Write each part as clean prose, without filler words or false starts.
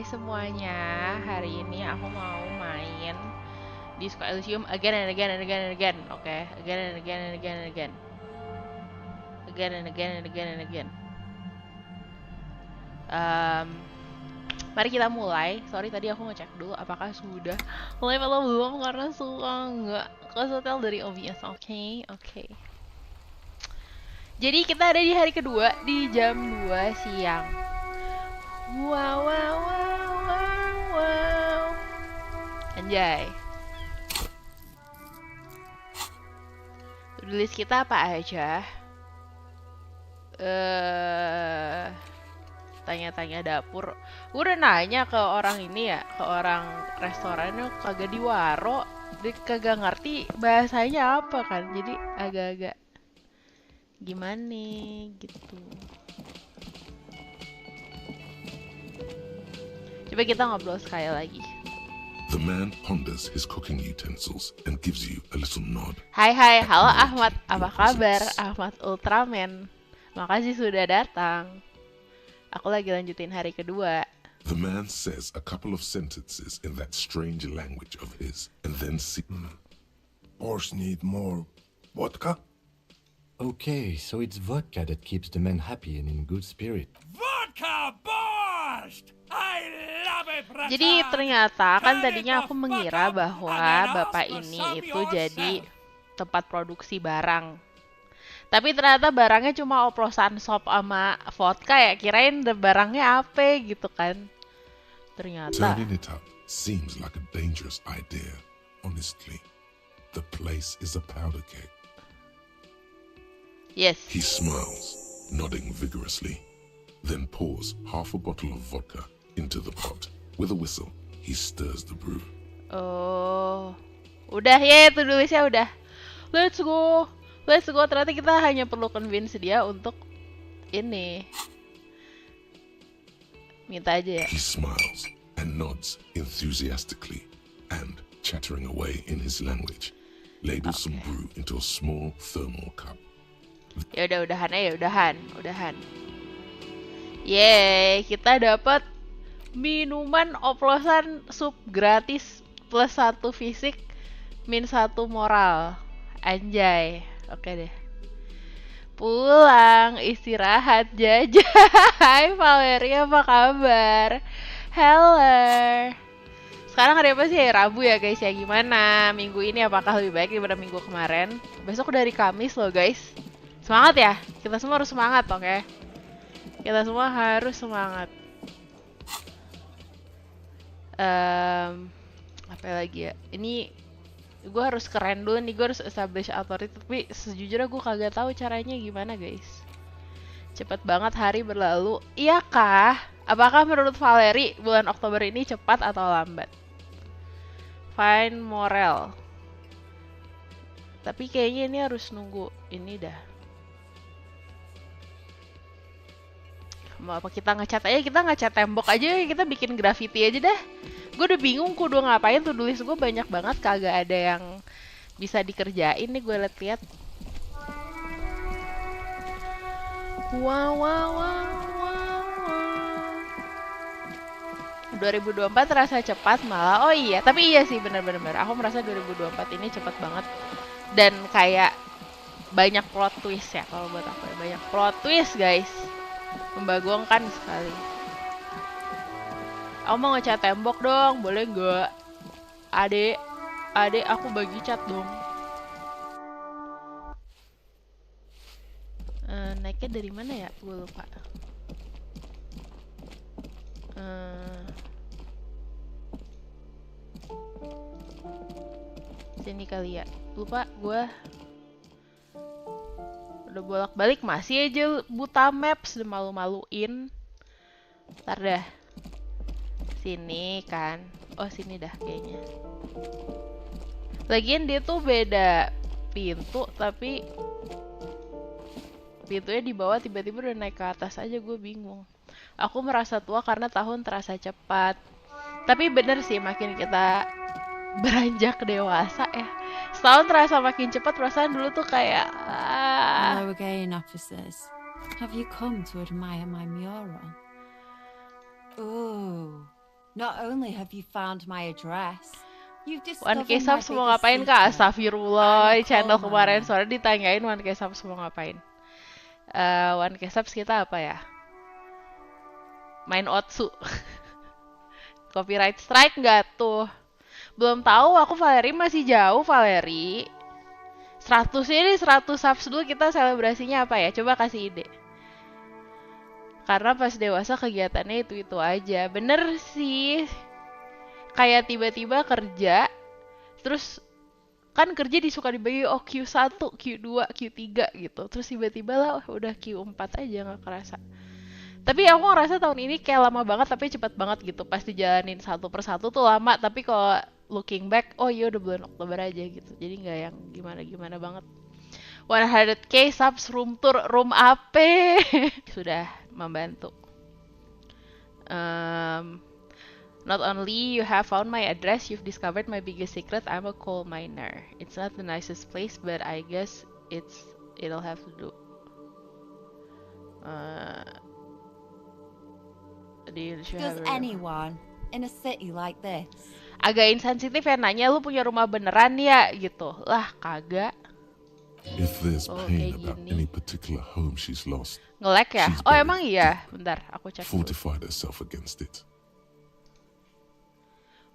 Hai semuanya, hari ini aku mau main di Elysium again and again and again and again. Oke, again and again and again and again. Again and again and again and again. Mari kita mulai. Sorry tadi aku ngecek dulu apakah sudah mulai atau belum karena suka nggak kesetel dari OBS. Oke. Jadi kita ada di hari kedua di jam 2 siang. Wow. Anjay. To-Dolist kita apa aja? Tanya-tanya dapur. Gue udah nanya ke orang ini ya, ke orang restorannya kagak diwaro, dia kagak ngerti bahasanya apa kan. Jadi agak-agak gimana gitu. Coba kita ngobrol sekali lagi. The man ponders his cooking utensils and gives you a little nod. Hai, halo Ahmad, apa kabar? Ahmad Ultraman. Makasih sudah datang. Aku lagi lanjutin hari kedua. The man says a couple of sentences in that strange language of his, and then Horse need more vodka? Okay, so it's vodka that keeps the man happy and in good spirit. Vodka borscht! I love it, brother! Jadi ternyata kan tadinya aku mengira bahwa bapak ini itu jadi tempat produksi barang. Tapi ternyata barangnya cuma oplosan sop sama vodka ya. Kirain barangnya apa gitu kan. Ternyata turning it up seems like a dangerous idea. Honestly, the place is a powder keg. yes. He smiles, nodding vigorously, then pours half a bottle of vodka into the pot. With a whistle, he stirs the brew. Oh, udah ya itu tulisnya udah. Let's go. Ternyata kita hanya perlu convince dia untuk ini. Minta aja ya. He smiles and nods enthusiastically, and, chattering away in his language, ladles some brew into a small thermal cup. Ya udahan. Yeay, kita dapat minuman oplosan sup gratis plus 1 fisik min 1 moral. Anjay. Oke deh. Pulang, istirahat, jajan. Hai Valeria, apa kabar? Hello. Sekarang hari apa sih? Rabu ya guys ya. Gimana? Minggu ini apakah lebih baik daripada minggu kemarin? Besok dari Kamis loh guys. Semangat ya. Kita semua harus semangat, oke? Kita semua harus semangat. Apa lagi ya? Ini gue harus keren dulu nih, gue harus establish authority. Tapi sejujurnya gue kagak tahu caranya gimana guys. Cepat banget hari berlalu. Iya kah? Apakah menurut Valerie bulan Oktober ini cepat atau lambat? Fine moral. Tapi kayaknya ini harus nunggu ini dah. Mau apa kita ngecat aja? Kita ngecat tembok aja, kita bikin graffiti aja dah. Gue udah bingung kudu ngapain, tuh tulis gue banyak banget kagak ada yang bisa dikerjain nih gue liat-liat. Wow. 2024 terasa cepat malah. Oh iya, tapi iya sih benar-benar. Aku merasa 2024 ini cepat banget dan kayak banyak plot twist ya kalau buat aku ya. Banyak plot twist guys. Membagongkan sekali. Aku mau ngecat tembok dong, boleh nggak? Adek, aku bagi cat dong. Naiknya dari mana ya? Gue lupa. Sini kali ya. Lupa gue. Udah bolak-balik masih aja buta maps, udah malu-maluin. Ntar dah. Sini kan. Oh sini dah kayaknya. Lagian dia tuh beda pintu, tapi pintunya di bawah tiba-tiba udah naik ke atas aja, gue bingung. Aku merasa tua karena tahun terasa cepat. Tapi bener sih makin kita beranjak dewasa ya. Setahun terasa makin cepat, perasaan dulu tuh kayak Hello again, officers. Have you come to admire my mural? Oh, Not only have you found my address, you've One discovered K my subs mau biggest ngapain kak? secret. Astagfirullah, I'm a di channel coal kemarin miner. soalnya ditanyain One K subs mau ngapain. One K subs kita apa ya? Main Otsu. Copyright strike nggak tuh? Belum tahu, aku Valeri masih jauh Valeri. 100 ini 100 subs dulu kita selebrasinya apa ya? Coba kasih ide. Karena pas dewasa kegiatannya itu-itu aja. Bener sih. Kayak tiba-tiba kerja, terus kan kerja disuka dibagi Q1, Q2, Q3 gitu. Terus tiba-tiba lah udah Q4 aja nggak kerasa. Tapi aku ngerasa tahun ini kayak lama banget tapi cepet banget gitu. Pas dijalanin satu persatu tuh lama, tapi kalau looking back, oh iya udah bulan Oktober aja gitu. Jadi nggak yang gimana-gimana banget. 100k subs room tour, room apa? Sudah membantu. Not only you have found my address, you've discovered my biggest secret. I'm a coal miner. It's not the nicest place, but I guess it'll have to do. Does anyone in a city like this? Agak insensitif ya nanya, lu punya rumah beneran ya gitu. Lah kagak. If there's Oh, pain kayak about gini. any particular home she's lost, Nge-lag ya? She's Oh buried emang iya? Bentar, aku cek dulu. fortified herself against it.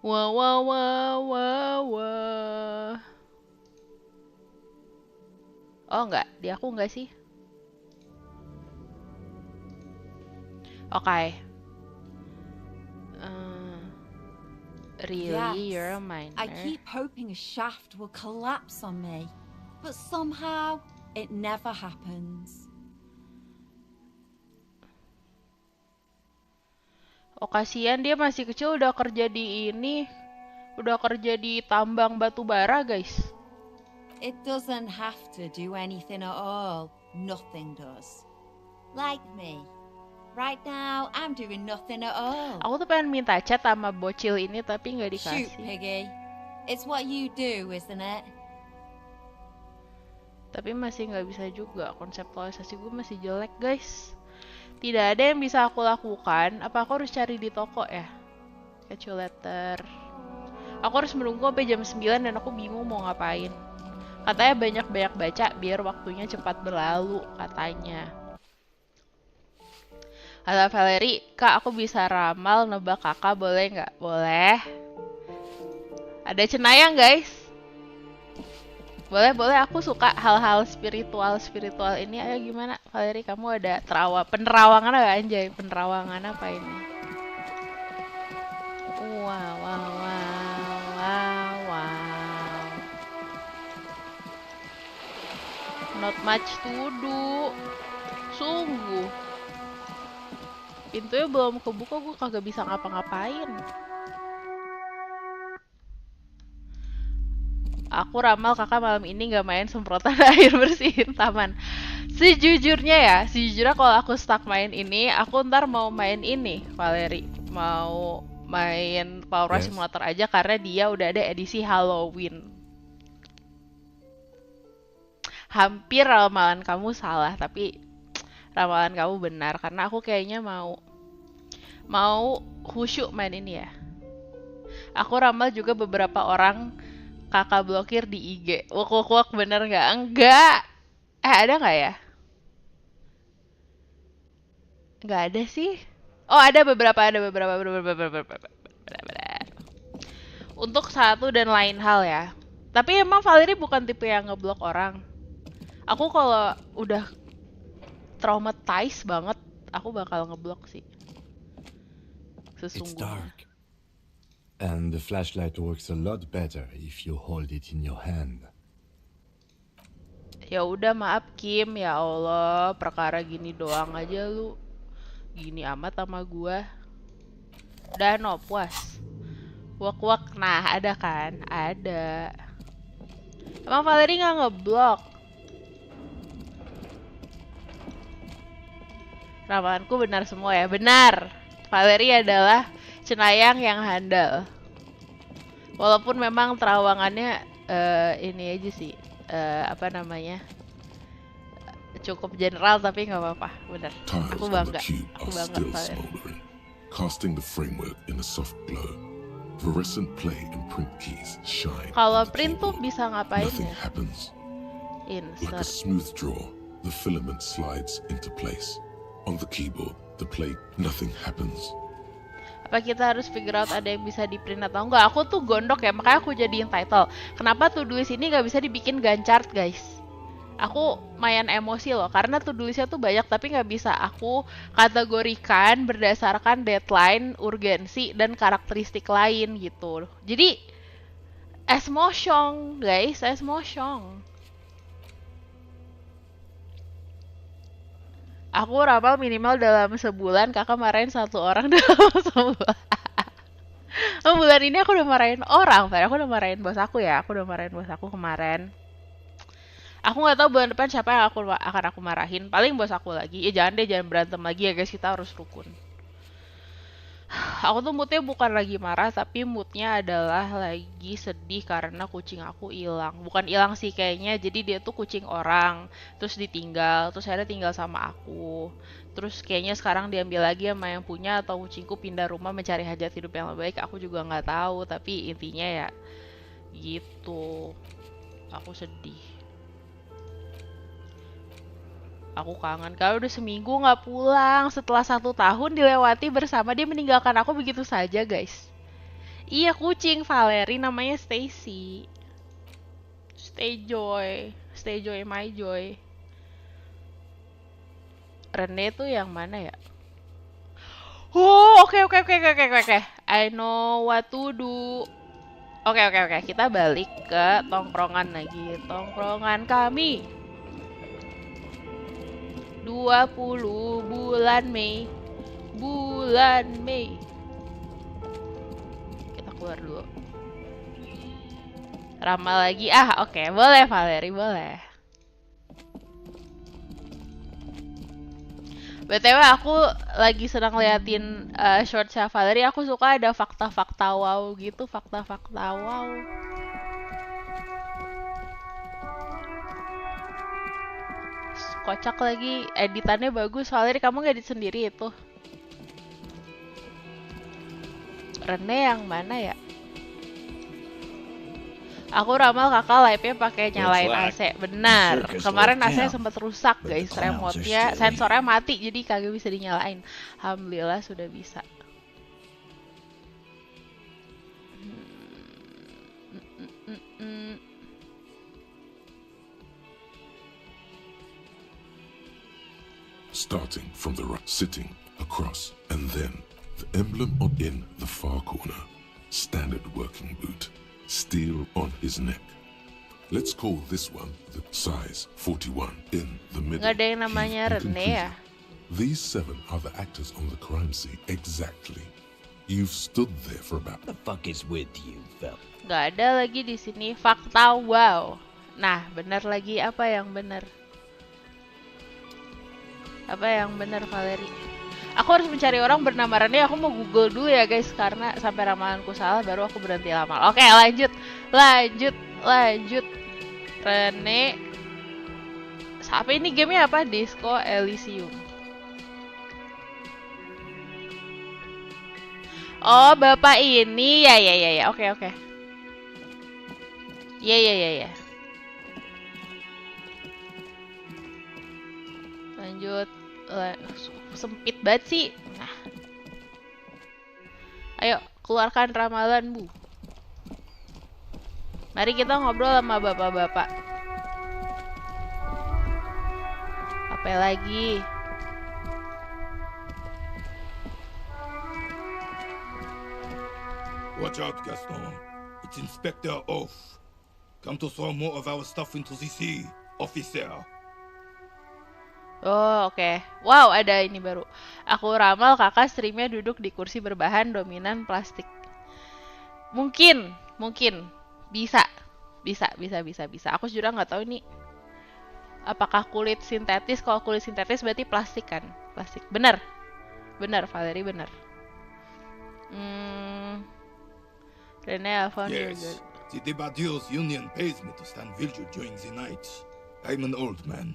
Wah wah wah wah wah. Oh enggak, di aku enggak sih? Oke. Really, Yes. you're a miner? I keep hoping a shaft will collapse on me, but somehow it never happens. Oh kasihan dia masih kecil udah kerja di ini, udah kerja di tambang batu bara guys. It doesn't have to do anything at all. Nothing does. Like me. Right now, I'm doing nothing at all. Aku tuh pengen minta chat sama bocil ini tapi nggak Shoot, dikasih. Piggy. It's what you do, isn't it? Tapi masih nggak bisa juga, konseptualisasi gue masih jelek guys. Tidak ada yang bisa aku lakukan. Apa aku harus cari di toko ya? Catch you later. Aku harus menunggu sampai jam 9 dan aku bingung mau ngapain. Katanya banyak-banyak baca biar waktunya cepat berlalu katanya. Kata Valeri, kak aku bisa ramal nebak kakak boleh nggak? Boleh. Ada cenayang guys. Boleh, boleh. Aku suka hal-hal spiritual ini. Ayo gimana, Valeri? Kamu ada penerawangan apa anjay? Penerawangan apa ini? Wow, wow, wow, wow, wow. Not much to do. Sungguh. Pintunya belum kebuka, gue kagak bisa ngapa-ngapain. Aku ramal kakak malam ini gak main semprotan air bersihin taman. Sejujurnya kalau aku stuck main ini, aku ntar mau main ini, Valeri. Mau main Power Yes. Simulator aja karena dia udah ada edisi Halloween. Hampir ramalan kamu salah, tapi ramalan kamu benar karena aku kayaknya mau khusyuk main ini ya. Aku ramal juga beberapa orang kakak blokir di IG. Wok bener nggak? Enggak. Ada nggak ya? Nggak ada sih. Oh ada beberapa. Untuk satu dan lain hal ya. Tapi emang Valeri bukan tipe yang ngeblok orang. Aku kalau udah traumatized banget, aku bakal ngeblok sih. It's Sesungguhnya. dark. And the flashlight works a lot better if you hold it in your hand. Ya udah maaf Kim, ya Allah, perkara gini doang aja lu. Gini amat sama gua. Udah no, puas. Wak, nah ada kan? Ada. Emang Valeri nggak ngeblok? Ramalanku benar semua ya? Benar. Valeri adalah cenayang yang handal. Walaupun memang terawangannya ini aja sih, apa namanya, cukup general tapi nggak apa-apa, bener. Tiles Aku on the bangga, cube aku are bangga still Valeri. smoldering. casting the framework in a soft glow. Fluorescent play and print keys shine. Kalau on the print tuh keyboard. bisa ngapain Nothing ya? happens. Like a Insert. smooth draw, the filament slides into place. On the keyboard, the play, nothing happens. Apa kita harus figure out ada yang bisa di print atau enggak? Aku tuh gondok ya, makanya aku jadiin title. Kenapa To-Dolist ini nggak bisa dibikin Gantt chart, guys? Aku lumayan emosi loh, karena To-Dolistnya tuh banyak tapi nggak bisa aku kategorikan berdasarkan deadline, urgensi, dan karakteristik lain gitu. Jadi, esmosyong, guys, esmosyong. Aku ramal minimal dalam sebulan, kakak marahin 1 orang dalam sebulan. Oh, bulan ini aku udah marahin orang, Fer. Aku udah marahin bos aku ya. Aku udah marahin bos aku kemarin. Aku nggak tahu bulan depan siapa yang akan aku marahin. Paling bos aku lagi. Ya jangan deh, jangan berantem lagi ya guys. Kita harus rukun. Aku tuh moodnya bukan lagi marah, tapi moodnya adalah lagi sedih karena kucing aku hilang. Bukan hilang sih kayaknya, jadi dia tuh kucing orang, terus ditinggal, terus akhirnya tinggal sama aku. Terus kayaknya sekarang diambil lagi sama yang punya, atau kucingku pindah rumah mencari hajat hidup yang lebih baik. Aku juga nggak tahu, tapi intinya ya gitu. Aku sedih. Aku kangen, kalau udah seminggu nggak pulang. Setelah 1 tahun dilewati bersama, dia meninggalkan aku begitu saja, guys. Iya, kucing Valerie namanya Stacy. Stay joy my joy. Rene tuh yang mana ya? Oh, oke. I know what to do. Oke. Kita balik ke tongkrongan lagi. Tongkrongan kami. 20 bulan Mei. Kita keluar dulu. Ramal lagi. Oke. Boleh Valerie, boleh. BTW aku lagi sedang liatin shortsnya Valerie. Aku suka ada fakta-fakta wow gitu. Fakta-fakta wow. Kocak lagi, editannya bagus. Valerie, kamu ngedit sendiri itu? Rene yang mana ya? Aku ramal kakak live-nya pakai nyalain AC. Benar. Kemarin AC sempat rusak, guys. Remote-nya, sensornya mati, jadi kagak bisa dinyalain. Alhamdulillah sudah bisa. Starting from the right, sitting across, and then the emblem in the far corner. Standard working boot. Steel on his neck. Let's call this one the size 41 in the middle. Nggak ada yang namanya Rene ya? These 7 are the actors on the crime scene exactly. You've stood there for about... The fuck is with you, fella? Nggak ada lagi di sini fakta wow. Nah, benar lagi, apa yang benar? Apa yang benar Valerie? Aku harus mencari orang bernama Rene. Aku mau Google dulu ya guys, karena sampai ramalanku salah baru aku berhenti ramal. Oke, lanjut. Rene. Siapa ini, gamenya apa? Disco Elysium. Oh, bapak ini. Ya. Oke. Ya. Lanjut. Sempit banget sih. Nah. Ayo, keluarkan ramalan, Bu. Mari kita ngobrol sama bapak-bapak. Apa lagi? Watch out, Gaston. It's Inspector Off. Come to throw more of our stuff into the sea, officer. Oh, oke. Wow, ada ini baru. Aku ramal kakak streamnya duduk di kursi berbahan dominan plastik. Mungkin. Bisa. Aku juga nggak tahu ini. Apakah kulit sintetis? Kalau kulit sintetis berarti plastik kan? Plastik. Benar, Valerie, benar. Rene, I found your Yes, the Debadir's union pays me to stand vigil during the night. I'm an old man.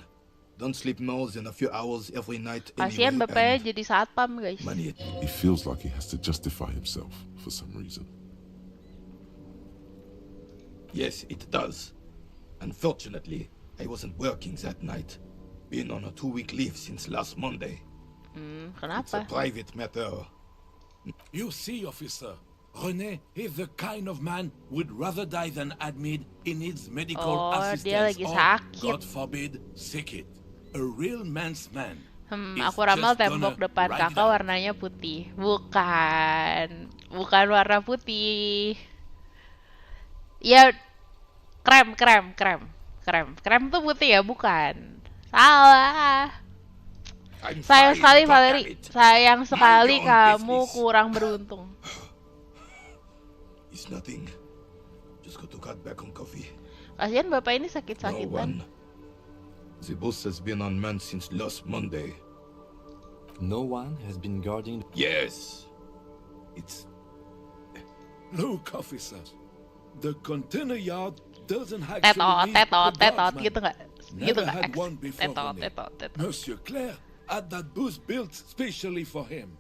Don't sleep more than a few hours every night Kasian anyway. bapaknya And jadi satpam, guys. money. He feels like he has to justify himself for some reason. Yes, it does. Unfortunately, I wasn't working that night. Been on a 2-week leave since last Monday. It's a Kenapa? private matter. You see, officer, René is the kind of man would rather die than admit he needs medical Oh, dia assistance lagi or, sakit. God forbid, sick it. A real man's man. is Aku ramal just tembok gonna depan write it kakak out. warnanya putih. Bukan warna putih. Ya, krem tuh putih ya, bukan. Salah. I'm Sayang fine, sekali God Valerie, damn it. sayang sekali your own kamu business. kurang beruntung. It's nothing. Just got to cut back on coffee. Kasihan bapak ini No sakit-sakitan. one. The boss has been on man since last Monday. No one has been guarding. Yes. It's Look, officers, the container yard doesn't actually need Tetot, the guardsman. gitu nggak? Gitu Never nggak? had one before, René. Tetot. Monsieur Claire had that booth built specially for him.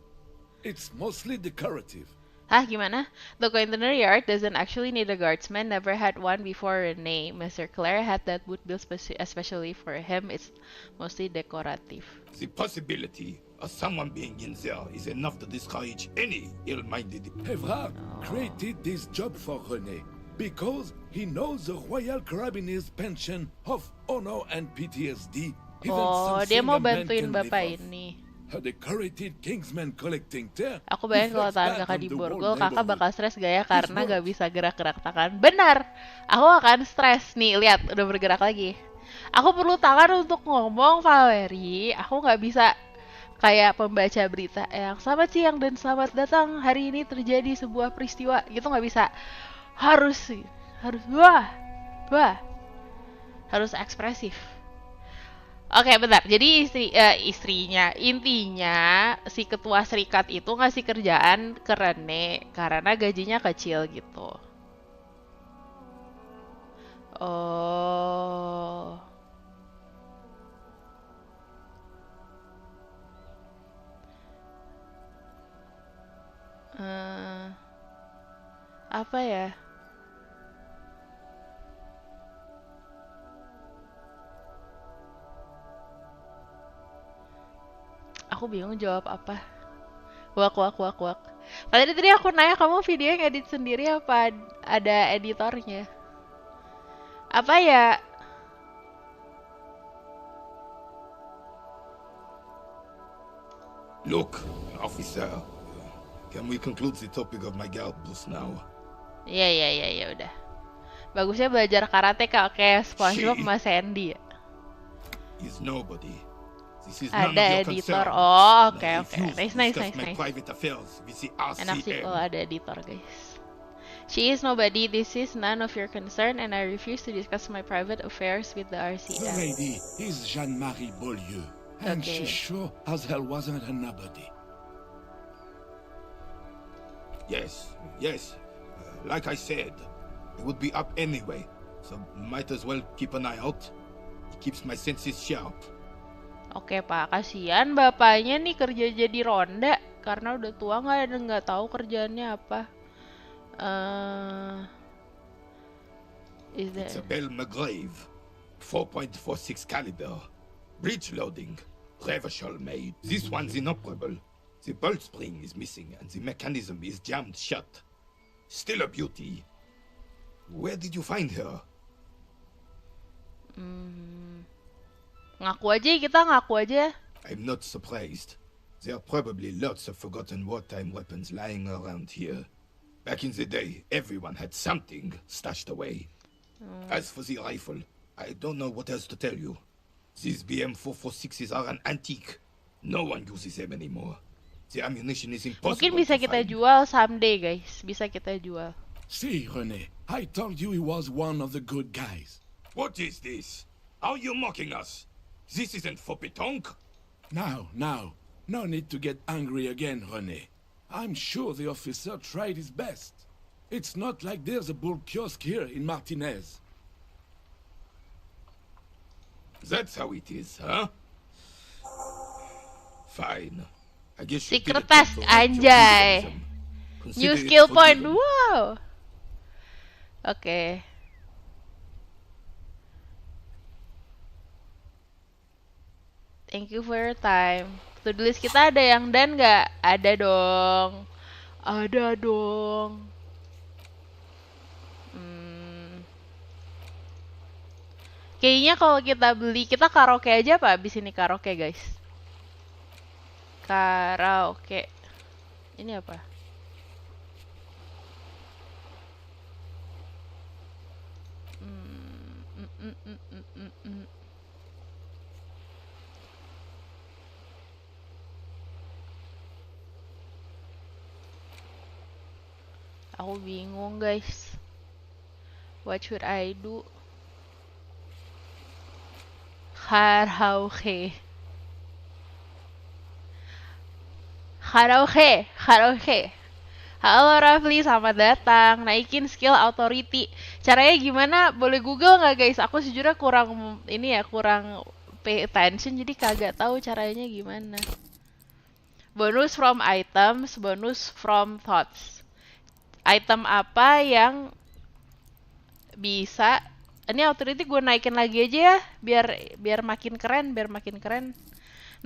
It's mostly decorative. Hah, gimana? The container yard doesn't actually need a guardsman. Never had one before Renee. Mr. Claire had that boot built especially for him. It's mostly decorative. the possibility of someone being in there is enough to discourage any ill-minded. Evrard created this job for René because he knows the Royal Carabiniers pension of honor and PTSD isn't Oh, dia something mau a man bantuin can live bapak off. ini. A decorated Kingsman collecting tear. Aku bayangin kalau reflects tangan back kakak on di the borgol, whole kakak neighborhood. bakal stres gak ya karena His gak work. bisa gerak-gerak tangan. Benar, aku akan stres. Nih, lihat, udah bergerak lagi. Aku perlu tangan untuk ngomong, Valerie. Aku gak bisa kayak pembaca berita yang selamat siang dan selamat datang. Hari ini terjadi sebuah peristiwa. Gitu gak bisa. Harus wah, harus ekspresif. Oke, bentar. Jadi intinya si ketua serikat itu ngasih kerjaan ke Rene karena gajinya kecil gitu. Oh. Apa ya? Aku bingung jawab apa. Wak. Tadi aku nanya kamu video yang edit sendiri apa ada editornya? Apa ya? Look, officer, can we conclude the topic of my guard boost now? Iya udah. Bagusnya belajar karate kayak SpongeBob sama Sandy ya. Is nobody. This is none of Ada your editor. concern. Oh, oke. I refuse to Nice. discuss my private affairs with the Enak sih RCM. kalau ada editor, guys. She is nobody. This is none of your concern, and I refuse to discuss my private affairs with the The RCM. lady is Jeanne-Marie Beaulieu, and Okay. she sure as hell wasn't a nobody. Yes. Like I said, it would be up anyway, so might as well keep an eye out. It keeps my senses sharp. Oke Pak, kasihan bapaknya nih kerja jadi ronda karena udah tua nggak tahu kerjaannya apa. Is It's a there? Bell McGrave, 4.46 caliber, breech loading, reversal made. This one's inoperable. The bolt spring is missing and the mechanism is jammed shut. Still a beauty. Where did you find her? Kita ngaku aja. I'm not surprised. There are probably lots of forgotten wartime weapons lying around here. Back in the day, everyone had something stashed away. As for the rifle, I don't know what else to tell you. These BM-446s are an antique. No one uses them anymore. The ammunition is impossible Mungkin bisa to kita find. jual someday, guys. Bisa kita jual. See, René, I told you he was one of the good guys. What is this? Are you mocking us? This isn't for pétanque. Now, no need to get angry again, René. I'm sure the officer tried his best. It's not like there's a bull kiosk here in Martinez. That's how it is, huh? Fine. I guess you Secret did it task, for right, your anjay. heroism. New Consider it skill point, forgiven. wow. Oke. Thank you for your time. To-do list kita ada yang done nggak? Ada dong. Ada dong. Kayaknya kalau kita beli, kita karaoke aja apa abis ini karaoke guys? Karaoke. Ini apa? Aku bingung guys. What should I do? Karaoke. Karaoke. Halo Rafli, selamat datang. Naikin skill authority. Caranya gimana? Boleh Google nggak guys? Aku sejujurnya kurang pay attention, jadi kagak tahu caranya gimana. Bonus from items, bonus from thoughts. Item apa yang bisa? Ini authority gue naikin lagi aja ya, biar makin keren,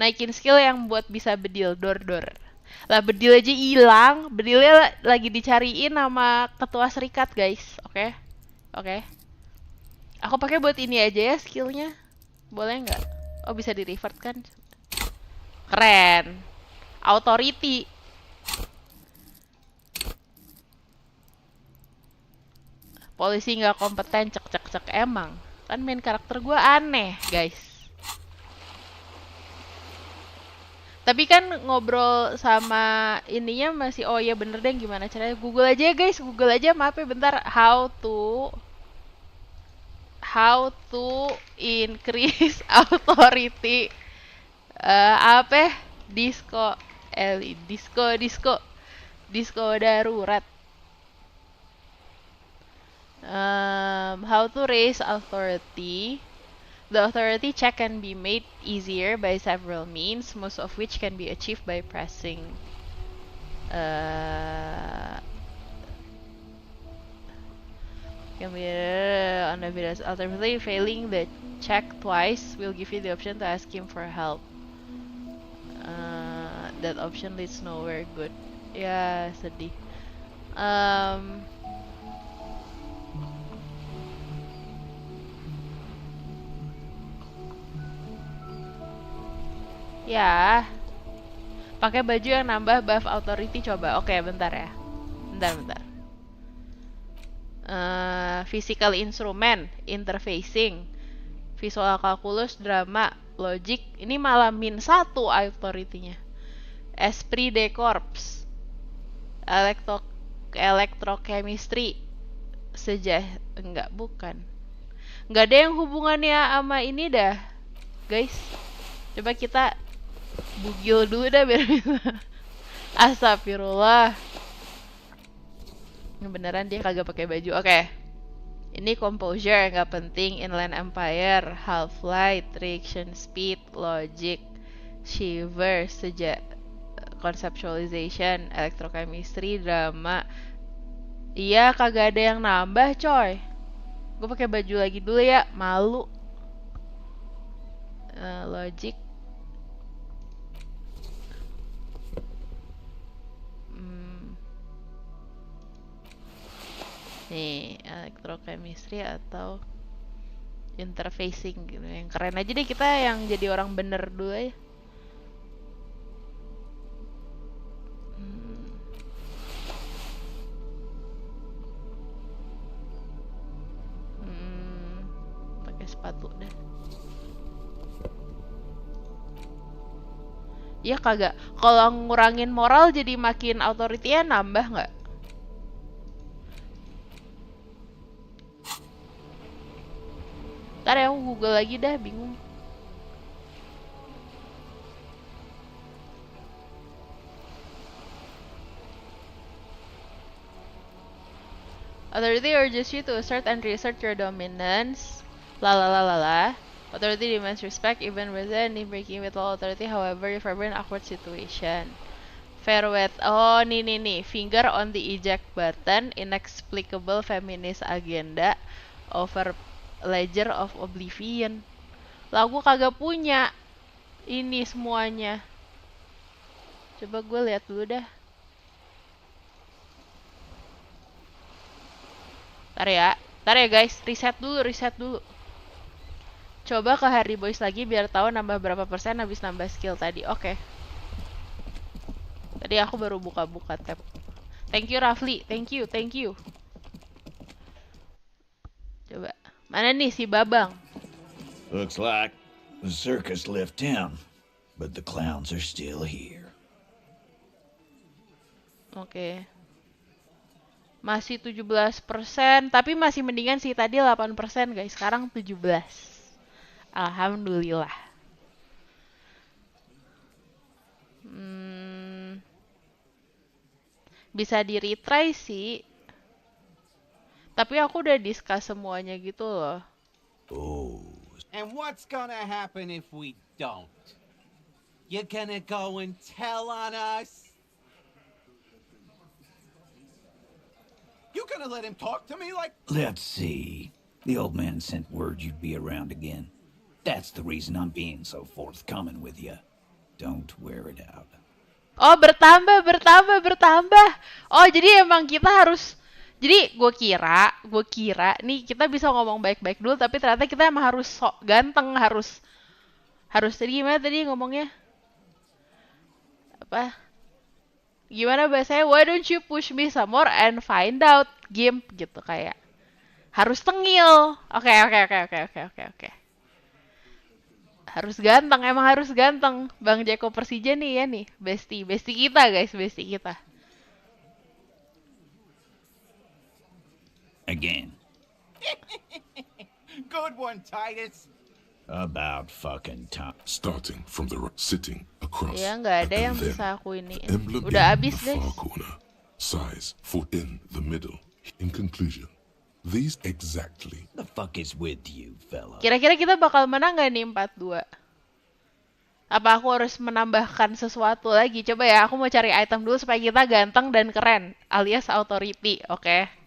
Naikin skill yang buat bisa bedil, door. Lah bedil aja hilang, bedilnya lagi dicariin sama ketua serikat guys, oke? Aku pakai buat ini aja ya skillnya, boleh nggak? Oh bisa di revert kan? Keren, authority. Polisi nggak kompeten, cek emang kan main karakter gue aneh guys. Tapi kan ngobrol sama ininya masih, oh iya bener deh, gimana caranya? Google aja ya guys, Google aja, maaf ya bentar. How to increase authority. Apa? Disco darurat. How to raise authority. The authority check can be made easier by several means, most of which can be achieved by pressing can be on the videos. Alternatively, failing the check twice will give you the option to ask him for help. That option leads nowhere good. Ya, sedih. Ya, pakai baju yang nambah buff authority coba. Oke, bentar ya. Bentar. Physical instrument, interfacing, visual calculus, drama, logic. Ini malah -1 authority-nya. Esprit de corps, electrochemistry, bukan. Nggak ada yang hubungannya sama ini dah, guys. Coba kita bugil dulu dah biar bisa. Astagfirullah. Beneran dia kagak pakai baju. Oke. Ini composure nggak penting, inland empire, half light, reaction speed, logic, shiver, conceptualization, electrochemistry, drama. Iya kagak ada yang nambah coy. Gue pakai baju lagi dulu ya, malu. Logic. Nih, electrochemistry atau interfacing gitu. Yang keren aja deh, kita yang jadi orang bener dulu ya. Pakai sepatu deh. Ya kagak. Kalau ngurangin moral jadi makin authority-nya nambah nggak? Ntar ya, aku Google lagi dah, bingung. Authority urges you to assert and reassert your dominance. Authority demands respect even within breaking with all authority, however, if ever in awkward situation. Fair with, oh nih, finger on the eject button, inexplicable feminist agenda, over ledger of oblivion. Lah gue kagak punya ini semuanya. Coba gue lihat dulu dah. Ntar ya guys, reset dulu. Coba ke Hardy Boys lagi biar tahu nambah berapa persen habis nambah skill tadi. Oke. Tadi aku baru buka-buka tab. Thank you Rafli, thank you. Coba, mana nih si Babang? Looks like the circus left town, but the clowns are still here. Oke. Masih 17%, tapi masih mendingan sih tadi 8% guys, sekarang 17. Alhamdulillah. Bisa di retry sih. Tapi aku udah discuss semuanya gitu loh. Oh. And what's gonna happen if we don't? You gonna go and tell on us? You gonna let him talk to me like... Let's see. The old man sent word you'd be around again. That's the reason I'm being so forthcoming with you. Don't wear it out. Oh, bertambah. Oh, jadi emang kita harus... Jadi gue kira nih kita bisa ngomong baik-baik dulu, tapi ternyata kita emang harus sok ganteng, harus tadi gimana tadi ngomongnya? Apa? Gimana bahasanya? Why don't you push me some more and find out, game gitu kayak. Harus tengil. Oke. Harus ganteng, emang harus ganteng. Bang Jeko Persija nih ya nih, bestie kita guys, bestie kita. Again. Good one, Titus. About fucking time. Starting from the sitting across. Ya nggak ada and yang then bisa aku ini. the emblem Udah in abis the guys. far corner. Size for in the middle. In conclusion, these exactly. The fuck is with you, fella? Kira-kira kita bakal menang nggak nih 4-2? Apa aku harus menambahkan sesuatu lagi? Coba ya, aku mau cari item dulu supaya kita ganteng dan keren, alias authority, oke?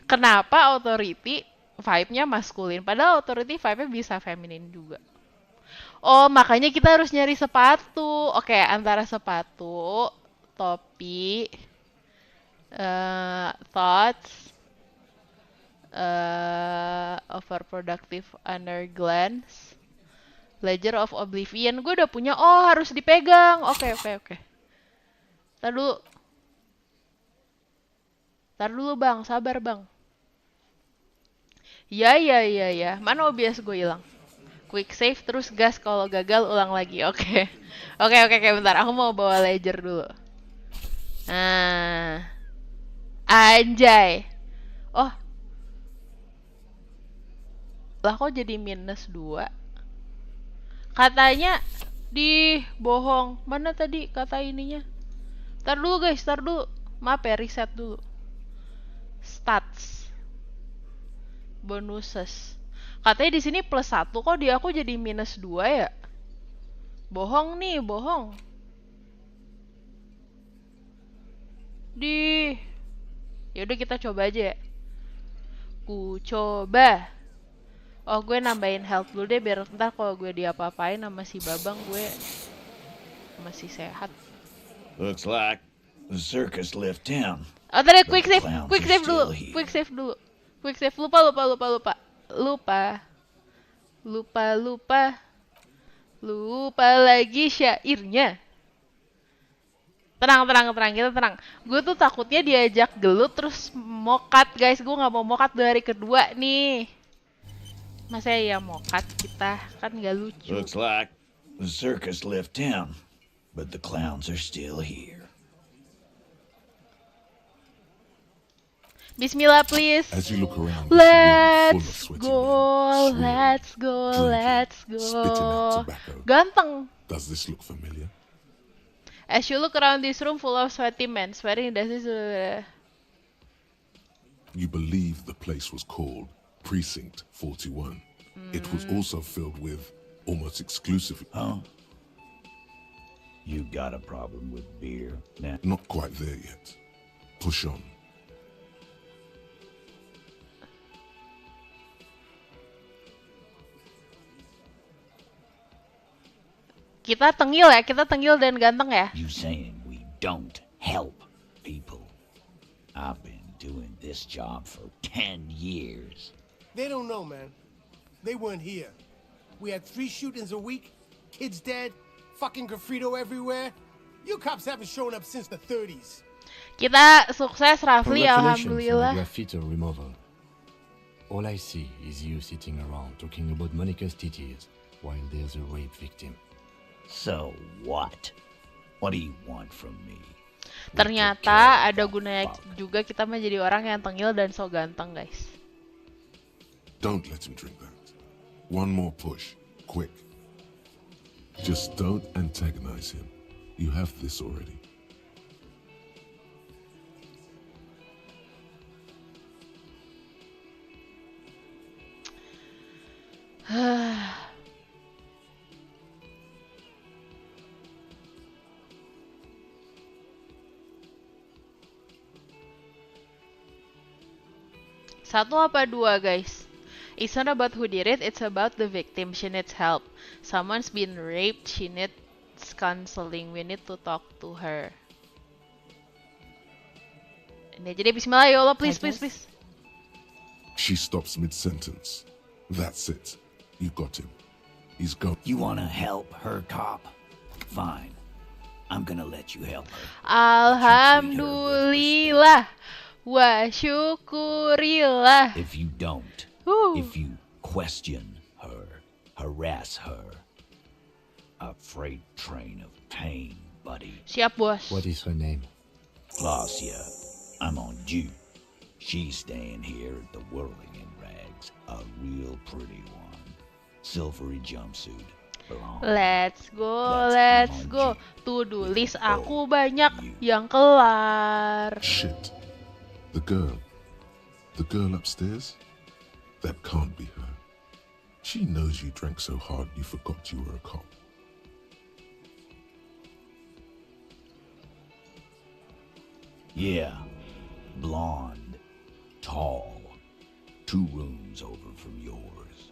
Kenapa authority vibe-nya maskulin? Padahal authority vibe-nya bisa feminin juga. Oh, makanya kita harus nyari sepatu. Oke, antara sepatu, topi, thoughts, overproductive under glance, ledger of oblivion. Gue udah punya. Oh, harus dipegang. Oke. Tar dulu bang, sabar bang. Ya. Mana OBS gue hilang? Quick save terus gas, kalau gagal ulang lagi. Oke, bentar. Aku mau bawa ledger dulu. Nah. Anjay. Oh. Lah kok jadi -2? Katanya bohong. Mana tadi kata ininya? Tar dulu guys, Maaf ya, reset dulu. Stats. Bonuses. Katanya di sini +1, kok di aku jadi -2 ya? Bohong nih. Yaudah kita coba aja ya. Ku coba. Oh, gue nambahin health dulu deh biar ntar kalau gue diapa-apain sama si Babang gue masih sehat. Looks like the circus left town. Oh, tadi quick but the save clowns are dulu. still here. Quick save. Lupa lagi syairnya. Tenang, kita tenang. Gue tuh takutnya diajak gelut terus mokat, guys. Gue nggak mau mokat dari kedua nih. Masa ya mokat kita, kan nggak lucu. Looks like the circus left town, but the clowns are still here. Bismillah please. As you look around, Let's this room go. full of sweaty men, drinking, spitting out tobacco. Ganteng. Does this look familiar? As you look around this room full of sweaty men, sweating does this. You believe the place was called Precinct 41. It was also filled with, almost exclusively, Huh? You got a problem with beer now? not quite there yet. Push on. Kita tengil dan ganteng ya. You saying we don't help people? I've been doing this job for 10 years. They don't know, man. They weren't here. We had 3 shootings a week, kids dead, fucking graffito everywhere. You cops haven't shown up since the 30s. Kita sukses Rafli, Congratulations on the alhamdulillah. graffiti removal. All I see is you sitting around talking about Monica's titties while there's a rape victim. So what? What do you want from me? Ternyata ada gunanya juga kita menjadi orang yang tengil dan so ganteng, guys. Don't let him drink that. One more push. Quick. Just don't antagonize him. You have this already. Satu apa dua, guys? It's not about who did it, it's about the victim. She needs help. Someone's been raped, she needs counseling. We need to talk to her. Ini jadi bismillah ya Allah, please. She stops mid-sentence. That's it. You got him. He's gone. You wanna help her, cop? Fine. I'm gonna let you help her. Alhamdulillah wa syukurillah. If you don't, if you question her, harass her, a freight train of pain, buddy. Siap, bos. What is her name? Glacia, I'm on due. She's staying here at the Whirling in Rags, a real pretty one. Silvery jumpsuit. Let's go. To-Dolist aku banyak yang kelar. Shit. The girl upstairs? That can't be her. She knows you drank so hard you forgot you were a cop. Yeah, blonde, tall, 2 rooms over from yours.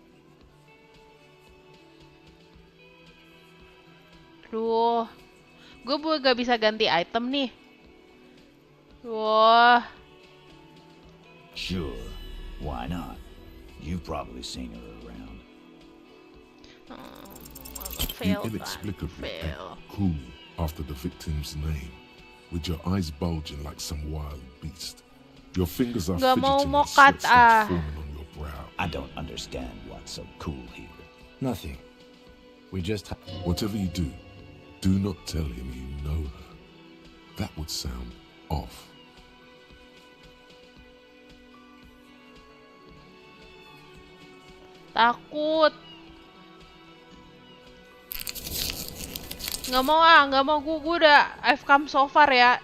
Duh, gue gak bisa ganti item nih. Wah, Sure, why not? You've probably seen her around. fail. You inexplicably Fail. act cool after the victim's name, with your eyes bulging like some wild beast. Your fingers are Gak mau fidgeting and mokat, sweat starts ah. forming on your brow. I don't understand what's so cool here. Nothing. We just Whatever you do not tell him you know her. That would sound off. Takut. Gak mau. Gue udah I've come so far ya.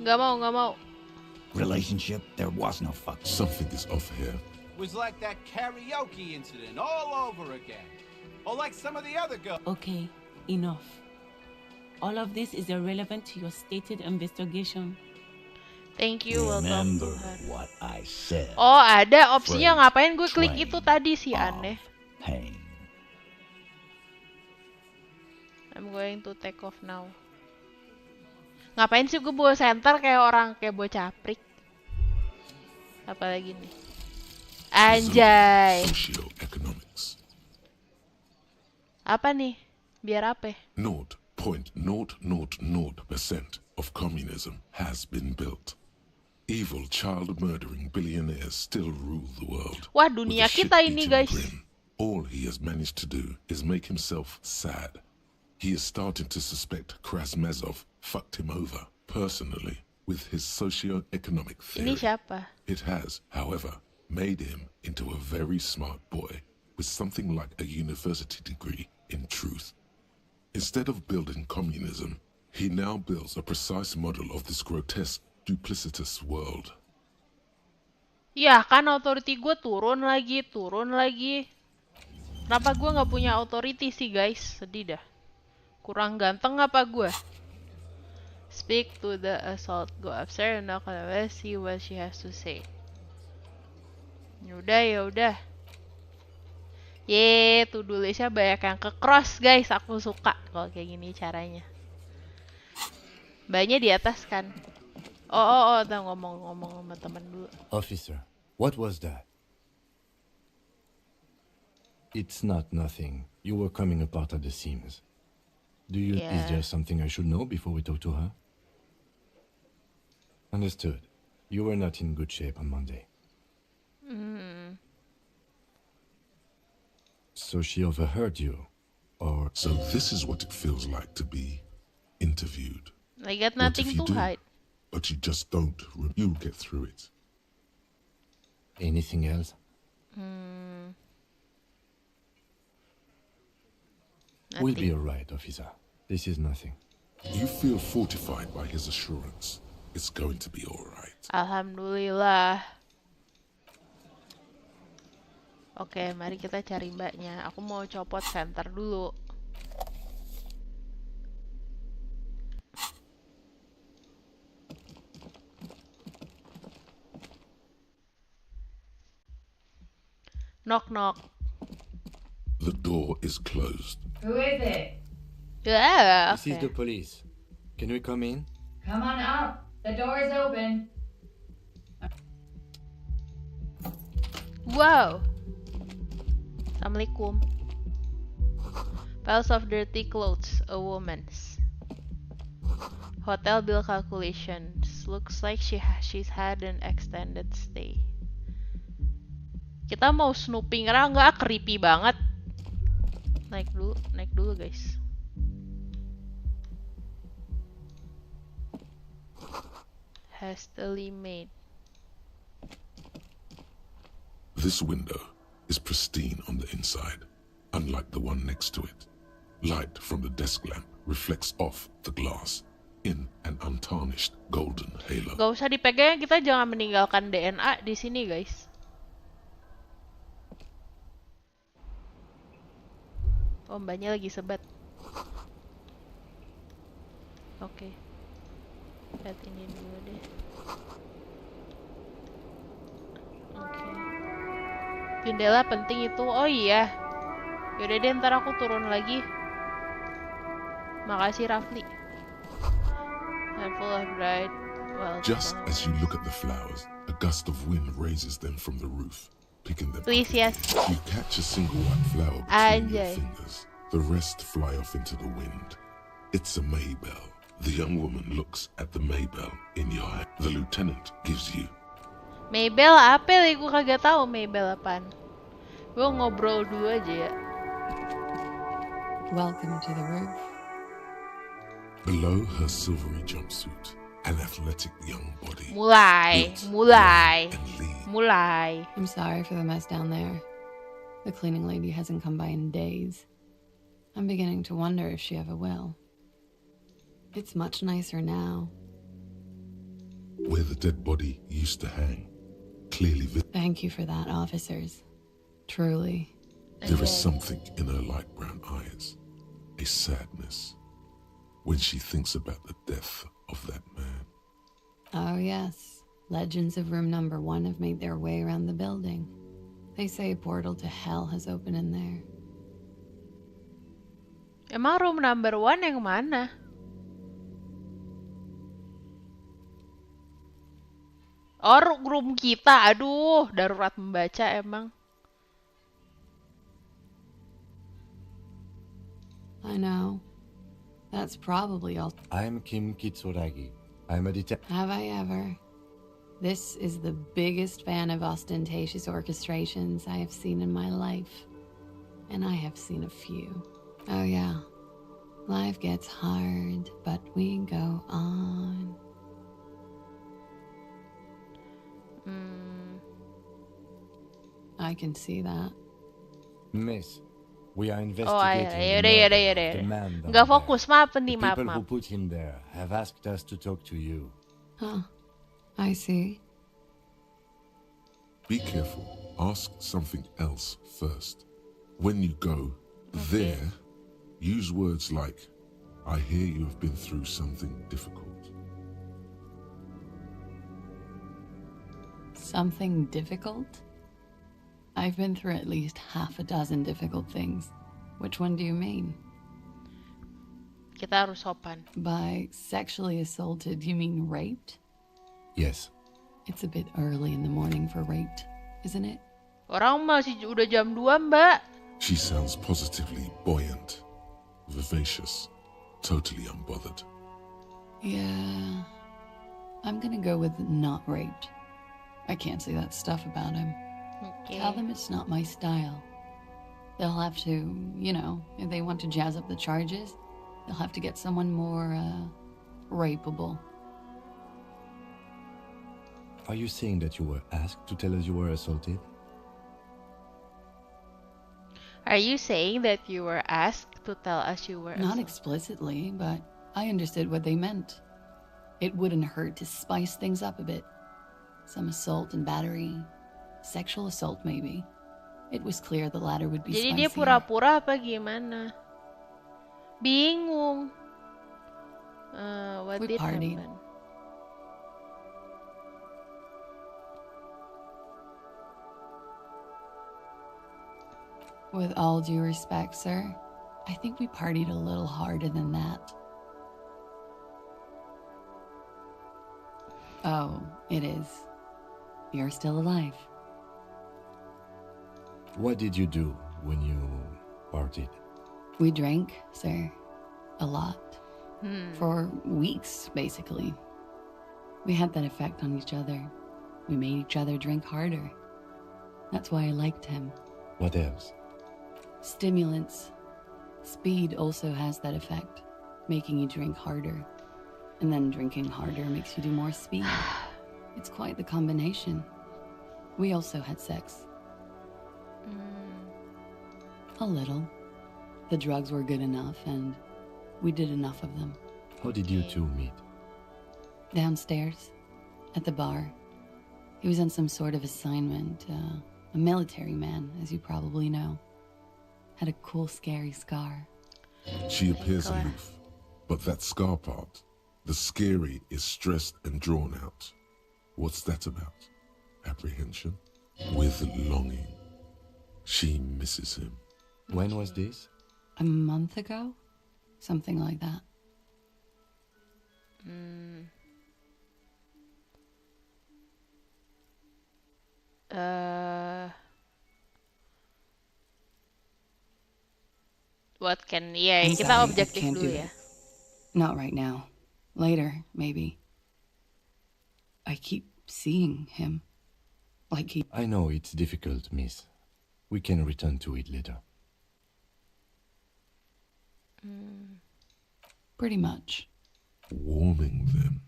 Gak mau. Relationship? There was no fuck. Something is off here. Was like that karaoke incident all over again. Or like some of the other girls. Okay, enough. All of this is irrelevant to your stated investigation. Thank you, welcome. Remember what I said. Oh, ada opsinya. Freight Ngapain gue klik train itu tadi sih, of aneh. Pain. I'm going to take off now. Ngapain sih gue bawa center kayak orang kayak bawa caprik? Apalagi nih? Anjay. Socioeconomics. Apa nih? Biar apa? 0.000% of communism has been built. Evil child-murdering billionaires still rule the world. Wah, With dunia a kita ini, shit-eating guys. grin. All he has managed to do is make himself sad. He is starting to suspect Krasmazov fucked him over, personally, with his socio-economic Ini theory. siapa? It has, however, made him into a very smart boy with something like a university degree in truth. Instead of building communism, he now builds a precise model of this grotesque, duplicitous world. Ya kan authority gue turun lagi. Kenapa gue nggak punya authority sih guys? Sedih dah. Kurang ganteng apa gue? Speak to the assault. Go upstairs and knock on the door. See what she has to say. Yaudah, yaudah. Yeay, to-do-listnya banyak yang ke-cross guys. Aku suka kalau kayak gini caranya. Mbaknya di atas kan? Oh, udah ngomong-ngomong sama temen dulu. Officer, what was that? It's not nothing. You were coming apart at the seams. Is there something I should know before we talk to her? Understood. You were not in good shape on Monday. So she overheard you, or... So this is what it feels like to be interviewed. I got What nothing if you to do, hide. but you just don't? You'll get through it. Anything else? We'll be alright, officer. This is nothing. You feel fortified by his assurance. It's going to be alright. Alhamdulillah. Oke, mari kita cari mbaknya. Aku mau copot center dulu. Knock knock. The door is closed. Who is it? Yeah, This is the police. Can we come in? Come on up. The door is open. Wow. Assalamualaikum. Piles of dirty clothes, a woman's. Hotel bill calculations. Looks like she's had an extended stay. Kita mau snooping nggak? Creepy banget. Naik dulu guys. Hastily made. This window is pristine on the inside, unlike the one next to it. Light from the desk lamp reflects off the glass in an untarnished golden halo. Gak usah dipegang, kita jangan meninggalkan DNA di sini guys. Oh, mbaknya lagi sebat. Oke. Lihat ini dulu deh. Oke. Jendela penting itu. Oh iya. Yaudah deh, ntar aku turun lagi. Makasih Rafli. Handful of bright. Just as you look at the flowers, a gust of wind raises them from the roof, picking them Please, up. yes. You catch a single white flower between your fingers. The rest fly off into the wind. It's a Maybell. The young woman looks at the Maybell in your hand. The lieutenant gives you. Maybell apa? Gue kagak tahu Maybell apaan. Gue ngobrol dulu aja ya. Welcome to the roof. Below her silvery jumpsuit, an athletic young body. Mulai. I'm sorry for the mess down there. The cleaning lady hasn't come by in days. I'm beginning to wonder if she ever will. It's much nicer now. Where the dead body used to hang, clearly visible. Thank you for that, officers. Truly. There is something in her light brown eyes, a sadness, when she thinks about the death of that man. Oh yes, legends of room number 1 have made their way around the building. They say a portal to hell has opened in there. Emang room number 1 yang mana? Oh, room kita. Aduh, darurat membaca emang. I know. That's probably all. I'm Kim Kitsuragi. I'm a detective. Have I ever? This is the biggest fan of ostentatious orchestrations I have seen in my life. And I have seen a few. Oh yeah. Life gets hard, but we go on. I can see that. Miss, we are Oh, investigating yaudah. the man down Nggak there. fokus, maaf nih, The maaf. people who put him there have asked us to talk to you. Huh. I see. Be careful. Ask something else first. When you go there, use words like, I hear you have been through something difficult. Something difficult? I've been through at least half a dozen difficult things. Which one do you mean? Kita harus sopan. By sexually assaulted, you mean raped? Yes. It's a bit early in the morning for raped, isn't it? Orang masih udah jam 2, Mbak. She sounds positively buoyant, vivacious, totally unbothered. Yeah. I'm gonna go with not raped. I can't say that stuff about him. Okay. Tell them it's not my style. They'll have to, if they want to jazz up the charges, they'll have to get someone more, rapeable. Are you saying that you were asked to tell us you were assaulted? Are you saying that you were asked to tell us you were Not assaulted? explicitly, but I understood what they meant. It wouldn't hurt to spice things up a bit. Some assault and battery. Sexual assault, maybe. It was clear the latter would be Jadi spicier. dia pura-pura apa gimana? Bingung. What We did partied. happen? With all due respect, sir, I think we partied a little harder than that. Oh, it is. You're still alive. What did you do when you partied? We drank, sir. A lot. Hmm. For weeks, basically. We had that effect on each other. We made each other drink harder. That's why I liked him. What else? Stimulants. Speed also has that effect, making you drink harder. And then drinking harder makes you do more speed. It's quite the combination. We also had sex. A little. The drugs were good enough, and we did enough of them. How did you two meet? Downstairs, at the bar. He was on some sort of assignment. A military man, as you probably know. Had a cool, scary scar. She appears aloof, but that scar part, the scary, is stressed and drawn out. What's that about? Apprehension? With longing. She misses him. When was this? A month ago? Something like that. What can... Yeah, I'm kita sorry, I objektif can't dulu do ya. it. Not right now. Later, maybe. I keep seeing him. Like he... I know it's difficult, miss. We can return to it later. Pretty much. Warming them.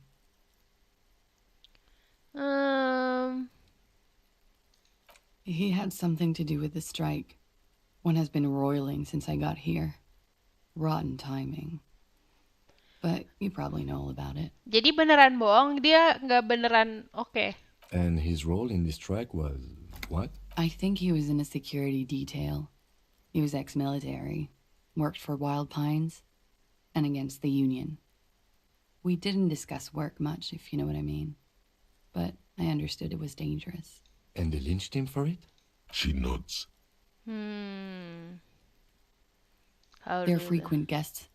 He had something to do with the strike. One has been roiling since I got here. Rotten timing. But you probably know all about it. Jadi beneran bohong, dia nggak beneran oke. And his role in this strike was what? I think he was in a security detail. He was ex-military, worked for Wild Pines, and against the Union. We didn't discuss work much, if you know what I mean. But I understood it was dangerous. And they lynched him for it? She nods. How They're do frequent guests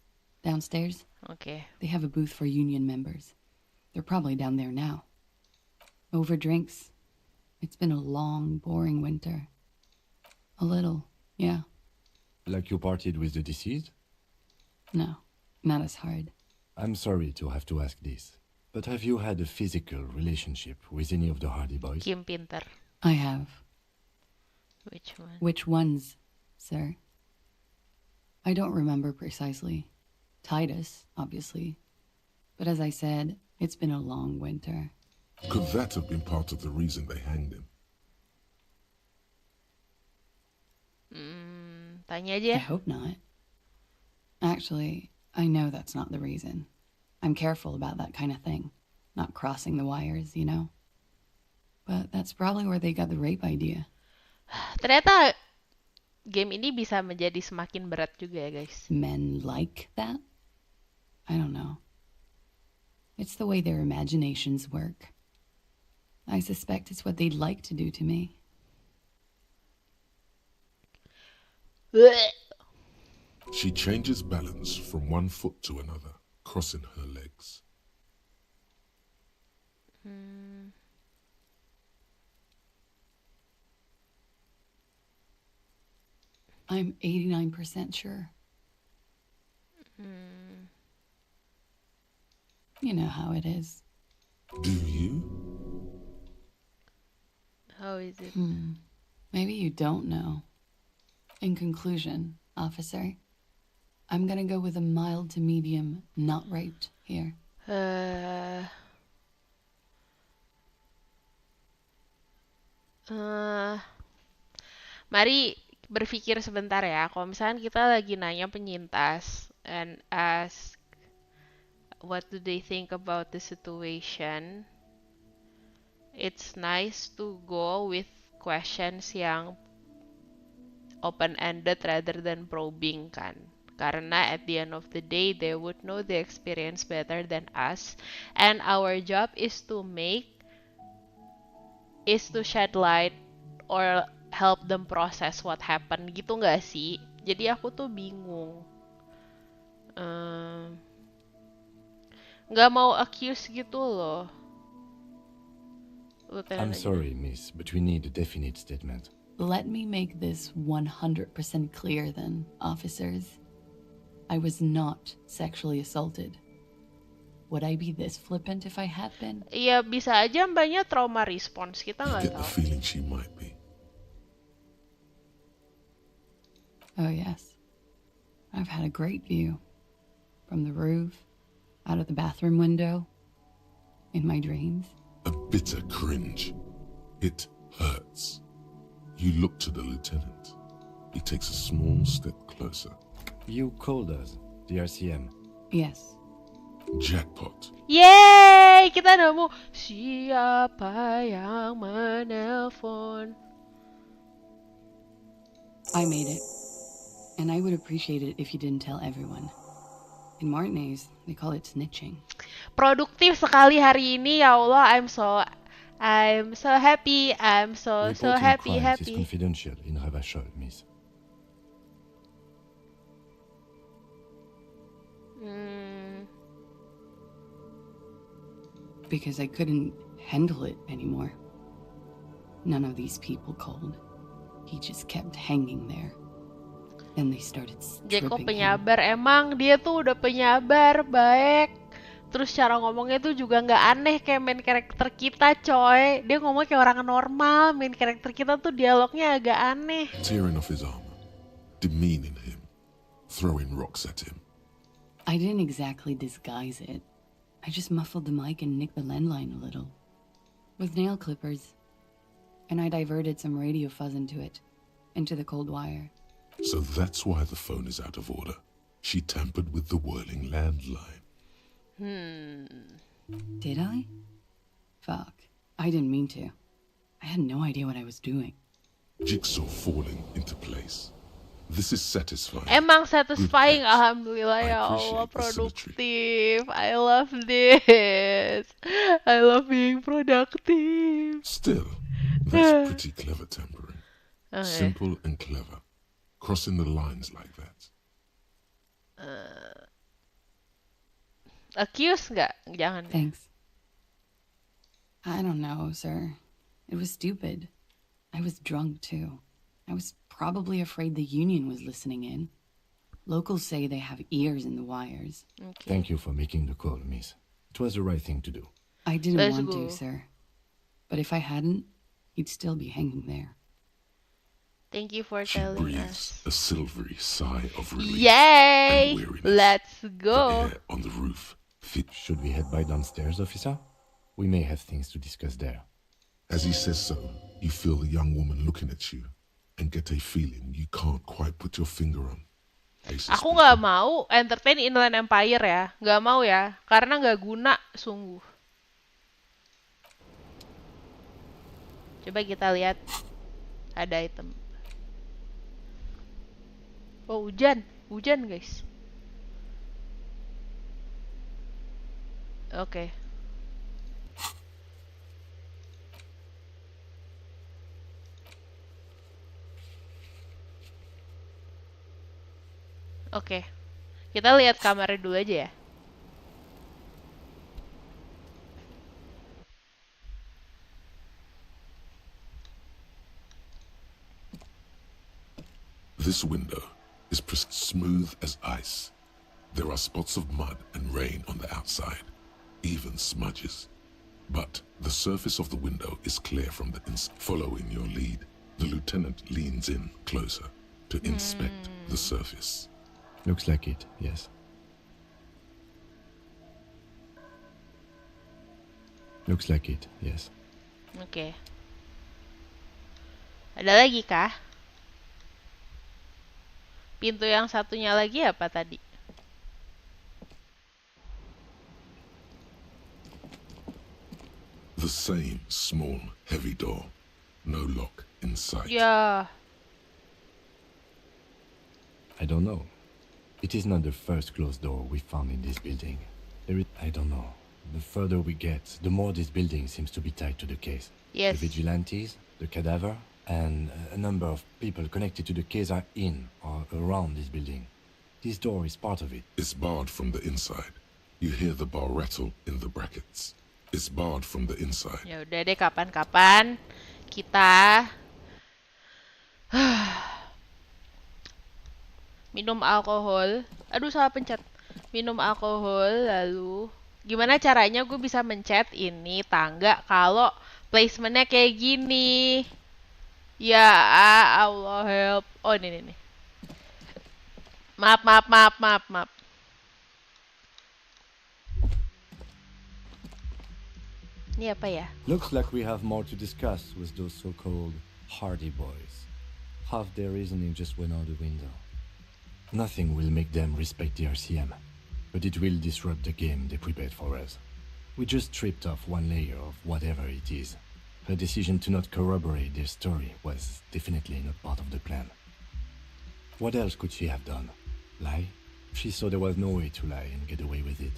downstairs. Okay. They have a booth for Union members. They're probably down there now. Over drinks. It's been a long, boring winter. A little, yeah. Like you partied with the deceased? No, not as hard. I'm sorry to have to ask this, but have you had a physical relationship with any of the Hardy Boys? Kim pinter. I have. Which one? Which ones, sir? I don't remember precisely. Titus, obviously. But as I said, it's been a long winter. Could that have been part of the reason they hanged him? Tanya I aja. hope not. Actually, I know that's not the reason. I'm careful about that kind of thing. Not crossing the wires, you know? But that's probably where they got the rape idea. Ternyata game ini bisa menjadi semakin berat juga ya guys. Men like that? I don't know. It's the way their imaginations work. I suspect it's what they'd like to do to me. She changes balance from one foot to another, crossing her legs. I'm 89% sure. You know how it is. Do you? How is it? Maybe you don't know. In conclusion, officer, I'm gonna go with a mild to medium not raped here. Mari berpikir sebentar ya. Kalau misalkan kita lagi nanya penyintas and ask what do they think about the situation, it's nice to go with questions yang open-ended rather than probing kan. Karena at the end of the day, they would know the experience better than us. And our job is to shed light or help them process what happened gitu nggak sih? Jadi aku tuh bingung. Nggak mau accuse gitu loh. I'm sorry, miss, but we need a definite statement. Let me make this 100% clear then, officers. I was not sexually assaulted. Would I be this flippant if I had been? Iya, bisa aja mbaknya trauma response. Kita You nggak get the tahu. feeling she might be. Oh, yes. I've had a great view. From the roof, out of the bathroom window, in my dreams. A bitter cringe. It hurts. You look to the lieutenant. He takes a small step closer. You called us, the RCM. Yes. Jackpot. Yeay, kita nemu siapa yang menelpon. I made it. And I would appreciate it if you didn't tell everyone. In Martinez, they call it snitching. Produktif sekali hari ini, ya Allah. I'm so happy. I'm so Reporting crimes is happy. confidential in Ravachol, miss. Because I couldn't handle it anymore. None of these people called. He just kept hanging there. Then they started Dia kok stripping him. penyabar, emang dia tuh udah penyabar, baik. Terus cara ngomongnya tuh juga nggak aneh kayak main karakter kita, coy. Dia ngomong kayak orang normal, main karakter kita tuh dialognya agak aneh. Tearing off his armor. Demeaning him. Throwing rocks at him. I didn't exactly disguise it. I just muffled the mic and nicked the landline a little. With nail clippers. And I diverted some radio fuzz into it. Into the cold wire. So that's why the phone is out of order. She tampered with the whirling landline. Did I? Fuck. I didn't mean to. I had no idea what I was doing. Jigsaw falling into place. This is satisfying. Emang satisfying, Good catch. alhamdulillah ya I Allah, appreciate the symmetry. produktif. I love this. I love being productive. Still, that's pretty clever tampering. Okay. Simple and clever. Crossing the lines like that. Accuse nggak? Jangan. Thanks. I don't know, sir. It was stupid. I was drunk, too. I was probably afraid the union was listening in. Locals say they have ears in the wires. Okay. Thank you for making the call, miss. It was the right thing to do. I didn't Let's want go. to, sir. But if I hadn't, he'd still be hanging there. Thank you for She telling breathes us. a silvery sigh of relief. Yay! and weariness. Let's The go. air on the roof fit. Should we head by downstairs, officer? We may have things to discuss there. As he says so, you feel the young woman looking at you and get a feeling you can't quite put your finger on. A Aku nggak suspicion. mau entertain Inland Empire ya, nggak mau ya, karena nggak guna sungguh. Coba kita lihat, ada item. Oh, hujan. Hujan, guys. Oke. Oke. Kita lihat kamarnya dulu aja ya. This window is smooth as ice. There are spots of mud and rain on the outside, even smudges. But the surface of the window is clear from the inside. Following your lead, the lieutenant leans in closer to inspect the surface. Looks like it, yes. Looks like it, yes. Oke. Ada lagi kah? Pintu yang satunya lagi apa tadi? The same small, heavy door. No lock in sight. Ya. I don't know. It is not the first closed door we found in this building. I don't know. The further we get, the more this building seems to be tied to the case. Yes. The vigilantes, the cadaver, and a number of people connected to the case are in or around this building. This door is part of it. It's barred from the inside. You hear the bar rattle in the brackets. It's barred from the inside. Ya udah deh, kapan-kapan kita minum alkohol. Aduh, salah pencet. Minum alkohol, lalu gimana caranya gue bisa mencet ini tangga kalau placementnya kayak gini? Ya Allah, help. Oh, ini. Maaf. Ini apa ya? Looks like we have more to discuss with those so-called hardy boys. Half their reasoning just went out the window. Nothing will make them respect the RCM, but it will disrupt the game they prepared for us. We just stripped off one layer of whatever it is. Her decision to not corroborate their story was definitely not part of the plan. What else could she have done? Lie? She saw there was no way to lie and get away with it.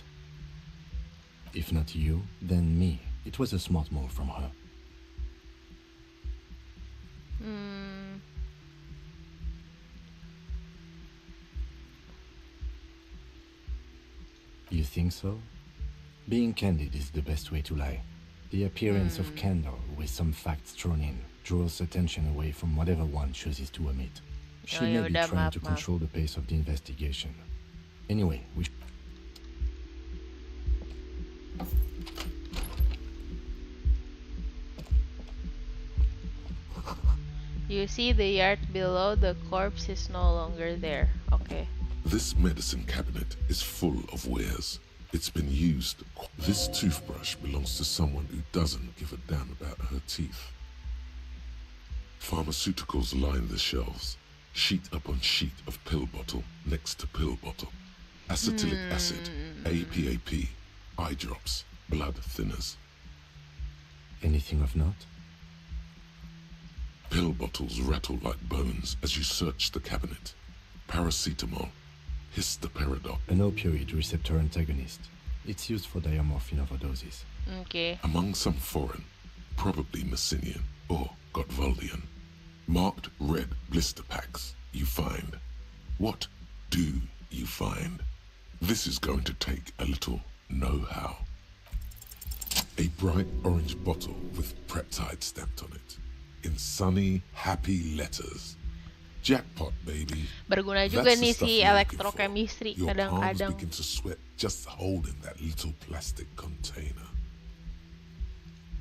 If not you, then me. It was a smart move from her. You think so? Being candid is the best way to lie. The appearance of candor with some facts thrown in draws attention away from whatever one chooses to omit. She may be trying to control the pace of the investigation. Anyway, we You see the yard below, the corpse is no longer there. Okay. This medicine cabinet is full of wares. It's been used. This toothbrush belongs to someone who doesn't give a damn about her teeth. Pharmaceuticals line the shelves, sheet upon sheet of pill bottle next to pill bottle. Acetylic acid, APAP, eye drops, blood thinners. Anything of note? Pill bottles rattle like bones as you search the cabinet. Paracetamol, histoperidol. An opioid receptor antagonist. It's used for diamorphine overdoses. Okay. Among some foreign, probably Messinian or Gottwaldian, marked red blister packs you find. What do you find? This is going to take a little know-how. A bright orange bottle with Preptide stamped on it, in sunny, happy letters. Jackpot, baby. Berguna juga nih si electrochemistry kadang-kadang. Begin to sweat just holding that little plastic container.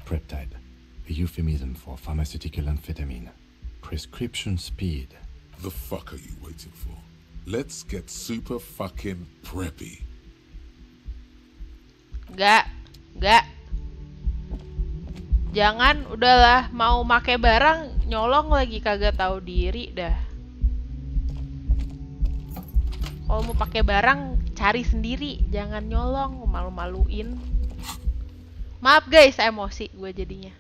Preptide, a euphemism for pharmaceutical amphetamine. Prescription speed. The fuck are you waiting for? Let's get super fucking preppy. Enggak. Jangan, udahlah, mau make barang nyolong lagi kagak tahu diri dah. Kalau mau pakai barang cari sendiri, jangan nyolong, malu-maluin. Maaf guys, emosi gue jadinya.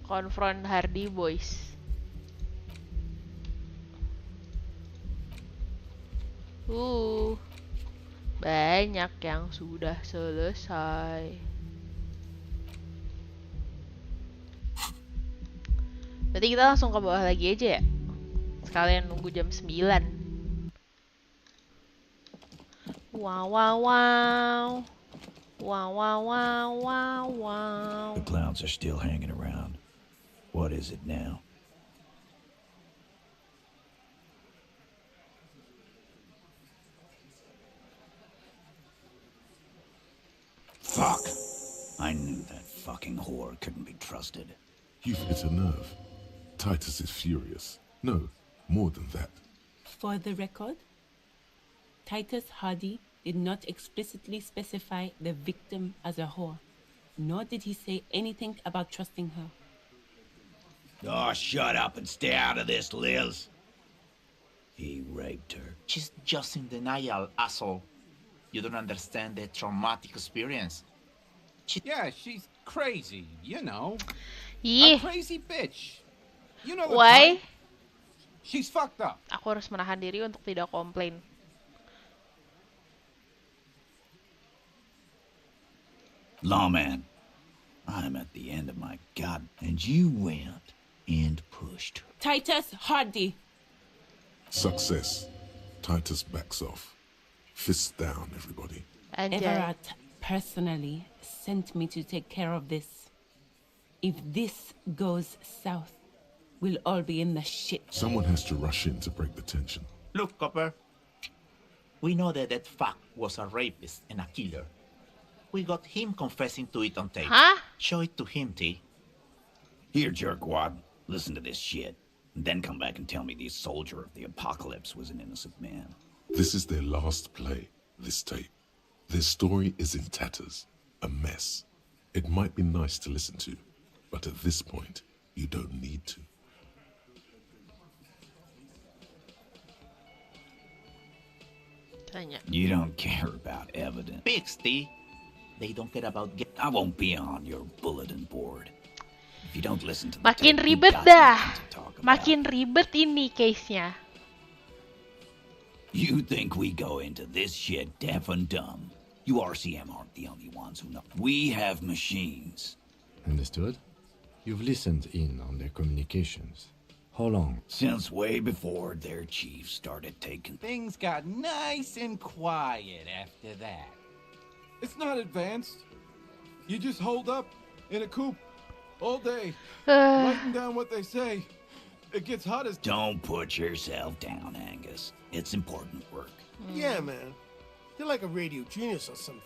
Confront Hardy Boys. Banyak yang sudah selesai. Berarti kita langsung ke bawah lagi aja ya? Sekalian nunggu jam 9. Wow wow wow. Wow wow wow wow wow. The clouds are still hanging around. What is it now? Fuck! I knew that fucking whore couldn't be trusted. You've hit a nerve. Titus is furious. No, more than that. For the record, Titus Hardy did not explicitly specify the victim as a whore, nor did he say anything about trusting her. Oh, shut up and stay out of this, Liz. He raped her. She's just in denial, asshole. You don't understand the traumatic experience. Yeah, she's crazy, you know. Yeah. A crazy bitch. You know the Why? type. She's fucked up. Aku harus menahan diri untuk tidak komplain. Lawman, I'm at the end of my god, and you went and pushed her. Titus Hardy! Success. Titus backs off. Fists down, everybody. Everett personally sent me to take care of this. If this goes south, we'll all be in the shit. Someone has to rush in to break the tension. Look, Copper. We know that that fuck was a rapist and a killer. We got him confessing to it on tape. Huh? Show it to him, T. Here, jerkwad, listen to this shit. And then come back and tell me the soldier of the apocalypse was an innocent man. This is their last play, this tape. Their story is in tatters, a mess. It might be nice to listen to, but at this point, you don't need to. You don't care about evidence. Pigs, T. They don't care about I won't be on your bulletin board. If you don't listen to the Makin tape, we ribet got dah. nothing to talk about. Makin ribet ini case-nya. You think we go into this shit deaf and dumb? You RCM aren't the only ones who know. We have machines. Understood? You've listened in on their communications. How long? Since way before their chief started taking... Things got nice and quiet after that. It's not advanced. You just hold up in a coop all day, writing down what they say. It gets hot as... Don't put yourself down, Angus. It's important work. Yeah, man. They're like a radio genius or something.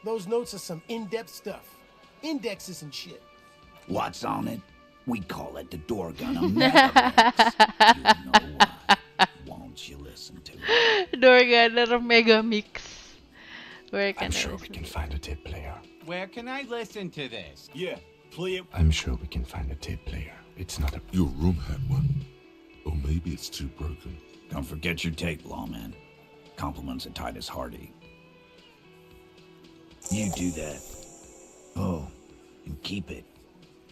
Those notes are some in-depth stuff. Indexes and shit. What's on it? We call it the door gun of Megamix. You know why. Won't you listen to it? Door gunner Megamix. Where can I'm sure we can find a tape player. Where can I listen to this? Yeah, play it. I'm sure we can find a tape player. It's not a... Your room had one. Or maybe it's too broken. Don't forget your tape, lawman. Compliments of Titus Hardy. You do that. Oh, and keep it.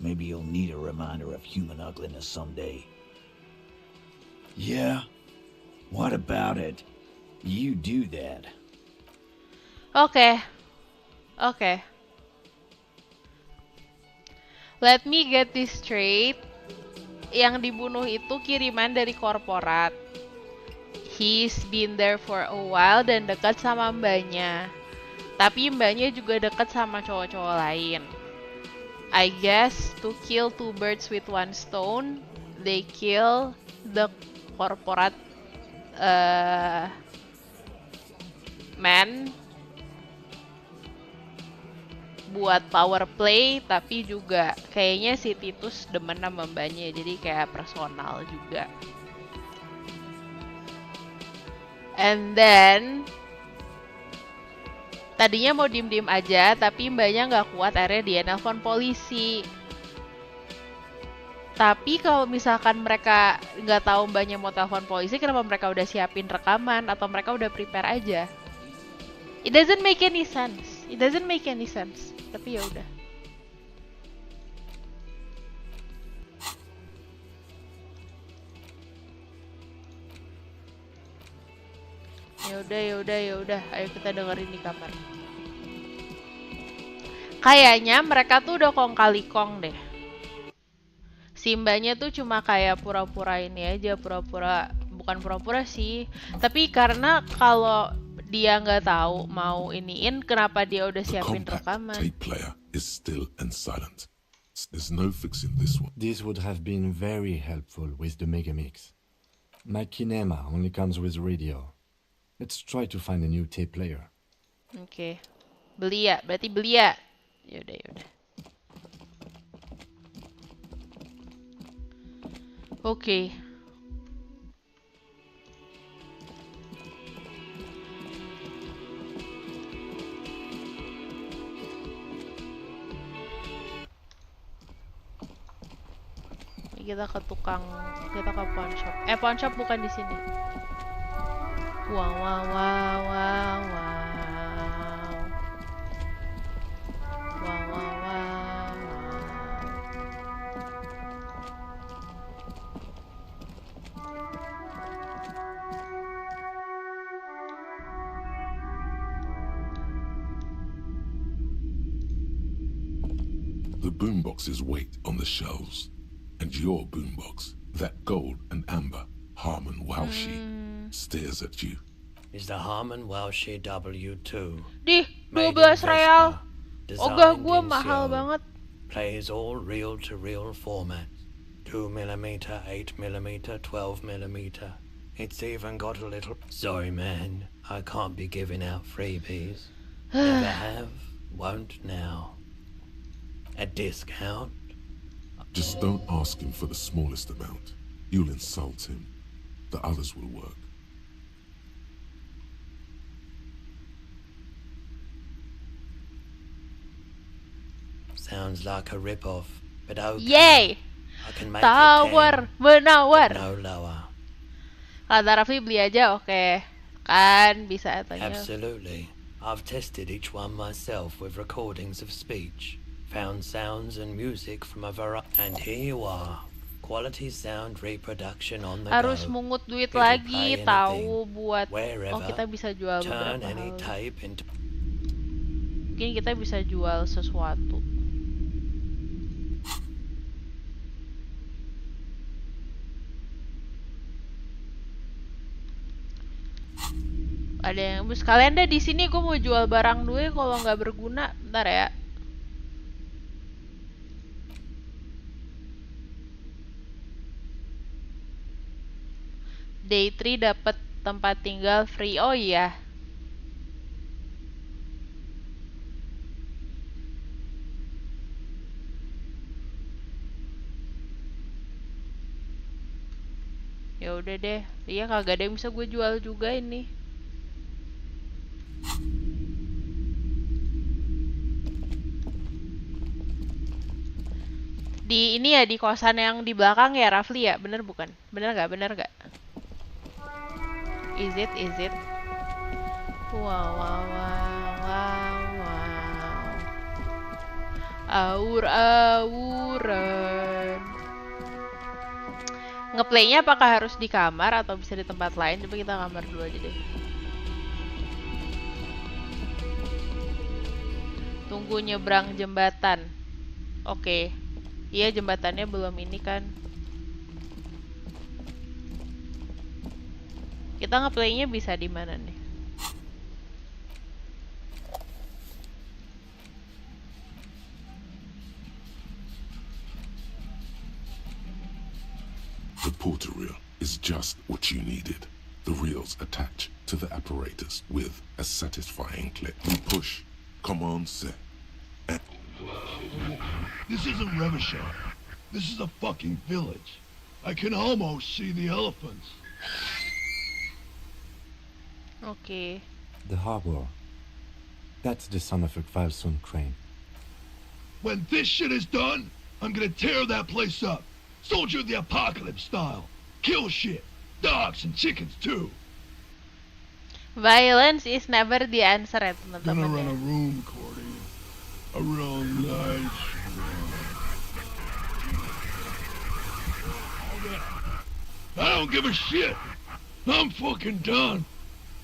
Maybe you'll need a reminder of human ugliness someday. Yeah? What about it? You do that. Okay. Okay. Let me get this straight. Yang dibunuh itu kiriman dari korporat. He's been there for a while dan dekat sama mbaknya. Tapi mbaknya juga dekat sama cowok-cowok lain. I guess to kill two birds with one stone, they kill the corporate man buat power play, tapi juga kayaknya si Titus demen sama mbaknya, jadi kayak personal juga. And then tadinya mau diem-diem aja, tapi mbaknya nggak kuat, akhirnya dia nelpon polisi. Tapi kalau misalkan mereka nggak tahu mbaknya mau telepon polisi, kenapa mereka udah siapin rekaman atau mereka udah prepare aja? It doesn't make any sense. It doesn't make any sense. Tapi ya udah. Yaudah. Ayo kita dengerin di kamar. Kayaknya mereka tuh udah kong kali kong deh. Simbanya tuh cuma kayak pura-pura ini aja, bukan pura-pura sih. Tapi karena kalau dia nggak tahu mau iniin, kenapa dia udah siapin rekaman? Tape player is still and silent. There's no fixing this one. This would have been very helpful with the Megamix. My Kinema only comes with radio. Let's try to find a new tape player. Oke. Berarti beli ya. Yaudah. Oke. Kita ke pawn shop. Pawn shop bukan di sini. Wow. The boomboxes wait on the shelves. And your boombox, that gold and amber Harman Waushi, stares at you. Is the Harman Waushi W2? Di 12 real. Ogah gua mahal banget. Plays all reel-to-reel formats. 2mm, 8mm, 12mm. It's even got a little... Sorry, man. I can't be giving out freebies. Never have, won't now. A discount? Just don't ask him for the smallest amount. You'll insult him. The others will work. Sounds like a rip-off, but okay. Yay! I can make Tawar, menawar. No lower. Kata Raffi beli aja, oke. Kan bisa tanya. Absolutely. I've tested each one myself with recordings of speech. Found sounds and music from a variety. And here you are. Quality sound reproduction on the Harus go. mungut duit It'll lagi play tahu anything, buat wherever, kita bisa jual turn beberapa any hal. tape into... Mungkin kita bisa jual sesuatu. Ada yang sekalian deh di sini gue mau jual barang dulu ya, kalau nggak berguna. Bentar ya. Day 3 dapat tempat tinggal free. Oh iya. Ya udah deh. Iya, kagak ada yang bisa gue jual juga ini. Di ini ya, di kosan yang di belakang ya, Rafli ya? Bener bukan? Bener gak? Is it? Wow. Aur-auran. Ngeplaynya apakah harus di kamar atau bisa di tempat lain? Coba kita kamar dulu aja deh. Tunggu nyebrang jembatan. Oke. Iya, jembatannya belum ini kan. Kita ngeplaynya bisa di mana nih? The porter reel is just what you needed. The reels attach to the apparatus with a satisfying click. You push, command set. This isn't Revachol. This is a fucking village. I can almost see the elephants. Okay. The harbor. That's the son of a Kvalsund crane. When this shit is done, I'm gonna tear that place up. Soldier of the apocalypse style. Kill shit. Dogs and chickens too. Violence is never the answer ya Gonna teman-teman run ya. a room, Cordy. A real nice room. I don't give a shit. I'm fucking done.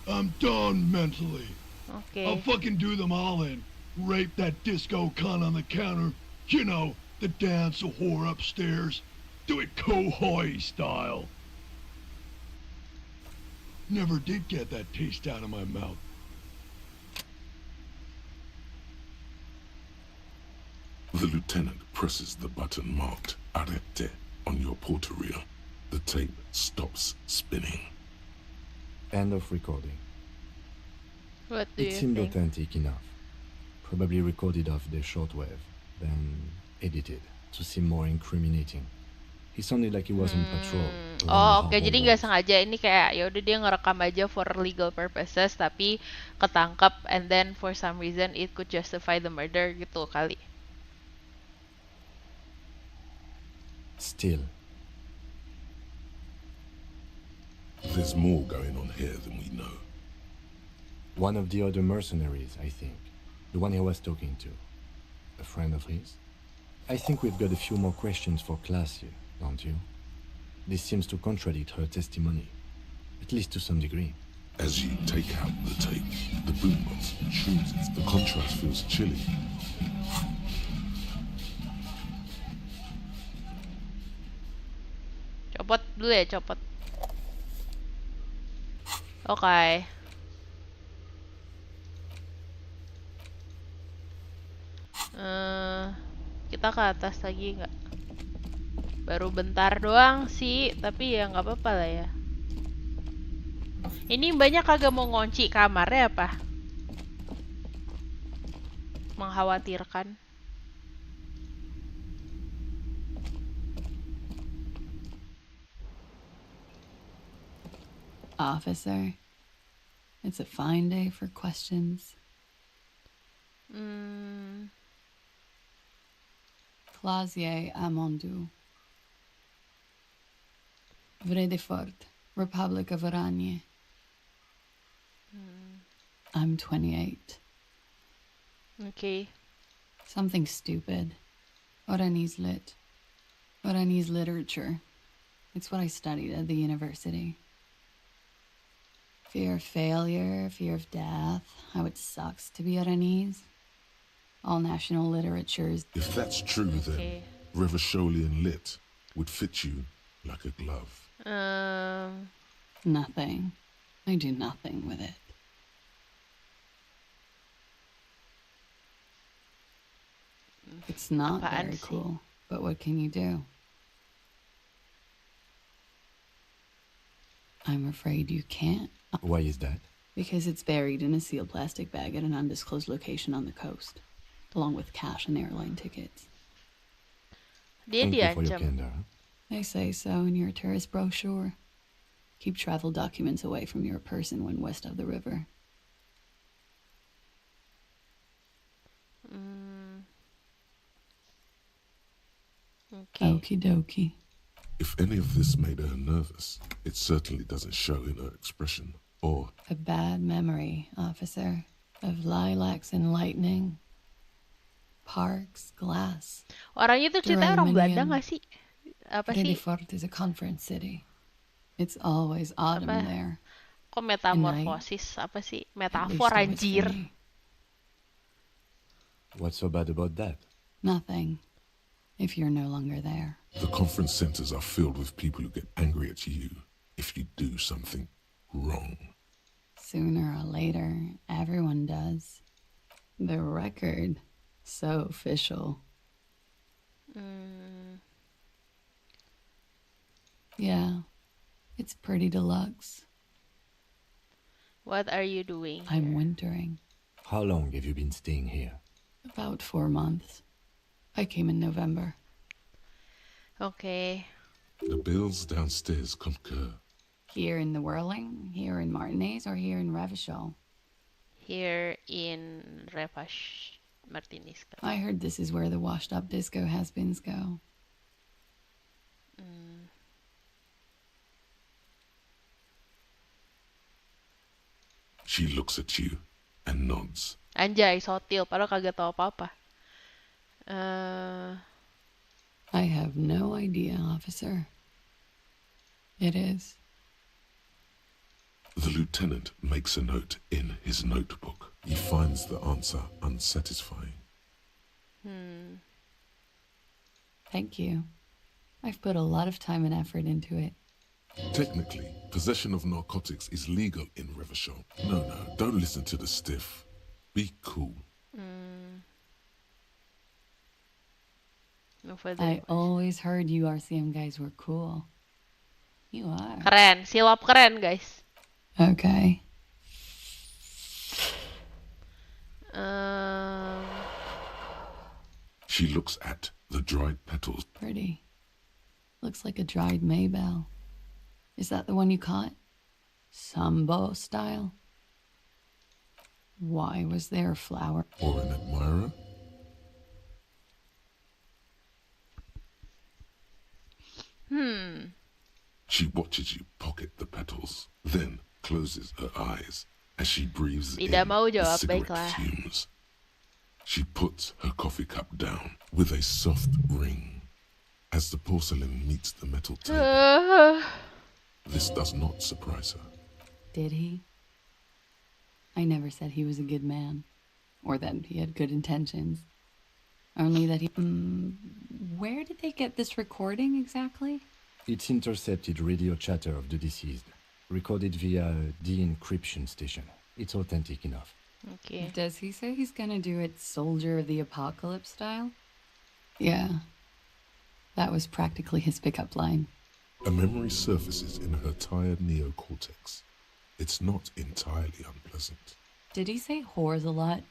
I'm done mentally. Okay. I'll fucking do them all in. Rape that disco cunt on the counter. You know, the dance a whore upstairs. Do it Kohoi style. Never did get that taste out of my mouth. The lieutenant presses the button marked Arrête on your portal-reel. The tape stops spinning. End of recording. What do It you seemed think? authentic enough. Probably recorded off the shortwave, then edited to seem more incriminating. He sounded like he was on patrol. around the Oh, oke. harbor Jadi nggak walls. sengaja ini kayak ya udah dia ngerekam aja for legal purposes, tapi ketangkep and then for some reason it could justify the murder gitu kali. Still, There's more going on here than we know. one of the other mercenaries, I think. The one he was talking to. A friend of his. I think we've got a few more questions for class here, don't you? This seems to contradict her testimony. At least to some degree. As you take out the tape, the boombox chooses. The contrast feels chilly. Copot dulu ya, copot. Oke. Kita ke atas lagi nggak? Baru bentar doang sih, tapi ya nggak apa-apa lah ya. Ini banyak kagak mau ngunci kamarnya apa? Mengkhawatirkan. Officer, it's a fine day for questions. Clasier Amondu. Vredefort, Republic of Oranje. I'm 28. Okay. Something stupid. Oranese lit. Oranese literature. It's what I studied at the university. Fear of failure, fear of death, how it sucks to be Oranese. All national literatures. If that's true, then Revacholian lit would fit you like a glove. Nothing. I do nothing with it. It's not Apaan very sih? cool, but what can you do? I'm afraid you can't. Why is that? Because it's buried in a sealed plastic bag at an undisclosed location on the coast, along with cash and airline tickets. Dia Thank you for your diancam. candor. They say so in your tourist brochure. Keep travel documents away from your person when west of the river. Okay. Okie dokie. If any of this made her nervous, it certainly doesn't show in her expression or A bad memory, officer, of lilacs and lightning, parks, glass. Orangnya tuh ceritanya orang Belanda Geranium. nggak sih? Apa sih? Vredefort is a conference city. It's always autumn Apa? there. Kok metamorfosis? Apa sih? At least Metafor it was for anjir. me. What's so bad about that? Nothing. If you're no longer there. the conference centers are filled with people who get angry at you if you do something wrong. Sooner or later, everyone does. The record, so official. Yeah, it's pretty deluxe. What are you doing? I'm wintering. How long have you been staying here? About 4 months. I came in November. Okay. The bills downstairs concur. Here in the Whirling, here in Martinez, or here in Revachol. Here in Repash Martinez. I heard this is where the washed-up disco has-beens go. She looks at you and nods. Anjay, sotil. Padahal kagak tahu apa-apa. I have no idea, officer. It is. The lieutenant makes a note in his notebook. He finds the answer unsatisfying. Thank you. I've put a lot of time and effort into it. Technically, possession of narcotics is legal in Revachol. No, don't listen to the stiff. Be cool. I always heard you RCM guys were cool. You are. Keren, silap keren guys. Okay. She looks at the dried petals. Pretty. Looks like a dried maybell. Is that the one you caught? Sambo style? Why was there a flower? Or an admirer? She watches you pocket the petals, then closes her eyes as she breathes in the cigarette fumes. She puts her coffee cup down with a soft ring as the porcelain meets the metal table. This does not surprise her. Did he? I never said he was a good man, or that he had good intentions. Only that he... where did they get this recording exactly? It's intercepted radio chatter of the deceased, recorded via a de-encryption station. It's authentic enough. Okay. Does he say he's gonna do it Soldier of the Apocalypse style? Yeah. That was practically his pickup line. A memory surfaces in her tired neocortex. It's not entirely unpleasant. Did he say whores a lot?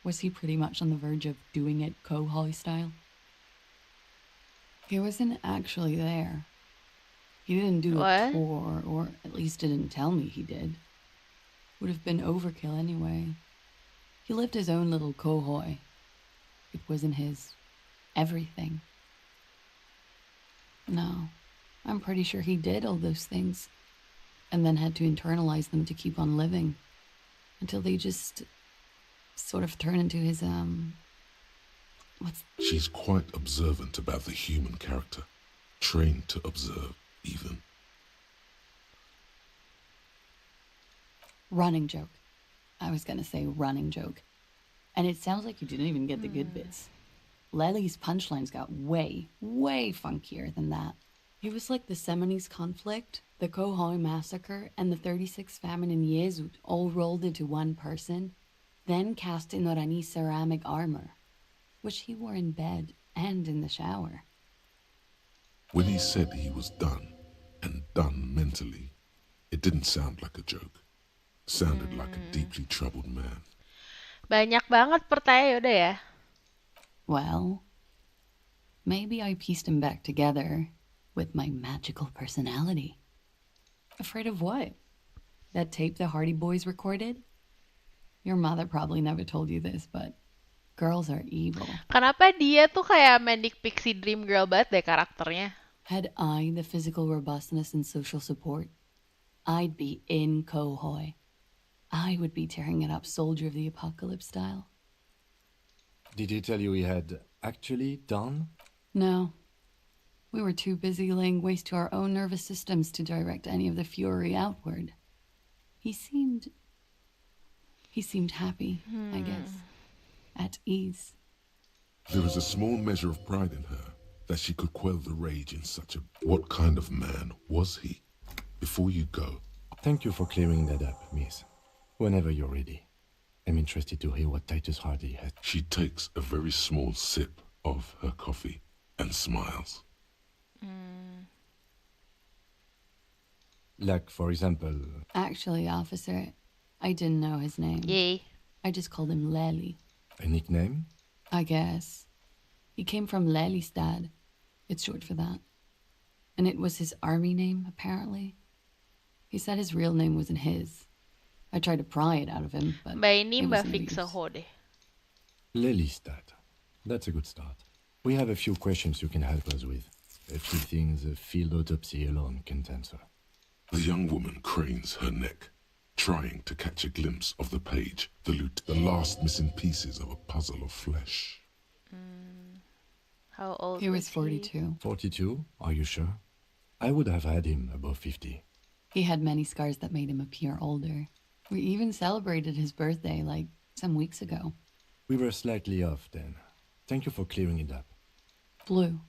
Was he pretty much on the verge of doing it Kohoi style? He wasn't actually there. He didn't do a tour, or at least didn't tell me he did. Would have been overkill anyway. He lived his own little Kohoi. It wasn't his everything. No, I'm pretty sure he did all those things, and then had to internalize them to keep on living, until they just sort of turn into his, She's quite observant about the human character, trained to observe, even. Running joke. I was gonna say running joke. And it sounds like you didn't even get the good bits. Lely's punchlines got way, way funkier than that. He was like the Seminese conflict, the Kohoi massacre, and the 36 famine in Yezut all rolled into one person, then cast in Orani ceramic armor, which he wore in bed and in the shower. When he said he was done, and done mentally, it didn't sound like a joke. Sounded like a deeply troubled man. Banyak banget pertanyaan udah ya. Well, maybe I pieced him back together with my magical personality. Afraid of what? That tape the Hardy Boys recorded? Your mother probably never told you this, but girls are evil. Kenapa dia tuh kayak Manic Pixie Dream Girl banget deh karakternya? Had I the physical robustness and social support, I'd be in Kohoi. I would be tearing it up Soldier of the Apocalypse style. Did he tell you he had actually done? No. We were too busy laying waste to our own nervous systems to direct any of the fury outward. He seemed happy, I guess. At ease. There is a small measure of pride in her that she could quell the rage in such a... What kind of man was he? Before you go... Thank you for clearing that up, miss. Whenever you're ready. I'm interested to hear what Titus Hardy has. She takes a very small sip of her coffee and smiles. Like, for example... Actually, officer, I didn't know his name. Yay. I just called him Lely. A nickname? I guess. He came from Lelystad. It's short for that. And it was his army name, apparently. He said his real name wasn't his. I tried to pry it out of him, but Mbak ini it was Mbak no Fixa use. Hode. Lelystad. That's a good start. We have a few questions you can help us with. A few things a field autopsy alone can't answer. The young woman cranes her neck, trying to catch a glimpse of the page, the last missing pieces of a puzzle of flesh. How old He was 42. 42? Are you sure? I would have had him above 50. He had many scars that made him appear older. We even celebrated his birthday, like, some weeks ago. We were slightly off then. Thank you for clearing it up. Blue.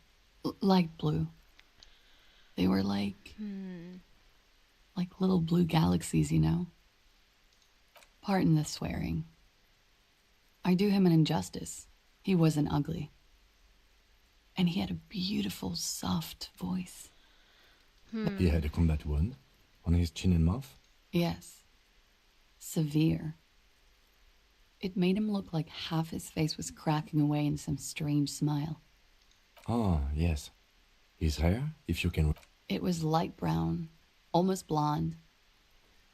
Light blue. They were like little blue galaxies, you know? Pardon the swearing. I do him an injustice. He wasn't ugly. And he had a beautiful, soft voice. He had a combat wound on his chin and mouth? Yes. Severe. It made him look like half his face was cracking away in some strange smile. Ah, yes. His hair, if you can... It was light brown, almost blonde.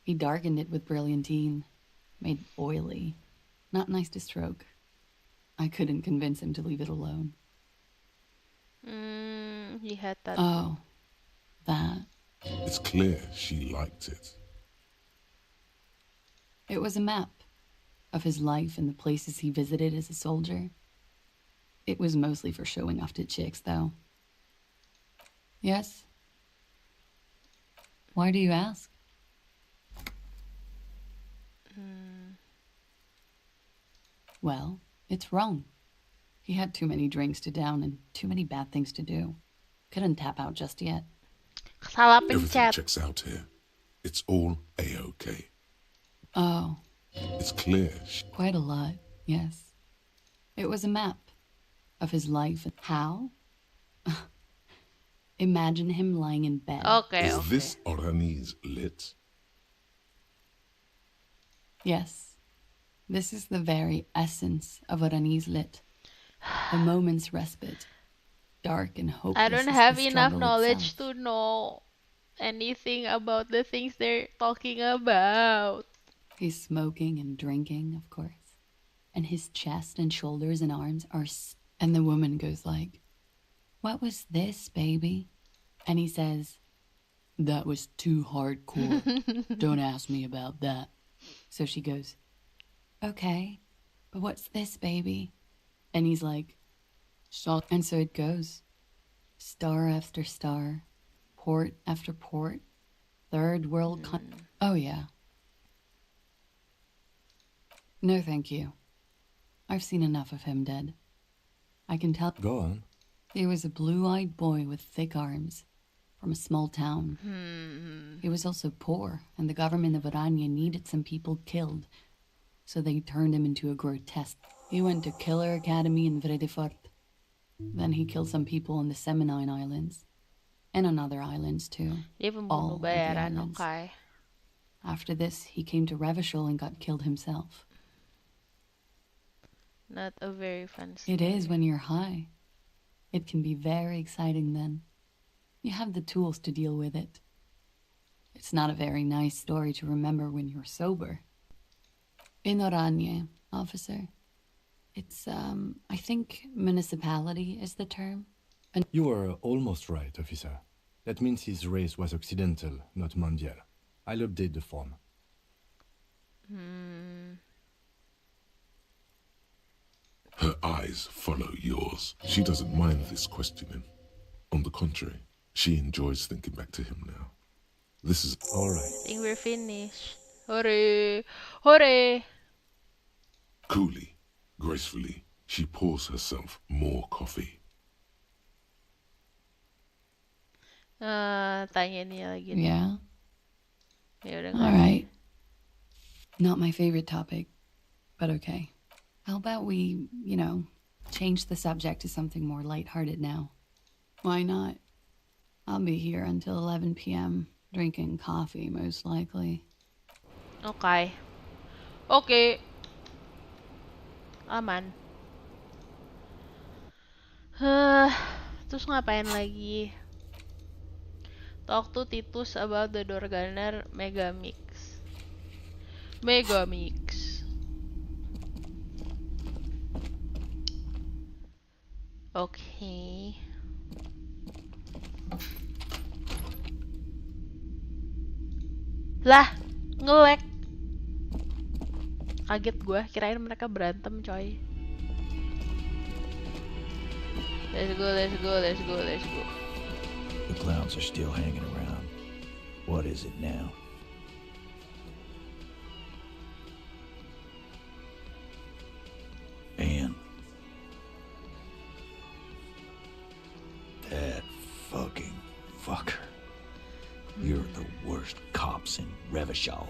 He darkened it with brilliantine, made it oily. Not nice to stroke. I couldn't convince him to leave it alone. He had that. Oh, that. It's clear she liked it. It was a map of his life and the places he visited as a soldier. It was mostly for showing off to chicks, though. Yes? Why do you ask? Well, it's wrong. He had too many drinks to down and too many bad things to do. Couldn't tap out just yet. Salah Everything pencet. checks out here. It's all A-OK. Oh, It's clear she... quite a lot, yes. It was a map of his life. How? Imagine him lying in bed. Okay, Is okay. this Oranese lit? Yes. This is the very essence of Oranese lit. A moment's respite. Dark and hopeless. I don't as have the enough struggle knowledge itself. to know anything about the things they're talking about. He's smoking and drinking, of course. And his chest and shoulders and arms are... And the woman goes like, "What was this, baby?" And he says, "That was too hardcore. Don't ask me about that." So she goes, "Okay, but what's this, baby?" And he's like, "Salt." And so it goes. Star after star, port after port, third world Oh, yeah. No, thank you. I've seen enough of him dead. I can tell. Go on. He was a blue-eyed boy with thick arms from a small town. He was also poor, and the government of Oranje needed some people killed, so they turned him into a grotesque. He went to Killer Academy in Vredefort. Then he killed some on the Seminine Islands, and on other islands too. Dia All pembunuh of the bayaran, islands. okay. After this, he came to Revachol and got killed himself. Not a very fun story. It is when you're high. It can be very exciting then. You have the tools to deal with it. It's not a very nice story to remember when you're sober. In Oranje, officer. It's, I think municipality is the term. You were almost right, officer. That means his race was occidental, not mondial. I'll update the form. Her eyes follow yours. She doesn't mind this questioning. On the contrary, she enjoys thinking back to him now. This is... All right. I think we're finished. Hooray! Hooray! Coolly, gracefully, she pours herself more coffee. Tanya dia lagi. nih. Yeah? Ya udah All right. Not my favorite topic, but okay. How about we, change the subject to something more lighthearted now? Why not? I'll be here until 11 p.m. drinking coffee, most likely. Okay. Okay. Aman. Terus ngapain lagi? Talk to Titus about the door gunner Megamix. Megamix. Okay. Lah, nge-lag. Kaget gue, kirain mereka berantem, coy. Let's go, let's go, let's go, let's go. The clowns are still hanging around. What is it now? And that fucking fucker. You're the worst cops in Revachol.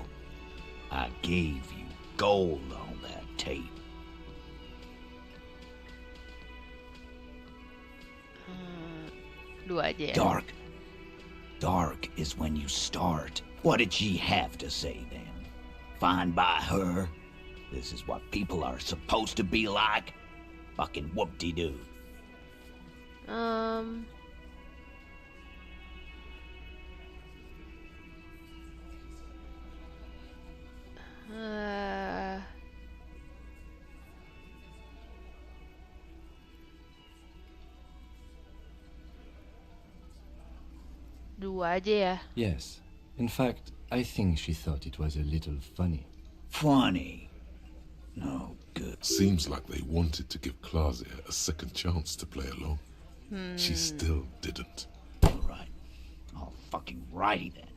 I gave you gold on that tape. Dua aja ya. Dark is when you start. What did she have to say then? Fine by her? This is what people are supposed to be like? Fucking whoop-de-doo. Dua aja ya. Yes. In fact, I think she thought it was a little funny. Funny? No good. Seems like they wanted to give Klasia a second chance to play along. She still didn't. Alright. All fucking righty then.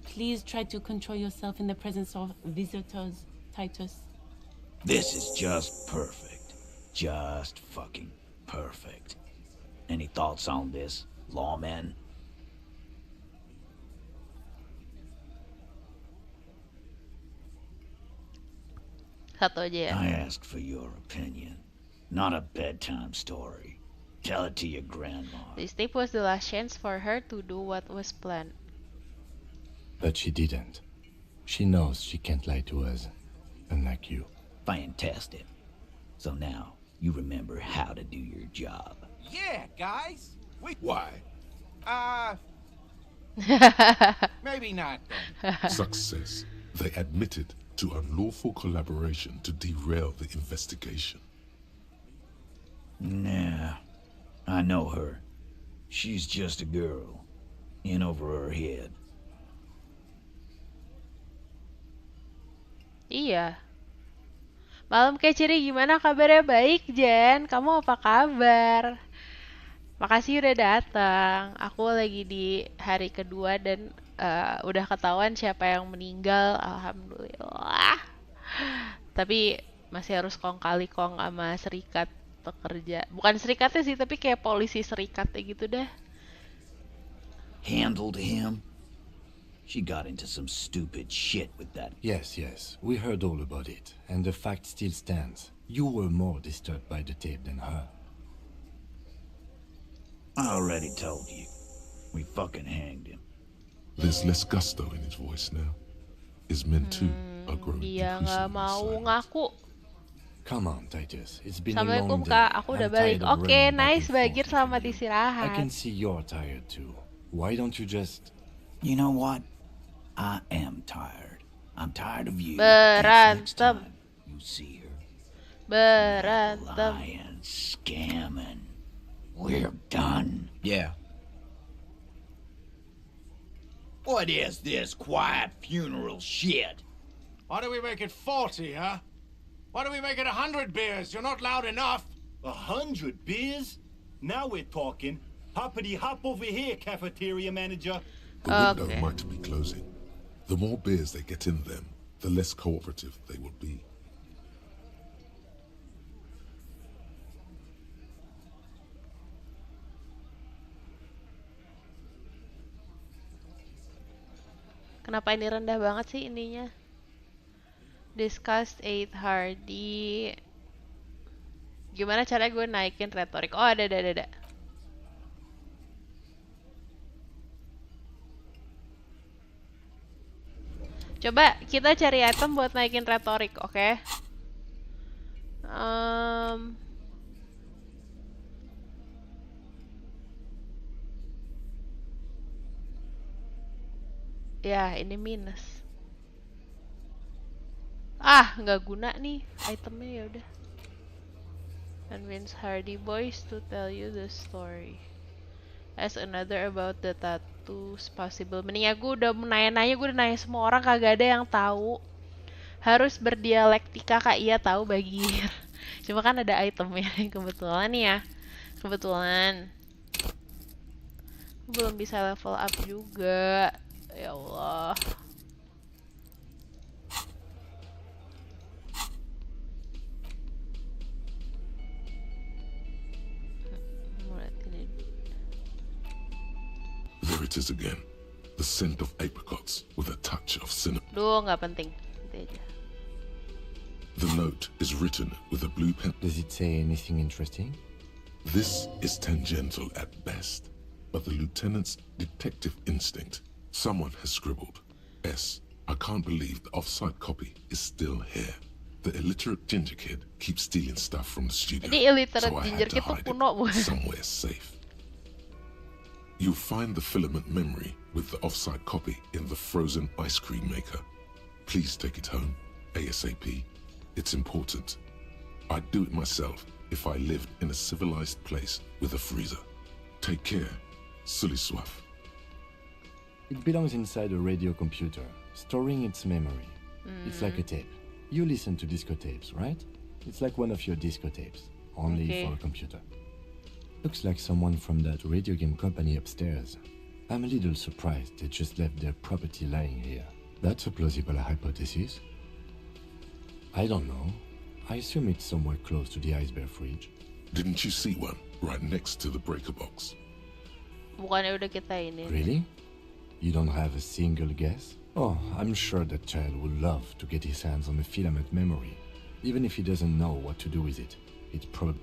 Please try to control yourself in the presence of visitors, Titus. This is just perfect. Just fucking perfect. Any thoughts on this, lawman? Satu aja ya. I asked for your opinion. Not a bedtime story. Tell it to your grandma. This tape was the last chance for her to do what was planned. But she didn't. She knows she can't lie to us, unlike you. Fantastic. So now, you remember how to do your job. Yeah, guys. Why? Maybe not then. Success. They admitted to unlawful collaboration to derail the investigation. Nah, I know her. She's just a girl. In over her head. Iya. Malam Keciri, gimana kabarnya? Baik, Jen. Kamu apa kabar? Makasih udah datang. Aku lagi di hari kedua dan udah ketahuan siapa yang meninggal. Alhamdulillah. Tapi masih harus kong kali kong sama serikat pekerja. Bukan serikatnya sih, tapi kayak polisi serikatnya gitu dah. Handled him? She got into some stupid shit with that. Yes. We heard all about it, and the fact still stands. You were more disturbed by the tape than her. I already told you. We fucking hanged him. There's less gusto in his voice now. His men too are growing Dia nggak increasingly mau silent. ngaku. Come on, Titus. It's been a Assalamualaikum long day. Kak, aku udah I'm balik. tired of Oke, running back nice and Bagir, forth selamat with you. istirahat. I can see you're tired too. Why don't you just... You know what? I am tired. I'm tired of you. Next Berantem. time you see her. Berantem. Lying, scamming. We're done. Yeah. What is this quiet funeral shit? Why do we make it 40, huh? Why do we make it 100 beers? You're not loud enough. 100 beers? Now we're talking. Hoppity hop over here, cafeteria manager. The window might be closing. The more beers they get in them, the less cooperative they will be. Kenapa ini rendah banget sih ininya? Discussed 8 hardy. Gimana caranya gue naikin retorik? Oh, ada. Coba kita cari item buat naikin retorik, oke? Ya, ini minus. Nggak guna nih itemnya, ya udah. Convince Hardy Boys to tell you the story. Ask another about the tattoos possible. Mending gue udah nanya-nanya, gue udah nanya semua orang, kagak ada yang tahu. Harus berdialektika, Kak. Iya tahu Bagir. Cuma kan ada itemnya kebetulan ya. Kebetulan. Belum bisa level up juga. Ya Allah. There it is again. The scent of apricots with a touch of cinnamon. Duh, nggak penting. Nanti aja. The note is written with a blue pen. Does it say anything interesting? This is tangential at best, but the lieutenant's detective instinct. Someone has scribbled. S. I can't believe the off-site copy is still here. The illiterate ginger kid keeps stealing stuff from the studio, Ini illiterate so I ginger had to kid tuh hide kuno, it bukan? somewhere safe. You'll find the filament memory with the off-site copy in the frozen ice cream maker. Please take it home, ASAP. It's important. I'd do it myself if I lived in a civilized place with a freezer. Take care, Sully Swaff. It belongs inside a radio computer, storing its memory. It's like a tape. You listen to disco tapes, right? It's like one of your disco tapes, only Okay. for a computer. Looks like someone from that radio game company upstairs. I'm a little surprised they just left their property lying here. That's a plausible hypothesis. I don't know. I assume it's somewhere close to the iceberg fridge. Didn't you see one right next to the breaker box? Bukannya udah kita ini. Really? You don't have a single guess? Oh, I'm sure that child would love to get his hands on a filament memory. Even if he doesn't know what to do with it. It's probably...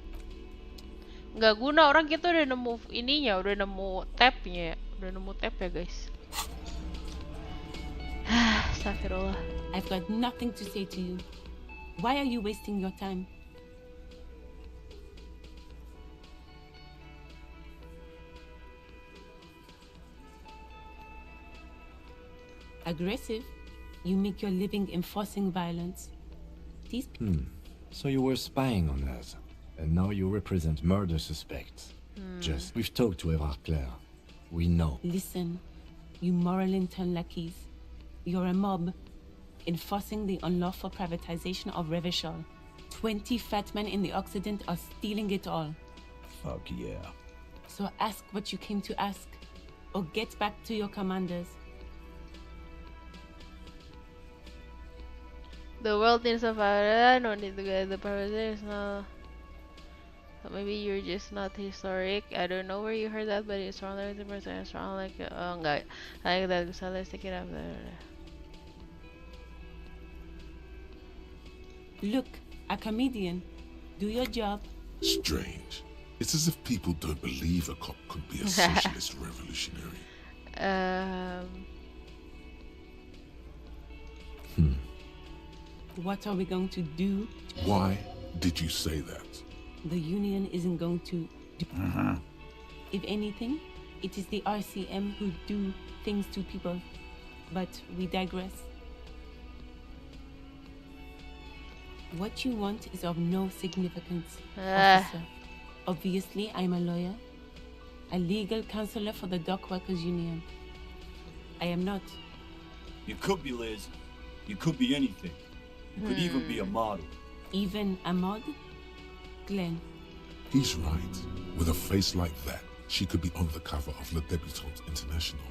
Nggak guna, orang kita udah nemu ininya, udah nemu tabnya, udah nemu tab ya guys. Astagfirullah. I've got nothing to say to you. Why are you wasting your time? Aggressive? You make your living enforcing violence. These So you were spying on us, and now you represent murder suspects. Just, we've talked to Evrard Claire. We know. Listen, you moral intern lackeys. You're a mob, enforcing the unlawful privatization of Revachol. 20 fat men in the Occident are stealing it all. Fuck yeah. So ask what you came to ask, or get back to your commanders. The world needs a father, no need to get the privatization. No. Maybe you're just not historic. I don't know where you heard that, but it's strong like the person. It's strong like oh, enggak. Like that. So let's take it up there. Look, a comedian. Do your job. Strange. It's as if people don't believe a cop could be a socialist revolutionary. What are we going to do? Why did you say that? The union isn't going to do. If anything, it is the RCM who do things to people. But we digress. What you want is of no significance, officer. Obviously, I'm a lawyer, a legal counselor for the Dock Workers Union. I am not. You could be Liz. You could be anything. You could even be a model. Even a mod? Glenn. He's right. With a face like that, she could be on the cover of Le Debutante International.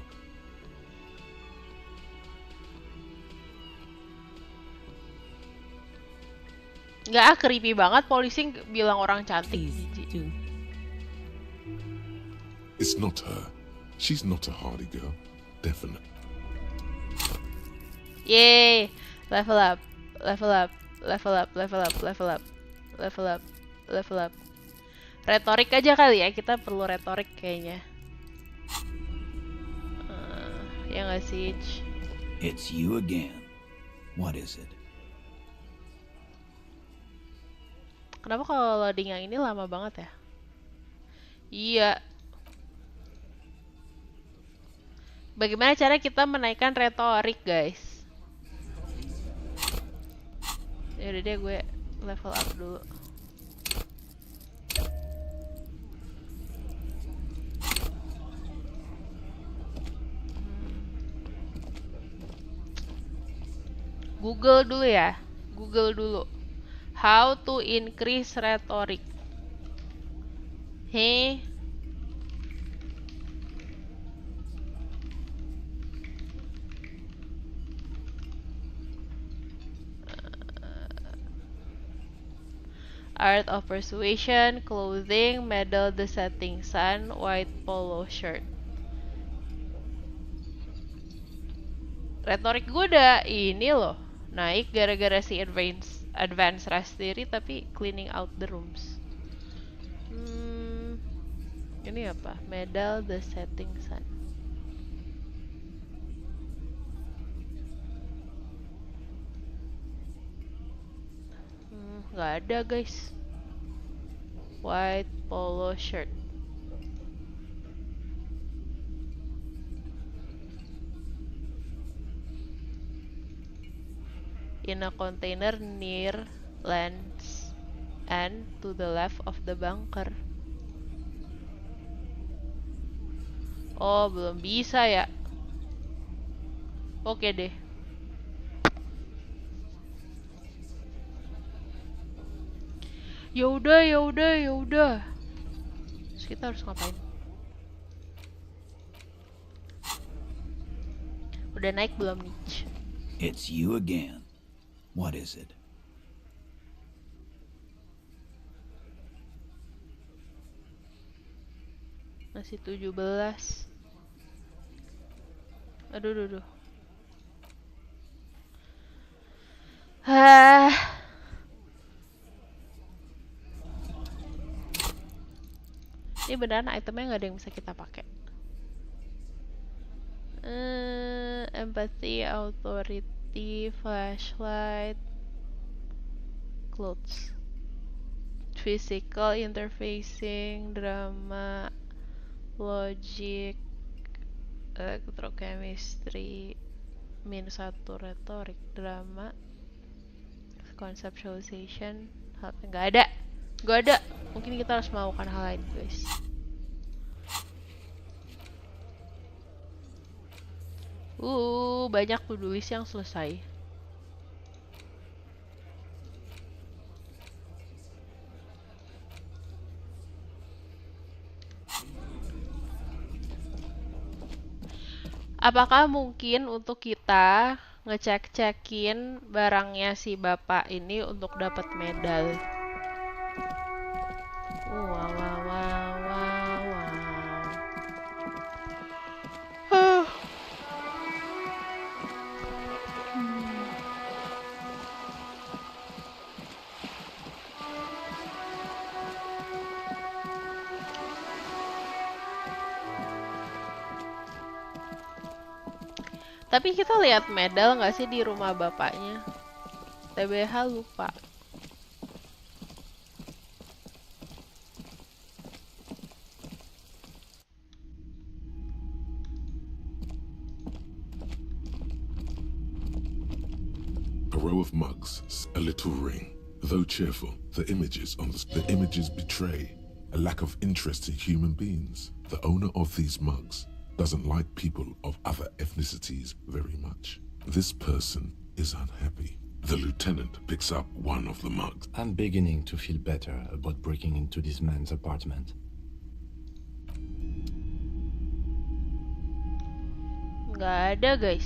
Nggak creepy banget polisi bilang orang cantik. Jijik. It's not her. She's not a hardy girl. Definite. Yay! Level up. Level up. Level up. Level up. Level up. Level up. Level up. Retorik aja kali ya. Kita perlu retorik kayaknya. Ya nggak sih? It's you again. What is it? Kenapa kalau loading yang ini lama banget ya? Iya. Bagaimana cara kita menaikkan retorik, guys? Yaudah deh, gue level up dulu. Google dulu ya. Google dulu. How to increase rhetoric. Art of Persuasion, Clothing, Medal the Setting Sun, White Polo Shirt. Retorik gue udah ini loh, naik gara-gara si advance rush theory tapi cleaning out the rooms. Ini apa? Medal the Setting Sun. Nggak ada guys. White polo shirt. In a container near land's end to the left of the bunker. Oh, belum bisa ya. Oke deh. Yaudah. Terus kita harus ngapain? Udah naik belum nih? It's you again. What is it? Masih 17. Aduh. Ini beneran itemnya nggak ada yang bisa kita pakai. Empathy, authority, flashlight, clothes, physical interfacing, drama, logic, electrochemistry, -1 retorik, drama, conceptualization, nggak ada. Mungkin kita harus melakukan hal lain guys. Banyak to-do list yang selesai. Apakah mungkin untuk kita ngecek-cekin barangnya si bapak ini untuk dapat medal? Wow. Tapi kita lihat medal nggak sih di rumah bapaknya? TBH lupa. A row of mugs, a little ring. Though cheerful, the images betray a lack of interest in human beings. The owner of these mugs doesn't like people of other ethnicities very much. This person is unhappy. The lieutenant picks up one of the mugs. I'm beginning to feel better about breaking into this man's apartment. Nggak ada guys.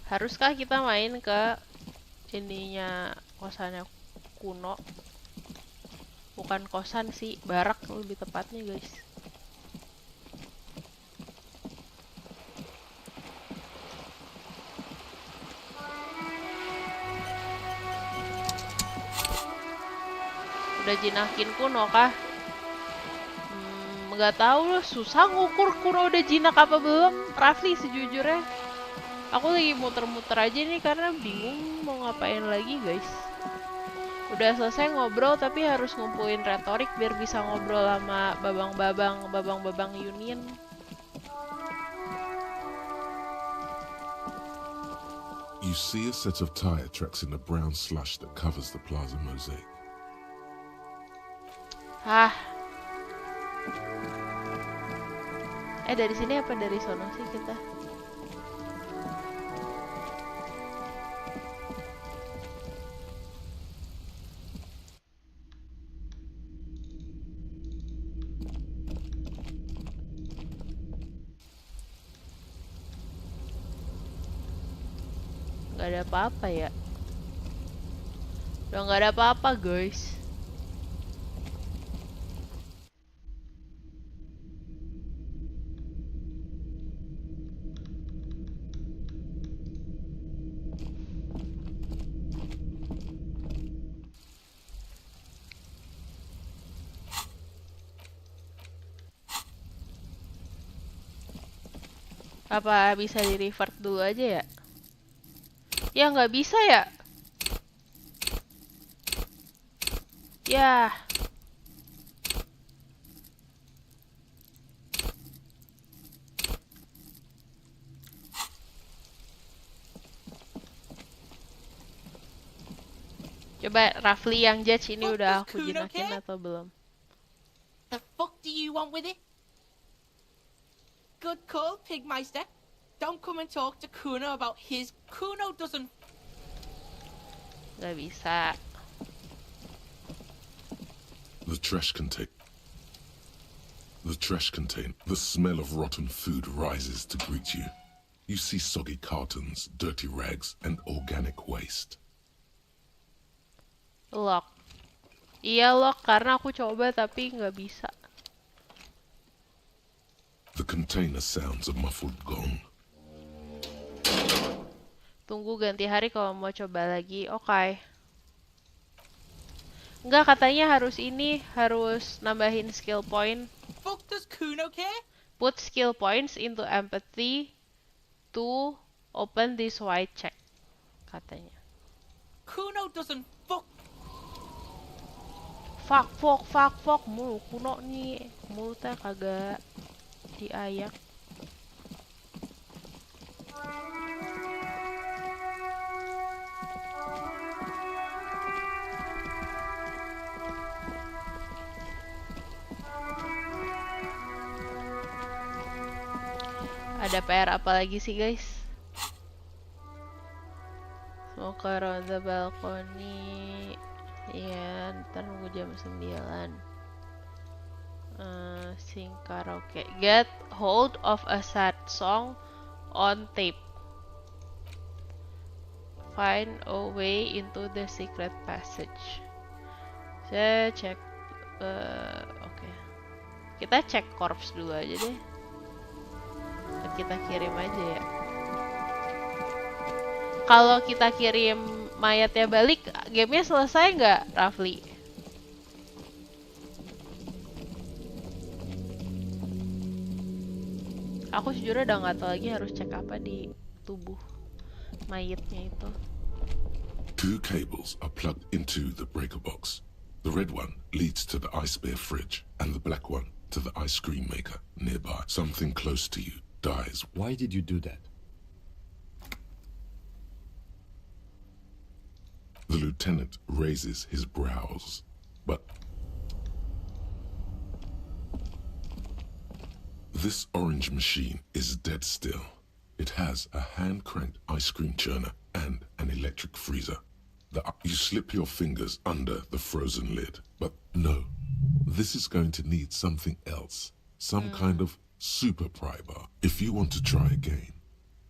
Haruskah kita main ke ininya kosannya kuno? Bukan kosan sih, barak lebih tepatnya guys. Udah jinakin kuno kah? Nggak tahu loh, susah ngukur kuno udah jinak apa belum. Rafli sejujurnya aku lagi muter-muter aja nih karena bingung mau ngapain lagi guys. Udah selesai ngobrol tapi harus ngumpulin retorik biar bisa ngobrol sama babang-babang union. You see a set of tire tracks in the brown slush that covers the plaza mosaic. Dari sini apa dari sono sih kita? Gak ada apa-apa ya. Udah gak ada apa-apa guys. Apa bisa di revert dulu aja ya? Ya nggak bisa ya? Ya. Coba Rafli yang judge ini udah aku jinakin atau belum? The fuck do you want with it? Good call, Pigmeister. Don't come and talk to Kuno about his... Kuno doesn't... Gak bisa. The trash contain. The smell of rotten food rises to greet you. You see soggy cartons, dirty rags, and organic waste. Lock. Iya lock, karena aku coba tapi nggak bisa. The container sounds a muffled gong. Tunggu ganti hari kalau mau coba lagi. Oke. Enggak, katanya harus ini, harus nambahin skill point. Fuck does Kuno care? Put skill points into empathy to open this white check. Katanya. Kuno doesn't fuck. Fuck mulu. Kuno nih mulutnya kagak diayak. Ada PR apa lagi sih guys? Smoke around the balcony. Iya, ntar nunggu jam 9. Sing karaoke. Get hold of a sad song on tape. Find a way into the secret passage. Saya cek. Oke. Kita cek corpse dulu aja deh. Kita kirim aja ya. Kalau kita kirim mayatnya balik, gamenya selesai nggak, Rafli? Aku sejujurnya udah nggak tahu lagi harus cek apa di tubuh mayatnya itu. 2 cables are plugged into the breaker box. The red one leads to the ice bear fridge, and the black one to the ice cream maker nearby. Something close to you dies. Why did you do that? The lieutenant raises his brows, but this orange machine is dead still. It has a hand-cranked ice cream churner and an electric freezer. You slip your fingers under the frozen lid, but no, this is going to need something else. Some kind of super pry bar. If you want to try again,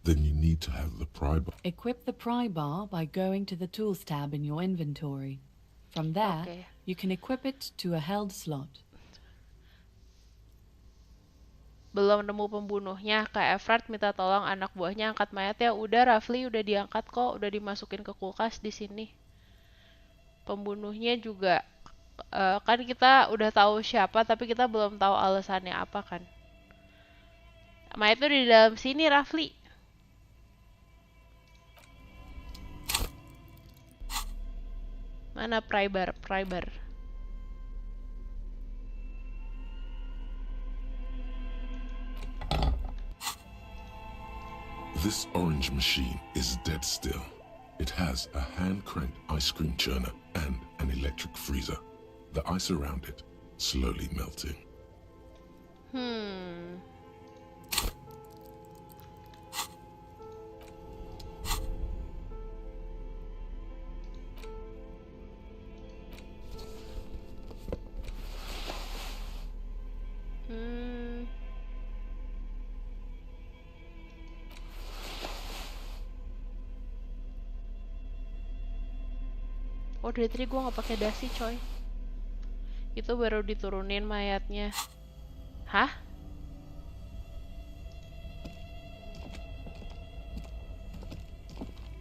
then you need to have the pry bar. Equip the pry bar by going to the Tools tab in your inventory. From there, you can equip it to a held slot. Belum nemu pembunuhnya, Kak Efrat minta tolong anak buahnya angkat mayatnya. Udah, Rafli udah diangkat kok, udah dimasukin ke kulkas di sini. Pembunuhnya juga kan kita udah tahu siapa, tapi kita belum tahu alasannya apa kan. Mayatnya udah di dalam sini, Rafli. Mana pry bar? This orange machine is dead still. It has a hand-cranked ice cream churner and an electric freezer. The ice around it slowly melting. Oh dari tadi gue nggak pakai dasi coy. Itu baru diturunin mayatnya. Hah?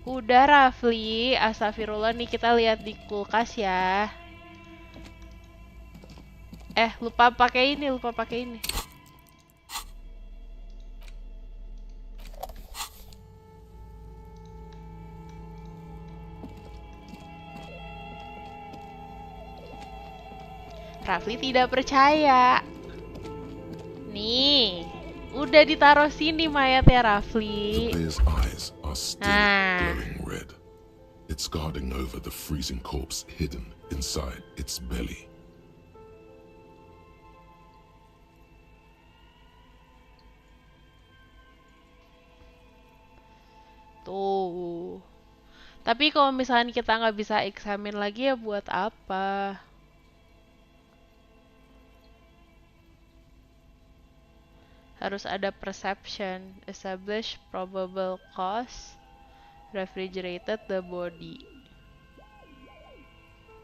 Udah Rafli, astagfirullah nih kita lihat di kulkas ya. Lupa pakai ini, Rafli tidak percaya. Nih, udah ditaruh sini mayatnya Rafli. The bear's eyes are still glowing red. It's guarding over the freezing corpse hidden inside its belly. Tuh. Tapi kalau misalnya kita nggak bisa eksamin lagi ya buat apa? Harus ada perception, establish probable cause, refrigerated the body.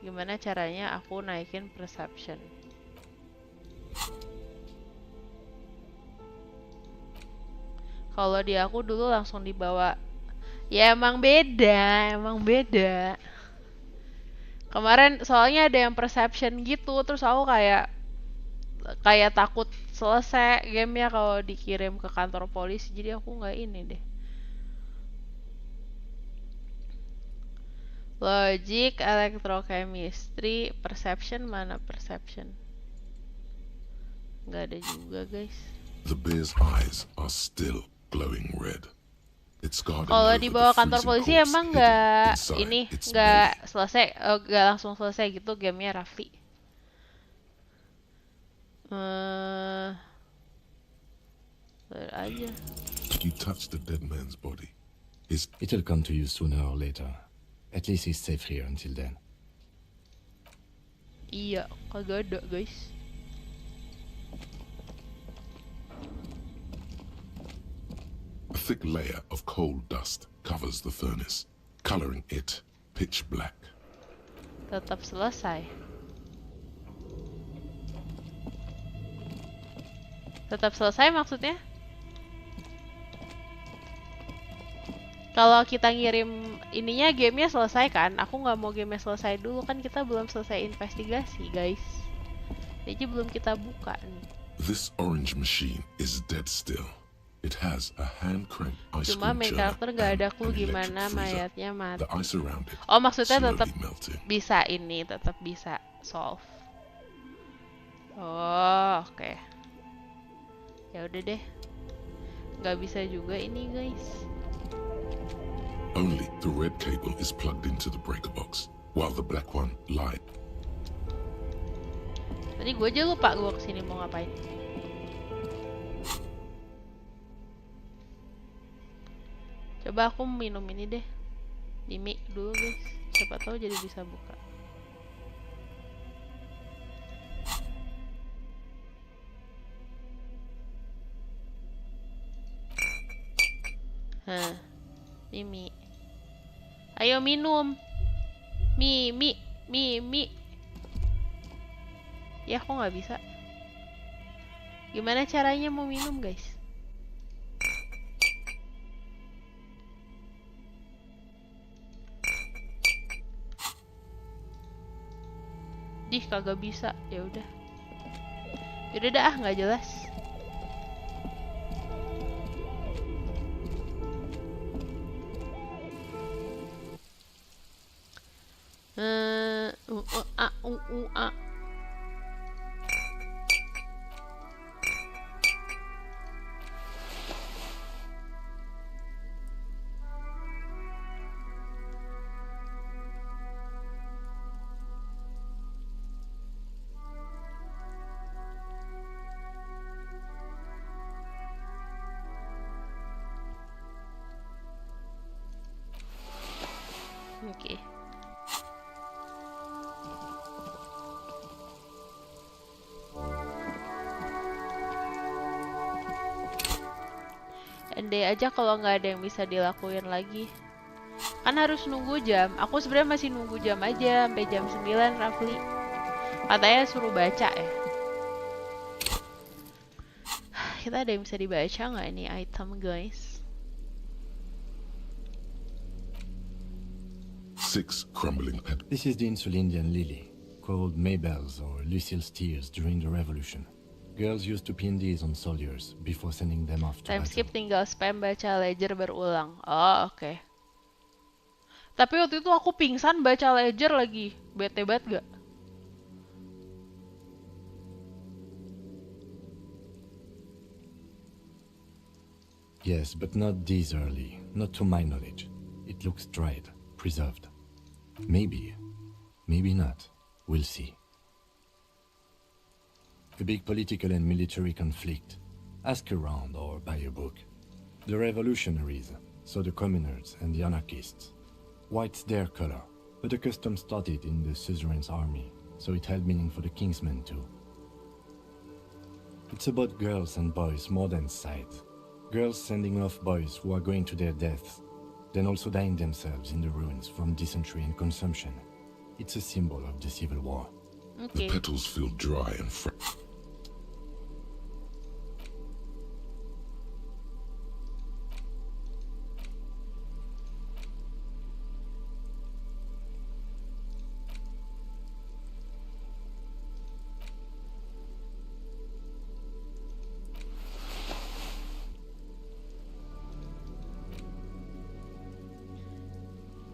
Gimana caranya aku naikin perception? Kalau di aku dulu langsung dibawa. Ya emang beda. Kemarin soalnya ada yang perception gitu, terus aku kayak takut selesai gamenya kalau dikirim ke kantor polisi, jadi aku nggak ini deh. Logic, electrochemistry, perception, mana perception? Nggak ada juga guys. The bear's eyes are still glowing red. It's guarding Kalau over dibawa the kantor freezing polisi corpse emang hidden nggak inside ini its nggak belly. selesai, nggak langsung selesai gitu gamenya Rafli. Aja. You touch the dead man's body. It'll come to you sooner or later. At least he's safe here until then. Iya, kagak ada guys. A thick layer of coal dust covers the furnace, coloring it pitch black. Tetap selesai. Tetap selesai maksudnya? Kalau kita ngirim ininya gamenya selesai kan? Aku nggak mau gamenya selesai dulu, kan kita belum selesai investigasi guys. Jadi belum kita buka nih. This orange machine is dead still. It has a hand crank ice Cuma cream main churner karakter nggak ada and clue an gimana electric freezer. mayatnya mati. The ice around it Oh maksudnya tetap slowly melting. bisa ini, tetap bisa solve. Oh oke. Ya udah deh. Nggak bisa juga ini guys. Only the red cable is plugged into the breaker box, while the black one lied. Tadi gue aja lupa gue kesini mau ngapain. Coba aku minum ini deh. Di mic dulu guys. Siapa tahu jadi bisa buka. Mimi. Ayo minum. Mimi. Ya kok nggak bisa. Gimana caranya mau minum guys? Dih kagak bisa. Ya udah. Yaudah dah nggak jelas. Oke. Andai aja kalau nggak ada yang bisa dilakuin lagi. Kan harus nunggu jam. Aku sebenarnya masih nunggu jam aja sampai jam 9, Rafli. Katanya suruh baca ya. Kita ada yang bisa dibaca nggak ini item, guys? 6 crumbling pet. This is the Insulindian lily, called Maybelle's or Lucille's tears during the revolution. Girls used to pin these on soldiers before sending them off to Time battle. skip tinggal spam baca ledger berulang. Oh, oke. Tapi waktu itu aku pingsan baca ledger lagi. Bete banget gak? Yes, but not these early. Not to my knowledge. It looks dried, preserved. Maybe. Maybe not. We'll see. A big political and military conflict. Ask around or buy a book. The revolutionaries, so the communards and the anarchists. White's their color, but the custom started in the suzerain's army, so it held meaning for the king's men too. It's about girls and boys more than sight. Girls sending off boys who are going to their deaths, then also dying themselves in the ruins from dysentery and consumption. It's a symbol of the civil war. The petals feel dry and fresh.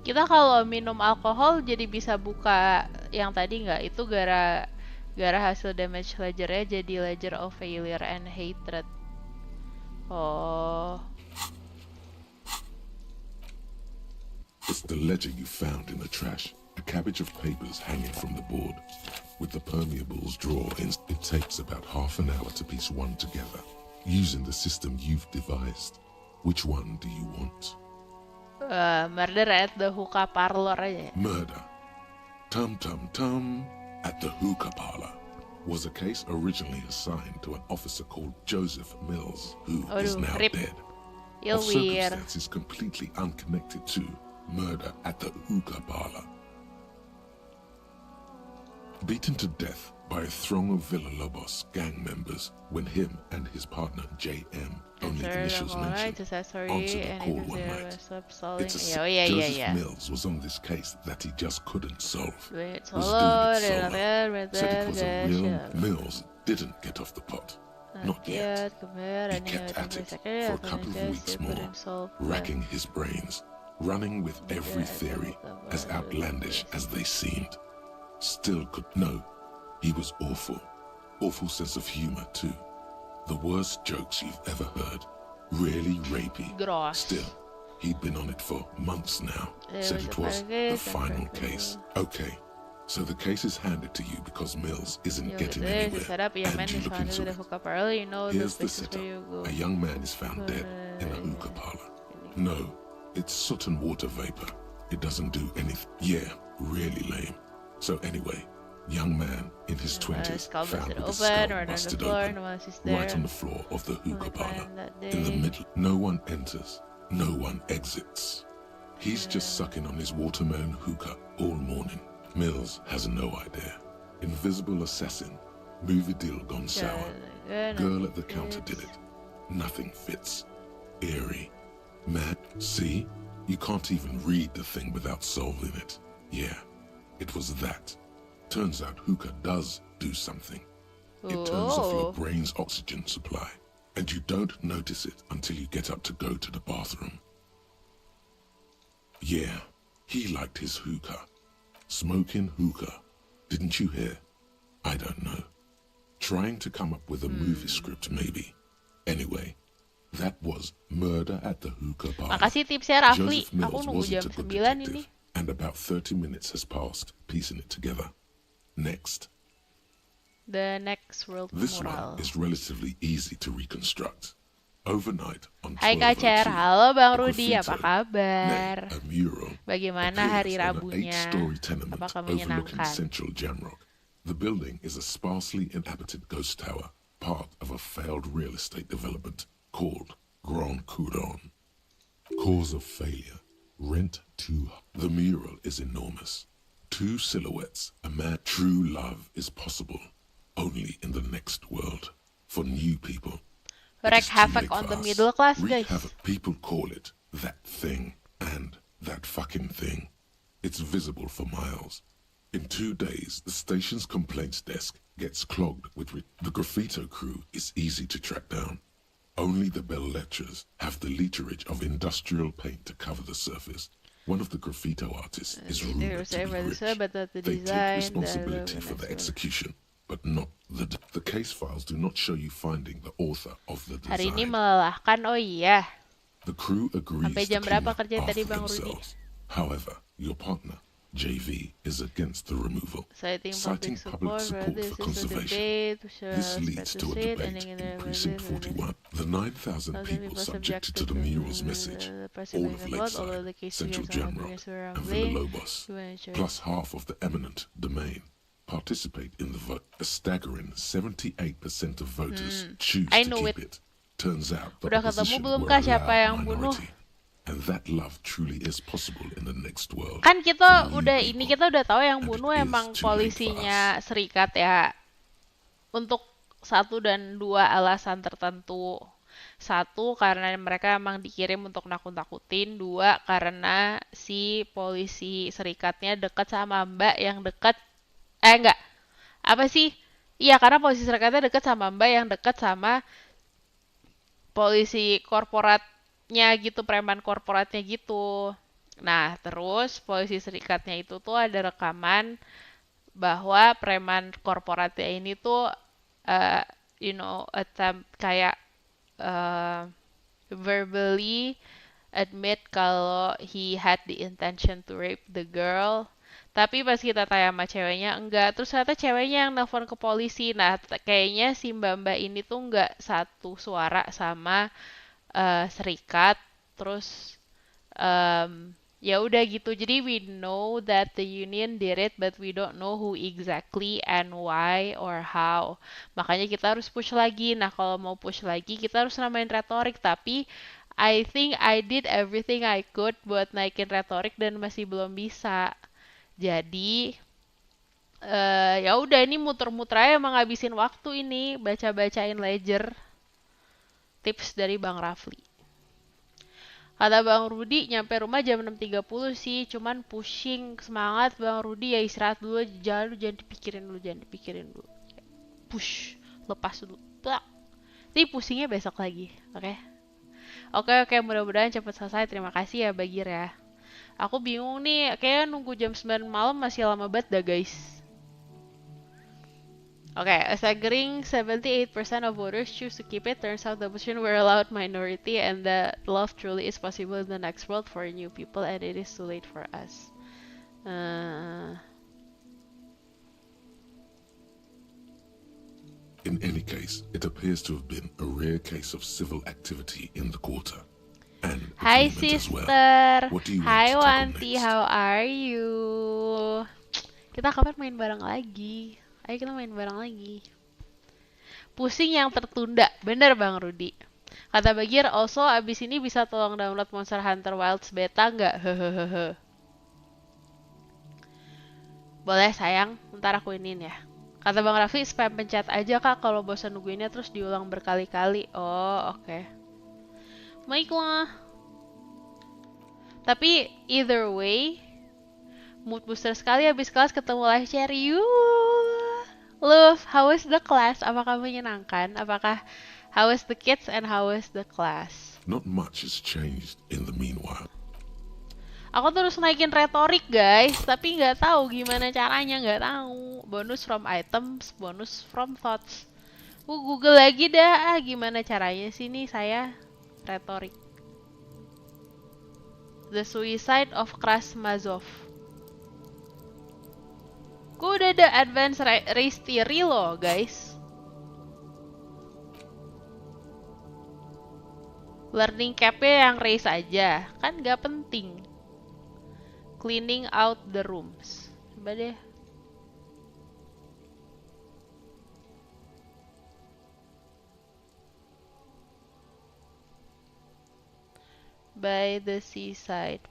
Kita kalau minum alkohol jadi bisa buka yang tadi nggak? Itu gara hasil damage ledgernya jadi ledger of failure and hatred. Oh. It's the ledger you found in the trash. A cabbage of papers hanging from the board. With the permeables drawn in, it takes about half an hour to piece one together, using the system you've devised. Which one do you want? Murder at the hookah parlor aja. Murder. Tum Tum Tum at the hookah parlor was a case originally assigned to an officer called Joseph Mills, who is now dead. Of circumstances completely unconnected to murder at the hookah parlor. Beaten to death by a throng of Villa Lobos gang members when him and his partner J.M., only initials mentioned, answered the call one night. It's Joseph Mills was on this case that he just couldn't solve. Was doing it solo. Said it was a real Mills didn't get off the pot. Not yet. He kept at it for a couple of weeks more, racking his brains, running with every theory, as outlandish as they seemed. Still could know. He was awful. Awful sense of humor too. The worst jokes you've ever heard. Really rapey. Still, he'd been on it for months now. Said it was the final case. Okay, so the case is handed to you because Mills isn't getting anywhere, and you look into it. Here's the setup. A young man is found dead in a hookah parlor. No, it's soot and water vapor. It doesn't do anything. Yeah, really lame. So anyway, young man in his 20s found with his skull busted open, right on the floor of the hookah parlor. In the middle, no one enters, no one exits. He's just sucking on his watermelon hookah all morning. Mills has no idea. Invisible assassin, movie deal gone sour. Girl at the counter did it. Nothing fits. Eerie. Mad. See? You can't even read the thing without solving it. Yeah. It was that. Turns out hookah does do something. It turns off your brain's oxygen supply, and you don't notice it until you get up to go to the bathroom. Yeah, he liked his hookah. Smoking hookah. Didn't you hear? I don't know. Trying to come up with a movie script, maybe. Anyway, that was murder at the hookah bar. Makasih tipsnya, Rafli. Aku nunggu jam 9 ini. And about 30 minutes has passed, piecing it together. Next. The next world This mural. one is relatively easy to reconstruct. Overnight on Hai Kak Cher, halo Bang Rudi, apa kabar? A mural Bagaimana hari Rabunya? eight-story tenement Apakah overlooking menyenangkan? central Jamrock. The building is a sparsely inhabited ghost tower, part of a failed real estate development called Grand Couronne. Cause of failure: Rent to... The mural is enormous. 2 silhouettes. A man. True love is possible only in the next world. For new people. Wreak havoc on the middle class, guys. Havoc. People call it that thing and that fucking thing. It's visible for miles. In 2 days, the station's complaints desk gets clogged with... The graffito crew is easy to track down. Only the bell lectures have the literage of industrial paint to cover the surface. One of the graffito artists is rumored to be rich. They take responsibility for the execution, but not the... The case files do not show you finding the author of the design. Hari ini melelahkan, oh iya. The crew agrees Sampai jam to berapa clean kerja up tadi after Bang Rudi? themselves. However, your partner, JV, is against the removal, citing public support for conservation. This leads to a debate in Precinct 41. The 9,000 people subjected to the mural's message, all of Lakeside, Central General, and Villa Lobos, plus half of the eminent domain, participate in the vote. A staggering 78% of voters choose to keep it. Turns out the Udah ketemu opposition belum were kah a siapa loud yang bunuh? minority. And that love truly is possible in the next world. Kan kita udah tahu yang bunuh emang polisinya serikat ya. Untuk 1 dan 2 alasan tertentu. 1 karena mereka emang dikirim untuk nakut-nakutin. 2 karena si polisi serikatnya dekat sama Mbak yang dekat. Enggak. Apa sih? Iya, karena polisi serikatnya dekat sama Mbak yang dekat sama polisi korporatnya gitu, preman korporatnya gitu. Nah, terus polisi serikatnya itu tuh ada rekaman bahwa preman korporatnya ini tuh attempt kayak verbally admit kalau he had the intention to rape the girl. Tapi pas kita tanya sama ceweknya enggak, terus ternyata ceweknya yang nelfon ke polisi. Nah, kayaknya si mbak-mbak ini tuh enggak satu suara sama serikat. Terus ya udah gitu. Jadi we know that the union did it, but we don't know who exactly and why or how. Makanya kita harus push lagi. Nah, kalau mau push lagi, kita harus namain retorik. Tapi I think I did everything I could buat naikin retorik dan masih belum bisa. Jadi ya udah ini muter-muter aja emang ngabisin waktu ini baca-bacain ledger. Tips dari Bang Rafli. Kata Bang Rudi nyampe rumah jam 6.30 sih, cuman pushing. Semangat Bang Rudi, ya istirahat dulu, jangan dipikirin dulu. Push, lepas dulu. Nanti pusingnya besok lagi, oke? Oke, mudah-mudahan cepat selesai. Terima kasih ya Bagir ya. Aku bingung nih, kayaknya nunggu jam 9 malam masih lama banget dah guys. Oke, a staggering 78% of voters choose to keep it. Turns out the opposition were a loud minority and that love truly is possible in the next world for new people and it is too late for us. In any case, it appears to have been a rare case of civil activity in the quarter. And Hi sister, What do you hi want to tackle Wanti, next? how are you? Kita kapan main bareng lagi? Ayo kita main bareng lagi. Pusing yang tertunda, bener Bang Rudi. Kata Bagir, also abis ini bisa tolong download Monster Hunter Wilds beta nggak? Hehehe. Boleh sayang, ntar aku iniin ya. Kata Bang Raffi, spam pencet aja kak kalau bosan nungguinnya terus diulang berkali-kali. Oh oke. Baiklah. Tapi either way, mood booster sekali habis kelas ketemu live share. Love, how was the class? Apakah menyenangkan? Apakah how was the kids and how was the class? Not much has changed in the meanwhile. Aku terus naikin retorik guys, tapi nggak tahu gimana caranya, nggak tahu. Bonus from items, bonus from thoughts. Google lagi dah, gimana caranya sih nih saya retorik. The Suicide of Krasmazov. Kok udah ada advance race theory loh guys. Learning cap-nya yang race aja, kan nggak penting. Cleaning out the rooms. Coba deh. By the seaside.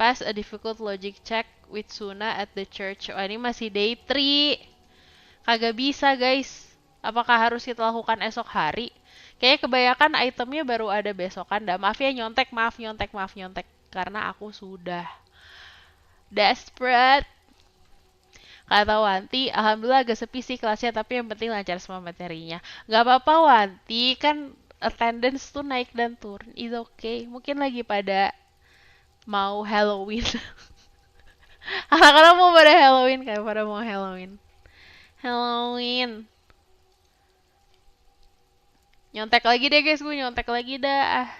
Pass a difficult logic check with Suna at the church. Oh, ini masih day 3. Kagak bisa, guys. Apakah harus kita lakukan esok hari? Kayaknya kebanyakan itemnya baru ada besokan dah. Maaf ya nyontek, maaf nyontek. Karena aku sudah desperate. Kata Wanti, alhamdulillah agak sepi sih kelasnya, tapi yang penting lancar semua materinya. Gak apa-apa Wanti, kan attendance tuh naik dan turun. It's okay. Mungkin lagi pada mau Halloween. Anak-anak mau pada Halloween, kayak pada mau Halloween. Nyontek lagi deh guys, gue nyontek lagi dah.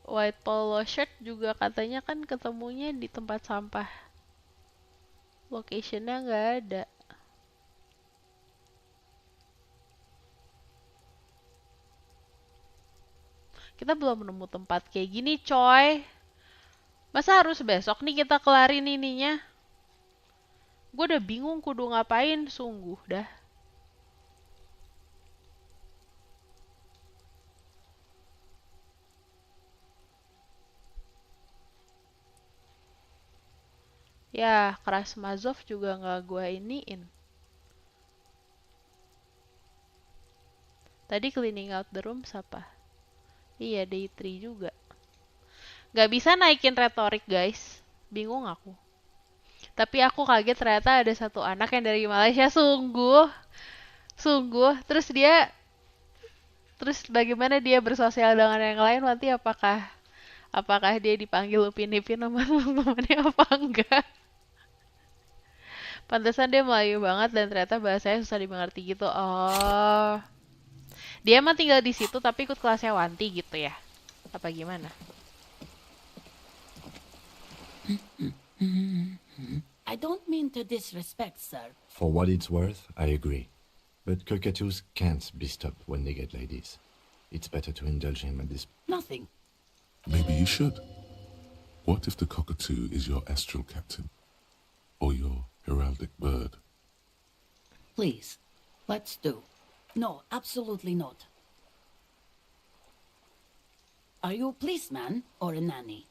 White polo shirt juga katanya kan ketemunya di tempat sampah. Location-nya nggak ada. Kita belum nemu tempat kayak gini coy. Masa harus besok nih kita kelarin ininya? Gue udah bingung kudu ngapain, sungguh dah. Ya, keras Mazov juga nggak gue iniin. Tadi cleaning out the room siapa? Iya, day 3 juga. Gak bisa naikin retorik guys. Bingung aku. Tapi aku kaget ternyata ada satu anak yang dari Malaysia. Sungguh. Terus bagaimana dia bersosial dengan yang lain? Nanti apakah dia dipanggil Upin-Ipin sama teman-temannya apa enggak? Pantesan dia Melayu banget dan ternyata bahasanya susah dimengerti gitu. Oh. Dia emang tinggal di situ tapi ikut kelasnya Wanti gitu ya? Apa gimana? I don't mean to disrespect, sir. For what it's worth, I agree. But cockatoos can't be stopped when they get like this. It's better to indulge him at this. Nothing. Maybe you should. What if the cockatoo is your astral captain? Or your heraldic bird? Please, let's do. No, absolutely not. Are you a policeman or a nanny?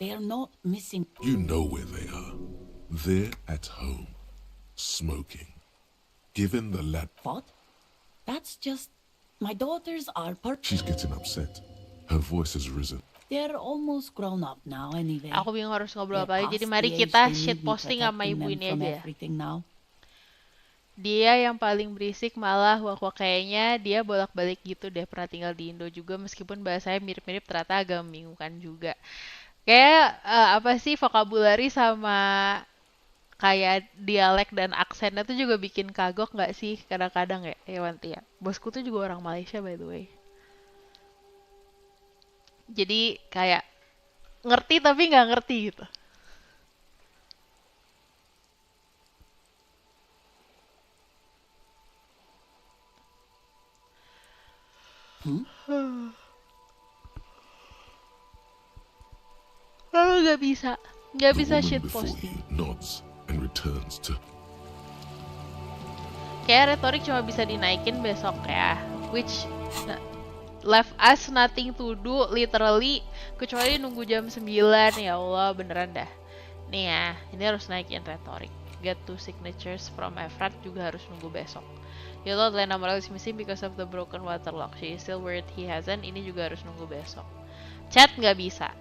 They are not missing. You know where they are. They're at home, smoking. Given the lad. What? That's just... My daughters are She's getting upset. Her voice has risen. They're almost grown up now anyway. Aku bingung harus ngobrol apa lagi. Jadi mari kita shit posting sama ibu ini aja ya. Dia yang paling berisik malah wah kayaknya dia bolak-balik gitu deh, pernah tinggal di Indo juga meskipun bahasanya mirip-mirip ternyata agak membingungkan juga. Kayak apa sih vocabulary sama kayak dialek dan aksennya tuh juga bikin kagok nggak sih kadang-kadang ya Wanti ya. Bosku tuh juga orang Malaysia by the way. Jadi kayak ngerti tapi nggak ngerti gitu. Lalu nggak bisa shit posting. Nods and returns to. Kayak retorik cuma bisa dinaikin besok ya, which left us nothing to do literally kecuali nunggu jam 9. Ya Allah beneran dah. Nih ya, ini harus naikin retorik. Get 2 signatures from Efrat juga harus nunggu besok. You thought Lena Morel is missing because of the broken water lock. She is still worried he hasn't. Ini juga harus nunggu besok. Chat nggak bisa.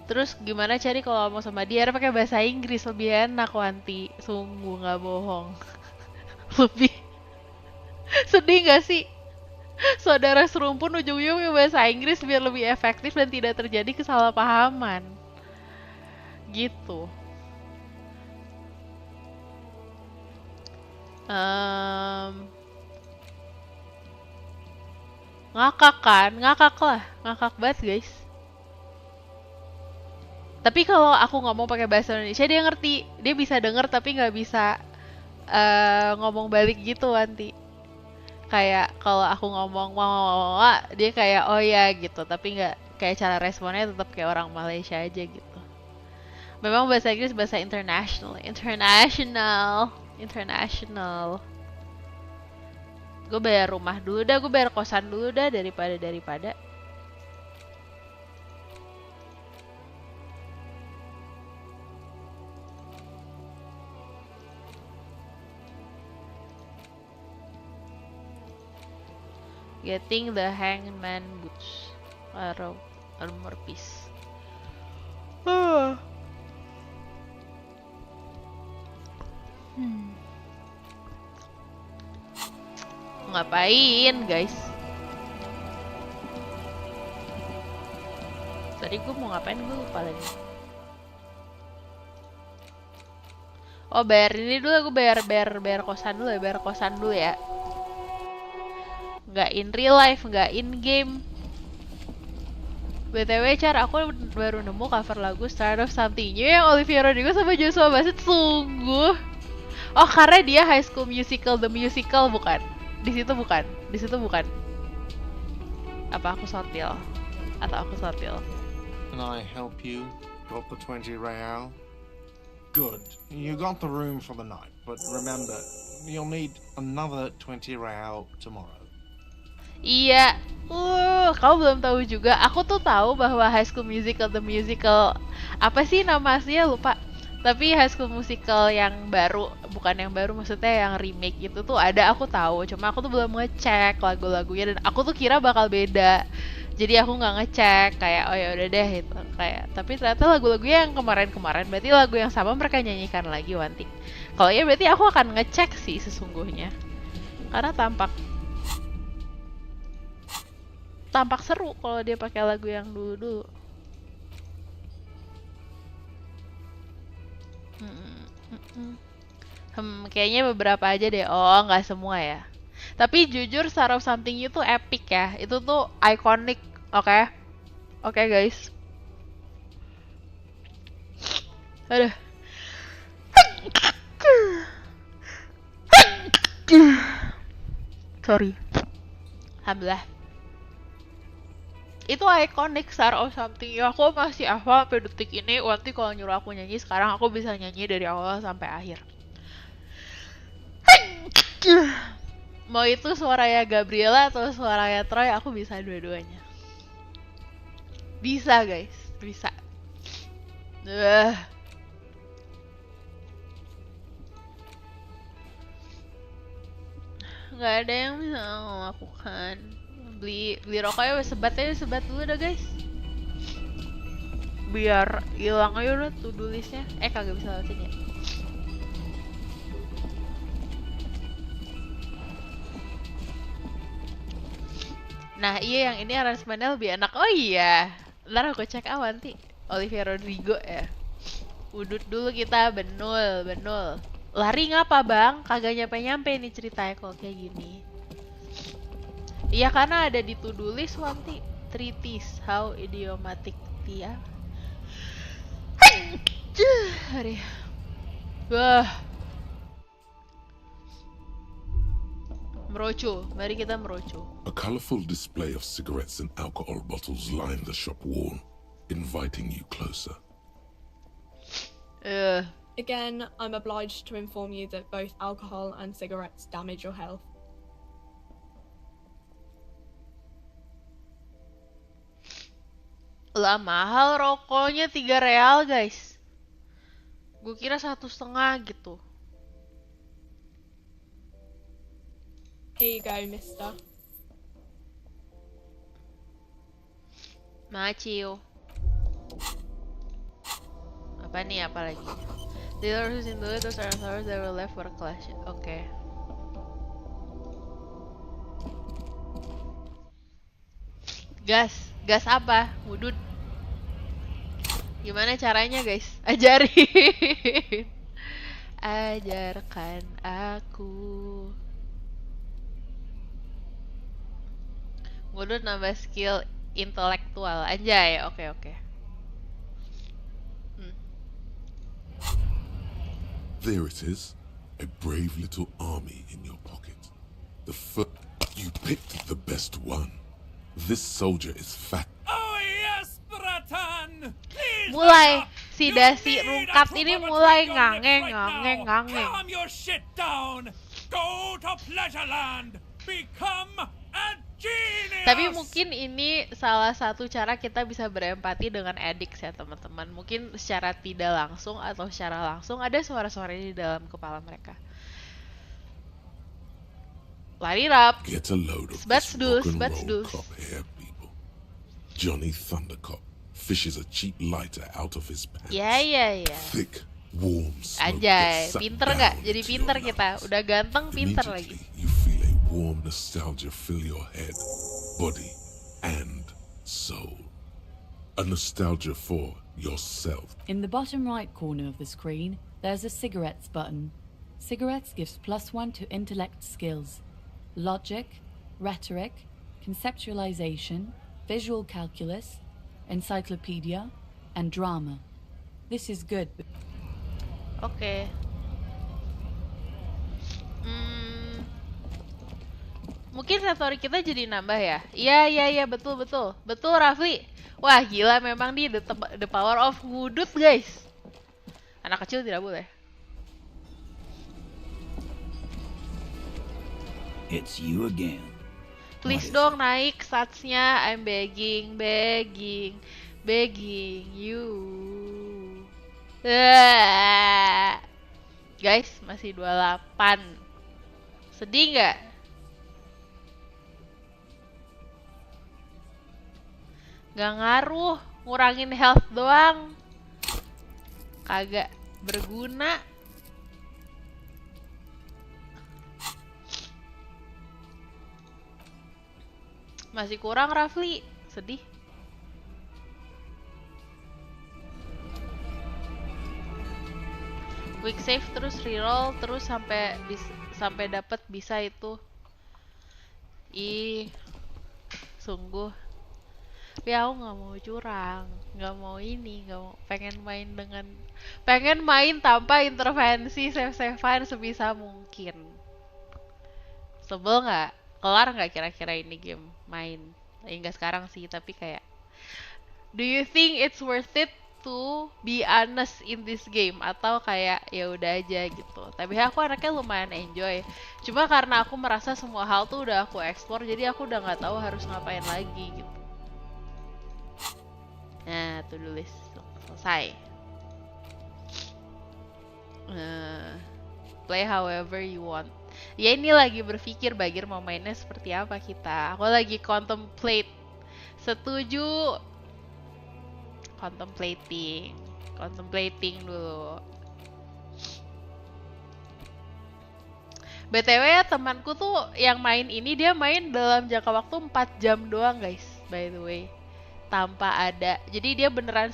Terus gimana cari kalau mau sama dia? Pakai bahasa Inggris lebih enak Wanti. Sungguh nggak bohong. Lebih sedih nggak sih? Saudara serumpun ujung-ujungnya bahasa Inggris biar lebih efektif dan tidak terjadi kesalahpahaman. Gitu. Ngakak kan? Ngakak lah. Ngakak banget guys. Tapi kalau aku ngomong pakai bahasa Indonesia dia ngerti. Dia bisa denger tapi nggak bisa ngomong balik gitu Wanti. Kayak kalau aku ngomong dia kayak oh ya gitu. Tapi nggak kayak cara responnya tetap kayak orang Malaysia aja gitu. Memang bahasa Inggris bahasa international. Gue bayar rumah dulu dah, gue bayar kosan dulu dah daripada. Getting the hangman boots. Armor piece. Ngapain guys? Tadi gue mau ngapain gue lupa lagi. Oh bayar ini dulu, gue bayar kosan dulu ya, bayar kosan dulu ya. Nggak in real life, nggak in game. BTW Char, aku baru nemu cover lagu Start of Something New yang Olivia Rodrigo sama Joshua Bassett. Sungguh. Oh karena dia High School Musical The Musical bukan? Di situ bukan? Di situ bukan? Apa aku sotil? Atau aku sotil? Can I help you? Got the 20 real? Good. You got the room for the night, but remember, you'll need another 20 real tomorrow. Iya, kamu belum tahu juga. Aku tuh tahu bahwa High School Musical The Musical apa sih nama aslinya lupa. Tapi High School Musical yang baru, bukan yang baru maksudnya yang remake itu tuh ada, aku tahu. Cuma aku tuh belum ngecek lagu-lagunya dan aku tuh kira bakal beda. Jadi aku nggak ngecek kayak oh ya udah deh itu kayak. Tapi ternyata lagu-lagunya yang kemarin-kemarin berarti lagu yang sama mereka nyanyikan lagi Wanti. Kalau ya berarti aku akan ngecek sih sesungguhnya. Karena tampak seru kalau dia pakai lagu yang dulu-dulu. Kayaknya beberapa aja deh. Oh, nggak semua ya. Tapi jujur Star of Something itu epic ya. Itu tuh iconic, oke? Oke, guys. Aduh. Sorry. Alhamdulillah. Itu iconic Star of Something. Ya, aku masih hafal sampai detik ini. Nanti kalau nyuruh aku nyanyi sekarang aku bisa nyanyi dari awal sampai akhir. Mau itu suaranya Gabriela atau suaranya Troy, aku bisa dua-duanya. Bisa guys, bisa. Nggak ada yang bisa melakukan. Beli rokoknya sebat dulu dah guys. Biar hilang aja udah to-do-listnya. Kagak bisa lewat sini ya. Nah iya yang ini aransemennya lebih enak. Oh iya, ntar aku cek nanti Olivia Rodrigo ya. Udut dulu kita, benul. Lari ngapa bang? Kagak nyampe nih ceritanya kalau kayak gini. Iya karena ada di to-do list Wanti. Treatise how idiomatic dia. Hari. Wah. Meroco, mari kita meroco. A colorful display of cigarettes and alcohol bottles line the shop wall, inviting you closer. Again, I'm obliged to inform you that both alcohol and cigarettes damage your health. Lah mahal rokoknya 3 real guys. Gue kira 1,5 gitu. Here you go, mister. Macio. Apa nih, apa lagi? The others in the little dinosaurs that were left for clash. Oke. Gas apa? Wudud. Gimana caranya guys? Ajarin. Ajarkan aku. Wudud nambah skill intelektual. Anjay, oke. There it is, a brave little army in your pocket. You picked the best one. This soldier is fat. Oh yes, Bratan! Mulai si dasi rungkat ini mulai ngangeng. Calm your shit down. Go to Pleasureland. Become a genius. Tapi mungkin ini salah satu cara kita bisa berempati dengan addicts ya teman-teman. Mungkin secara tidak langsung atau secara langsung ada suara-suara di dalam kepala mereka. Light it up. Get a load of Sbats this dulu, rock and sbats roll dulu. cop here, people. Johnny Thundercop fishes a cheap lighter out of his pants. Ya. Thick, warm smoke Anjay, gets sucked pinter down nggak? Jadi into pinter your kita. lungs. Udah ganteng, pinter lagi. Immediately, you feel a warm nostalgia fill your head, body, and soul. A nostalgia for yourself. In the bottom right corner of the screen, there's a cigarettes button. Cigarettes gives +1 to intellect skills. Logic, rhetoric, conceptualization, visual calculus, encyclopedia, and drama. This is good. Oke. Mungkin retori kita jadi nambah ya? Iya, betul. Betul, Rafli. Wah, gila memang nih the power of ngudut, guys. Anak kecil tidak boleh. It's you again. Please dong naik statsnya. I'm begging you. Guys, masih 28. Sedih nggak? Gak ngaruh, ngurangin health doang. Kagak berguna. Masih kurang, Rafli. Sedih. Quick save terus reroll terus sampai dapat bisa itu. Sungguh. Tapi aku nggak mau curang, nggak mau ini, nggak mau pengen main tanpa intervensi, save-savean sebisa mungkin. Sebel nggak? Kelar nggak kira-kira ini game main? Enggak sekarang sih, tapi kayak, do you think it's worth it to be honest in this game, atau kayak ya udah aja gitu? Tapi aku anaknya lumayan enjoy. Cuma karena aku merasa semua hal tuh udah aku explore, jadi aku udah nggak tahu harus ngapain lagi gitu. Nah, To-Dolist selesai. Play however you want. Ya ini lagi berpikir Bagir mau mainnya seperti apa kita. Aku lagi contemplate. Setuju. Contemplating dulu. BTW ya, temanku tuh yang main ini, dia main dalam jangka waktu 4 jam doang guys, by the way. Tanpa ada, jadi dia beneran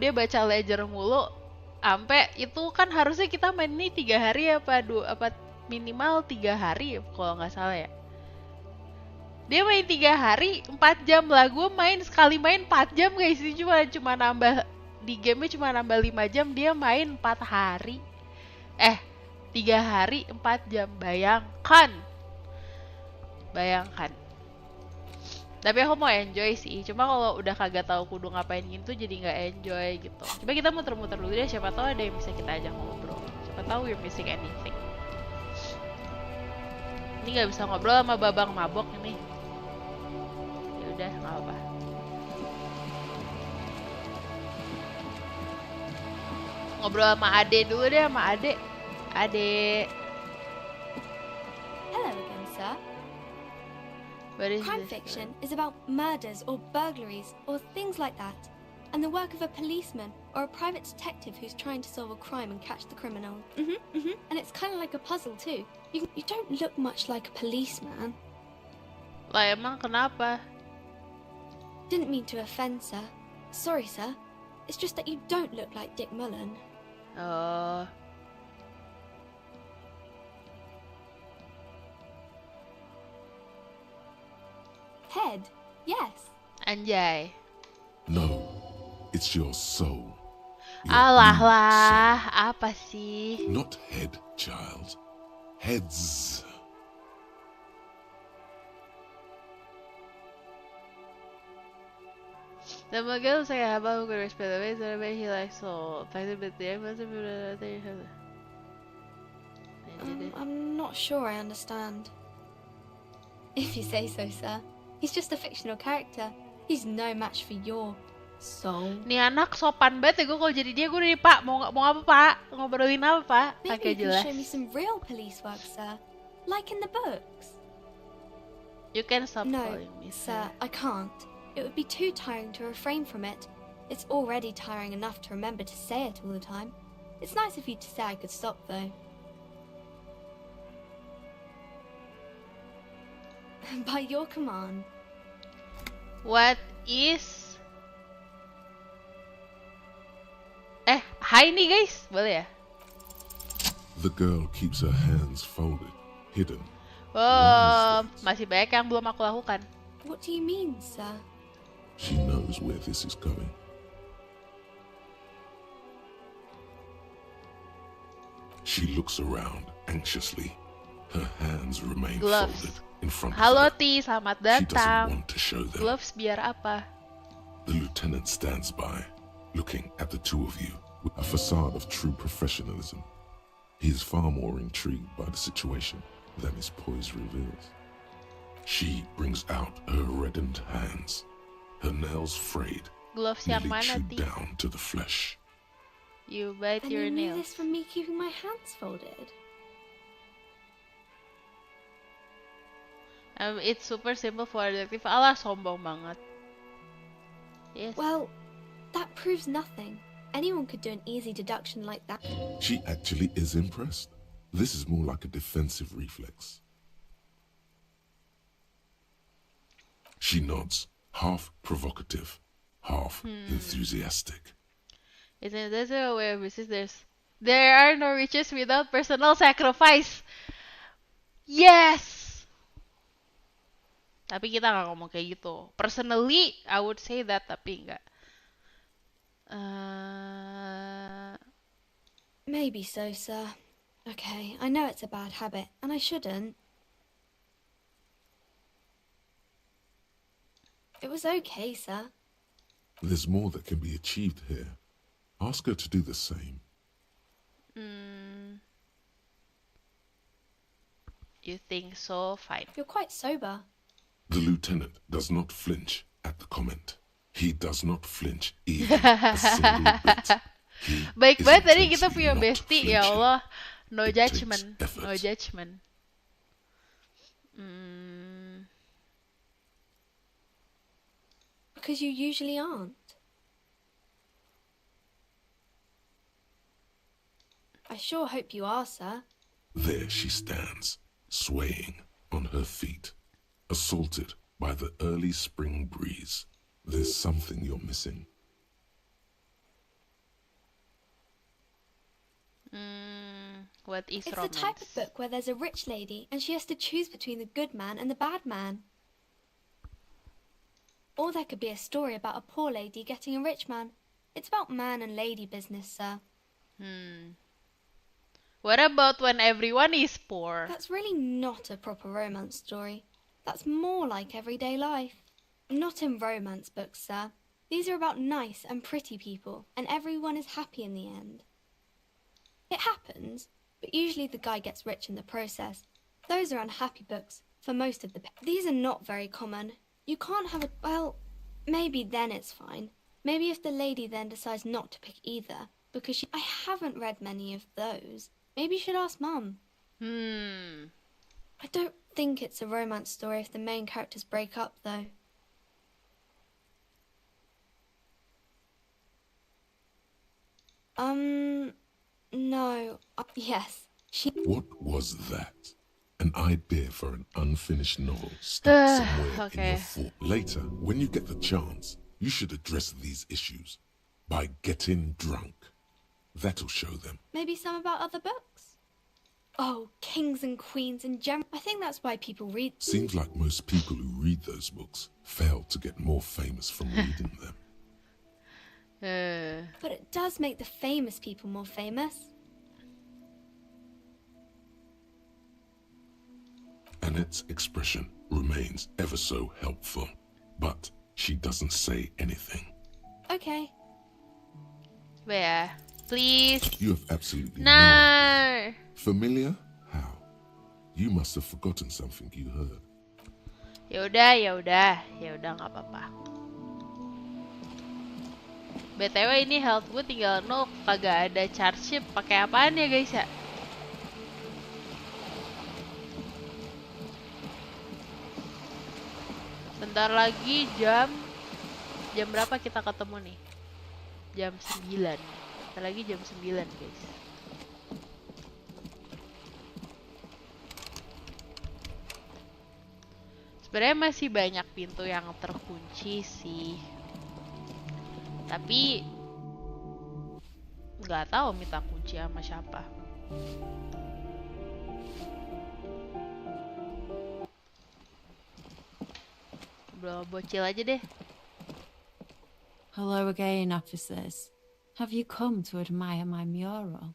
dia baca ledger mulu. Sampai itu kan harusnya kita main ini 3 hari apa minimal 3 hari kalau nggak salah ya. Dia main 3 hari 4 jam lah. Gue sekali main 4 jam guys. Ini cuma nambah di gamenya, cuma nambah 5 jam. Dia main 4 hari 3 hari 4 jam. Bayangkan. Tapi aku mau enjoy sih. Cuma kalau udah kagak tahu kudu ngapain gitu, jadi nggak enjoy gitu. Coba kita muter-muter dulu deh. Siapa tahu ada yang bisa kita ajak ngobrol. Siapa tahu we're missing anything. Ini nggak bisa ngobrol sama babang mabok ini. Ya udah, nggak apa. Ngobrol sama Ade dulu deh, sama Ade. Hello again, sir. Crime fiction is about murders or burglaries or things like that, and the work of a policeman or a private detective who's trying to solve a crime and catch the criminal. And it's kind of like a puzzle too. You don't look much like a policeman. Lah emang kenapa? Didn't mean to offend, sir. Sorry, sir. It's just that you don't look like Dick Mullen. Oh. Head, yes. Anjay. No, it's your soul. Alah lah, apa sih? Not head, child. Heads. The Mughal say about who respect the ways that he likes soul. I'm not sure I understand. If you say so, sir. He's just a fictional character. He's no match for your soul. Nih anak sopan banget ya, gue kalau jadi dia gue nih, Pak, mau apa Pak? Ngobrolin apa Pak? Maybe you can show me some real police work, sir. Like in the books? You can stop No, calling me sir, I can't. It would be too tiring to refrain from it. It's already tiring enough to remember to say it all the time. It's nice of you to say I could stop, though. By your command. What is... Hi nih guys, boleh ya? The girl keeps her hands folded, hidden. Oh, masih banyak yang belum aku lakukan. What do you mean, sir? She knows where this is going. She looks around anxiously. Her hands remain folded in front of Halo her. Ti, selamat She doesn't datang. want to show them. Gloves biar apa? The lieutenant stands by, looking at the two of you with a facade of true professionalism. He is far more intrigued by the situation than his poise reveals. She brings out her reddened hands, her nails frayed, Gloves yang nearly mana, chewed Ti? down to the flesh. You bite And your you knew nails. this from me keeping my hands folded? It's super simple for a detective. Alah, sombong banget. Yes. Well, that proves nothing. Anyone could do an easy deduction like that. She actually is impressed. This is more like a defensive reflex. She nods, half provocative, half enthusiastic. Isn't this a way of business? There are no riches without personal sacrifice. Yes. Tapi kita nggak ngomong kayak gitu. Personally, I would say that, tapi nggak. Maybe so, sir. Okay, I know it's a bad habit, and I shouldn't. It was okay, sir. There's more that can be achieved here. Ask her to do the same. You think so? Fine. You're quite sober. The lieutenant does not flinch at the comment. He does not flinch even a single bit. He Baik is banget tadi kita intensely punya not bestie, ya flinching. Allah. No It judgment. takes No effort. judgment. Because you usually aren't. I sure hope you are, sir. There she stands, swaying on her feet, assaulted by the early spring breeze. There's something you're missing. What is It's romance? the type of book where there's a rich lady and she has to choose between the good man and the bad man. Or there could be a story about a poor lady getting a rich man. It's about man and lady business, sir. What about when everyone is poor? That's really not a proper romance story. That's more like everyday life. Not in romance books, sir. These are about nice and pretty people, and everyone is happy in the end. It happens, but usually the guy gets rich in the process. Those are unhappy books for most of the... These are not very common. You can't have a... Well, maybe then it's fine. Maybe if the lady then decides not to pick either, because she... I haven't read many of those. Maybe you should ask Mum. I don't think it's a romance story if the main characters break up, though. No. Yes. What was that? An idea for an unfinished novel stuck somewhere in your thought. Later, when you get the chance, you should address these issues by getting drunk. That'll show them. Maybe some about other books? Oh, kings and queens and gem. I think that's why people read... Seems like most people who read those books fail to get more famous from reading them. But it does make the famous people more famous. Annette's expression remains ever so helpful, but she doesn't say anything. Okay. Where? Please. You have absolutely No. idea. Familiar? How? You must have forgotten something you heard. Yaudah, nggak apa-apa. BTW ini health gue tinggal 0, kagak ada charge ship. Pakai apaan ya guys ya? Bentar lagi jam berapa kita ketemu nih? Jam 9. Bentar lagi jam 9, guys. Sebenarnya masih banyak pintu yang terkunci sih. Tapi nggak tahu minta kunci sama siapa. Belum bocil aja deh. Hello again, officers. Have you come to admire my mural?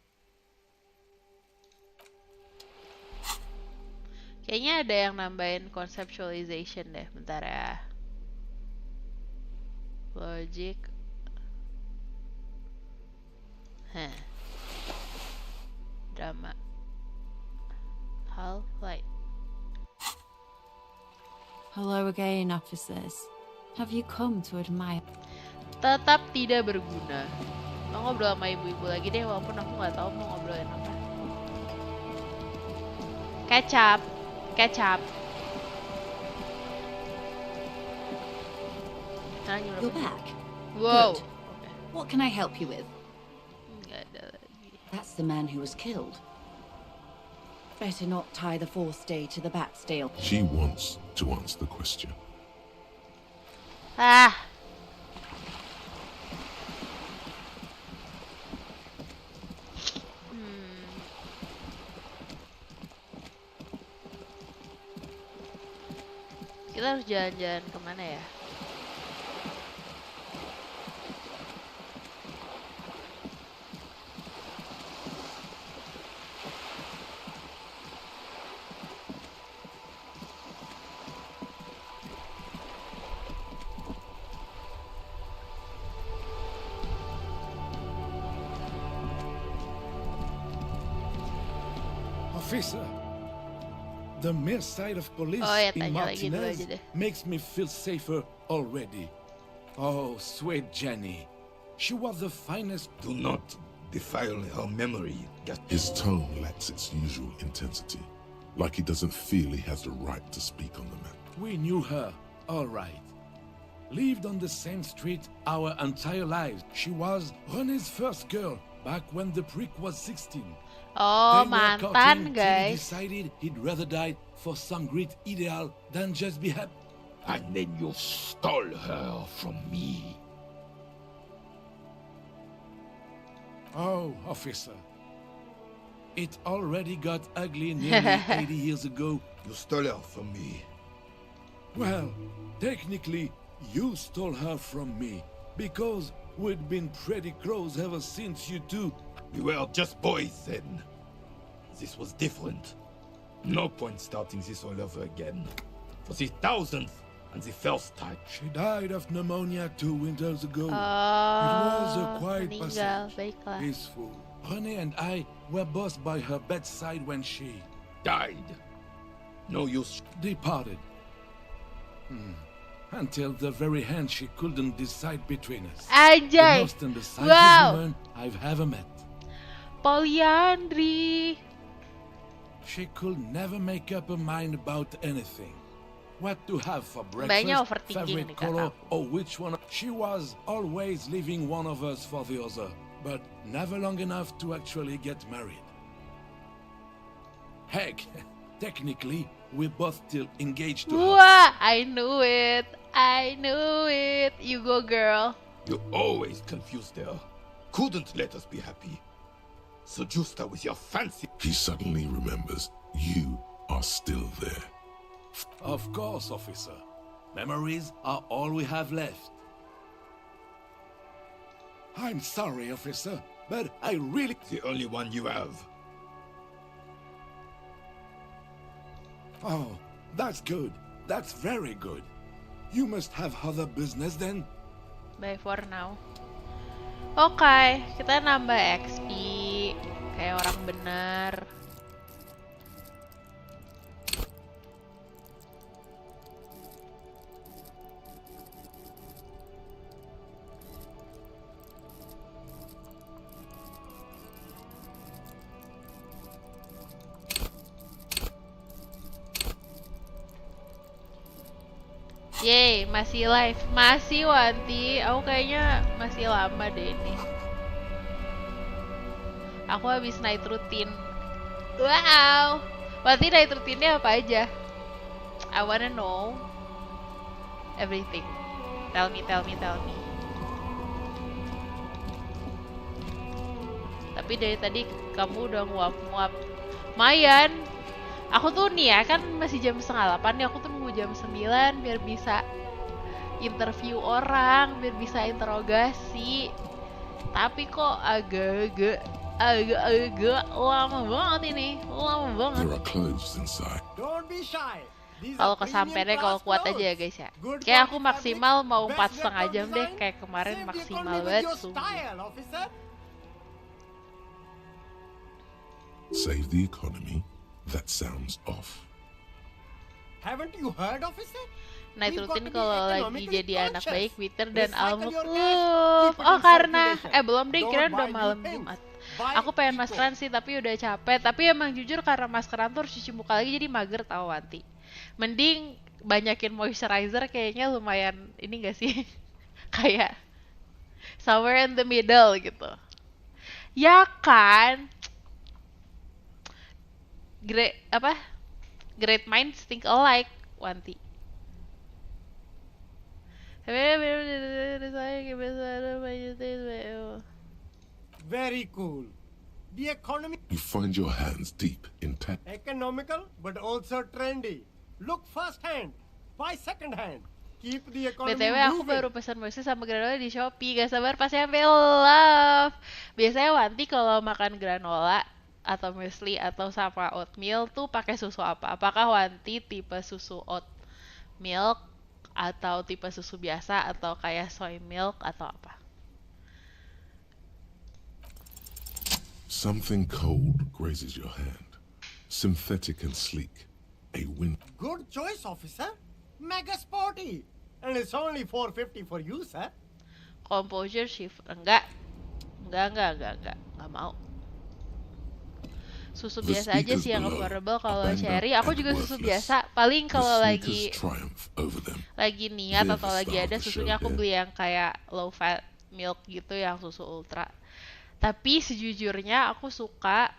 Kayaknya ada yang nambahin conceptualization deh, bentar ya. Logic. Drama. Half light. Hello again, officers. Have you come to admire? Tetap tidak berguna. Mau ngobrol sama ibu-ibu lagi deh, walaupun aku nggak tahu mau ngobrolin apa. Kecap. You're back. Wow. Good. What can I help you with? Nggak ada lagi. That's the man who was killed. Better not tie the forestay to the bat stale. She wants to answer the question. Kita harus jalan-jalan kemana ya? Officer, the mere sight of police in Martinez makes me feel safer already. Oh, sweet Jenny. She was the finest. Do not defile her memory. His tone lacks its usual intensity, like he doesn't feel he has the right to speak on the matter. We knew her, all right. Lived on the same street our entire lives. She was René's first girl, back when the prick was 16. Oh, mantan, guys. He decided he'd rather die for some great ideal than just be happy. And then you stole her from me. Oh, officer. It already got ugly nearly 80 years ago. You stole her from me. Well, technically, you stole her from me, because we'd been pretty close ever since you two. We were just boys then. This was different. No point starting this all over again. For the 1000th and the first time. She died of pneumonia 2 winters ago. It was a quiet passage. Peaceful. René and I were both by her bedside when she died. No use. Departed. Until the very hand she couldn't decide between us. The most indecisive woman I've ever met. Polyandry. She could never make up her mind about anything. What to have for breakfast, favorite color, or which one. She was always leaving one of us for the other, but never long enough to actually get married. Heck, technically, we're both still engaged to her. I knew it. You go, girl. You always confused her. Couldn't let us be happy. So just with your fancy. He suddenly remembers you are still there. Of course, officer. Memories are all we have left. I'm sorry, officer, but I really... The only one you have. Oh, that's good. That's very good. You must have other business then? Bye for now. Oke, kita nambah XP kayak orang benar. Yeay, masih live. Masih Wanti. Aku kayaknya masih lama deh ini. Aku habis night routine. Wow. Wanti night routine-nya apa aja? I wanna know everything. Tell me. Tapi dari tadi kamu udah nguap-nguap. Mayan. Aku tuh nih ya, kan masih jam 7:30 nih, aku tuh nunggu jam 9 biar bisa interview orang, biar bisa interogasi. Tapi kok agak lama banget ini, lama banget. Don't be shy. Kalau kesampaiannya kalau kuat aja ya guys ya. Kayak aku maksimal mau 4,5 jam deh, kayak kemarin maksimal banget. Save the economy. That sounds off. Haven't you heard, officer? Night routine kalau lagi jadi anak baik, bitter dan almukuf. Oh karena, belum deh, kira udah malam Jumat. Aku pengen maskeran sih, tapi udah capek. Tapi emang jujur karena maskeran tuh harus cuci muka lagi, jadi mager tau Wanti. Mending banyakin moisturizer, kayaknya lumayan, ini gak sih? Kayak somewhere in the middle gitu. Ya kan? Great minds think alike, Wanti. Very cool. The economy. You find your hands deep in tech. Economical, but also trendy. Look first hand, buy second hand. Keep the economy BTW aku moving. baru pesan mochi sama granola di Shopee. Gak sabar pas sampai love. Biasanya Wanti kalau makan granola atau muesli atau sama oatmeal tuh pakai susu apa? Apakah Wanti tipe susu oat milk atau tipe susu biasa atau kayak soy milk atau apa? Something cold grazes your hand. Synthetic and sleek. A win. Good choice, officer. Mega sporty. And it's only $4.50 for you, sir. Composure shift. Enggak mau. Susu biasa aja sih yang affordable. Kalau cherry, aku juga susu biasa. Paling kalau lagi niat atau lagi ada susunya aku beli yang kayak low fat milk gitu, yang susu ultra. Tapi sejujurnya aku suka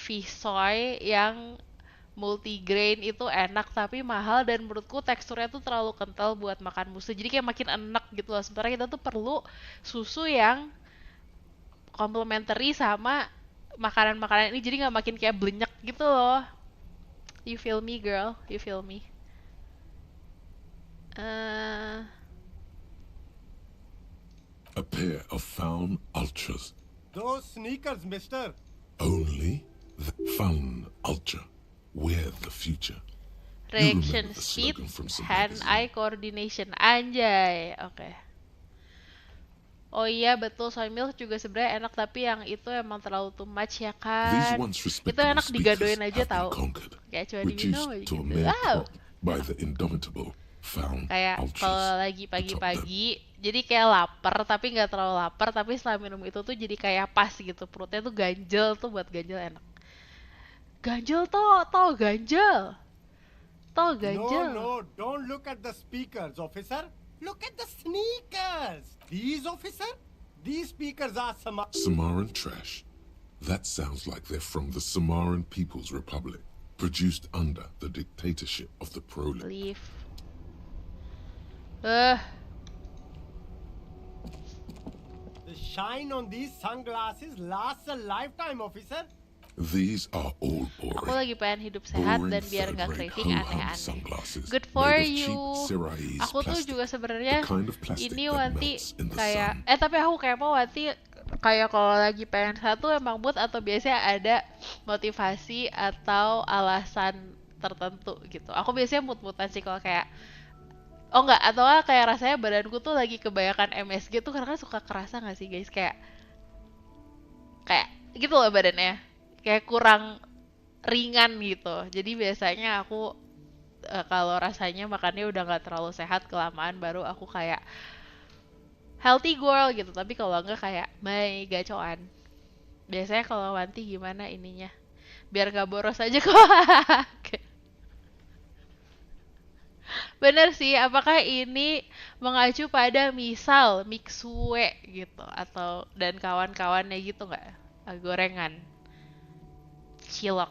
Visoy yang multigrain itu enak tapi mahal, dan menurutku teksturnya tuh terlalu kental buat makan muesli. Jadi kayak makin enak gitu loh. Sementara kita tuh perlu susu yang complementary sama makanan-makanan ini, jadi nggak makin kayak blenyak gitu loh. You feel me, girl? You feel me? A pair of Faun Ultras. Those sneakers, mister. Only the Faun Ultra. Wear the future. Reaction speed, hand-eye coordination. Anjay, oke. Oh iya betul, soy milk juga sebenarnya enak, tapi yang itu emang terlalu too much ya kan. Itu enak digadoin aja tau. Kayak cuma diminum aja gitu. Wow. Kayak kalau lagi pagi-pagi, jadi kayak lapar tapi nggak terlalu lapar, tapi setelah minum itu tuh jadi kayak pas gitu, perutnya tuh ganjel, tuh buat ganjel enak. Ganjel toh ganjel. No, don't look at the speakers, officer. Look at the sneakers. These, officer? These speakers are Samaran trash. That sounds like they're from the Samaran People's Republic, produced under the dictatorship of the prolet. Leave. The shine on these sunglasses lasts a lifetime, officer. These are all boring. Aku lagi pengen hidup sehat dan biar nggak craving aneh-aneh. Good for you. Aku tuh juga sebenarnya ini Wanti kayak tapi aku kayak mau Wanti kayak kalau lagi pengen satu emang mood atau biasanya ada motivasi atau alasan tertentu gitu. Aku biasanya mood-moodan sih kalau kayak atau kayak rasanya badanku tuh lagi kebanyakan MSG tuh karena suka kerasa nggak sih guys, kayak gitu loh badannya. Kayak kurang ringan gitu. Jadi biasanya aku kalau rasanya makannya udah nggak terlalu sehat kelamaan baru aku kayak healthy girl gitu. Tapi kalau enggak kayak my gacoan. Biasanya kalau Wanti gimana ininya? Biar nggak boros aja kok. Bener sih, apakah ini mengacu pada misal mixue gitu atau dan kawan-kawannya gitu nggak? Gorengan, cilok.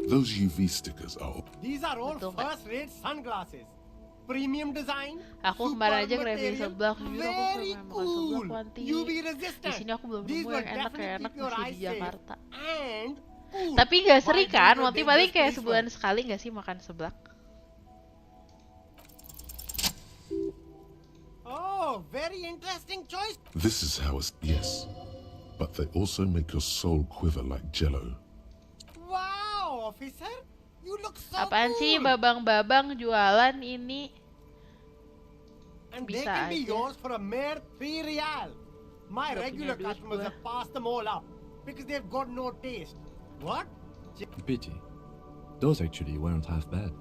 Those UV stickers are... These are all first-rate sunglasses. Premium design. Aku kemarin aja nge-review seblak, jujur aku pengen makan seblak wanti. Di sini aku belum nemu yang enak masih di Jakarta. Tapi nggak sering kan, wanti paling kayak sebulan sekali nggak sih makan seblak? Oh, very interesting choice. This is how it's... Yes, but they also make your soul quiver like jello. Wow, officer, you look so Apaan cool. sih babang-babang jualan ini? And Bisa they can be aja. yours for a mere 3 real. My Gak regular punya duit customers gua. have passed them all up because they've got no taste. What? Pity. Those actually weren't half bad.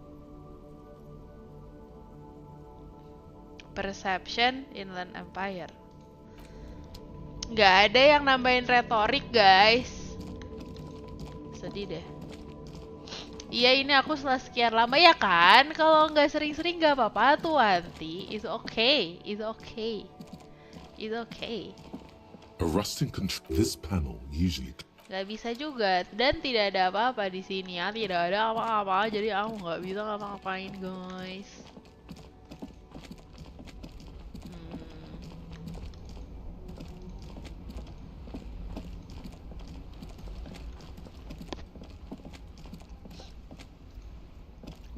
Perception Inland Empire. Nggak ada yang nambahin retorik, guys. Sedih deh. Iya, ini aku setelah sekian lama ya kan. Kalau nggak sering-sering nggak apa-apa tuh, Wanti. It's okay. It's okay. It's okay. A rusting control. This panel usually... Nggak bisa juga. Dan tidak ada apa-apa di sini ya. Tidak ada apa-apa. Jadi aku nggak bisa ngapa-ngapain, guys.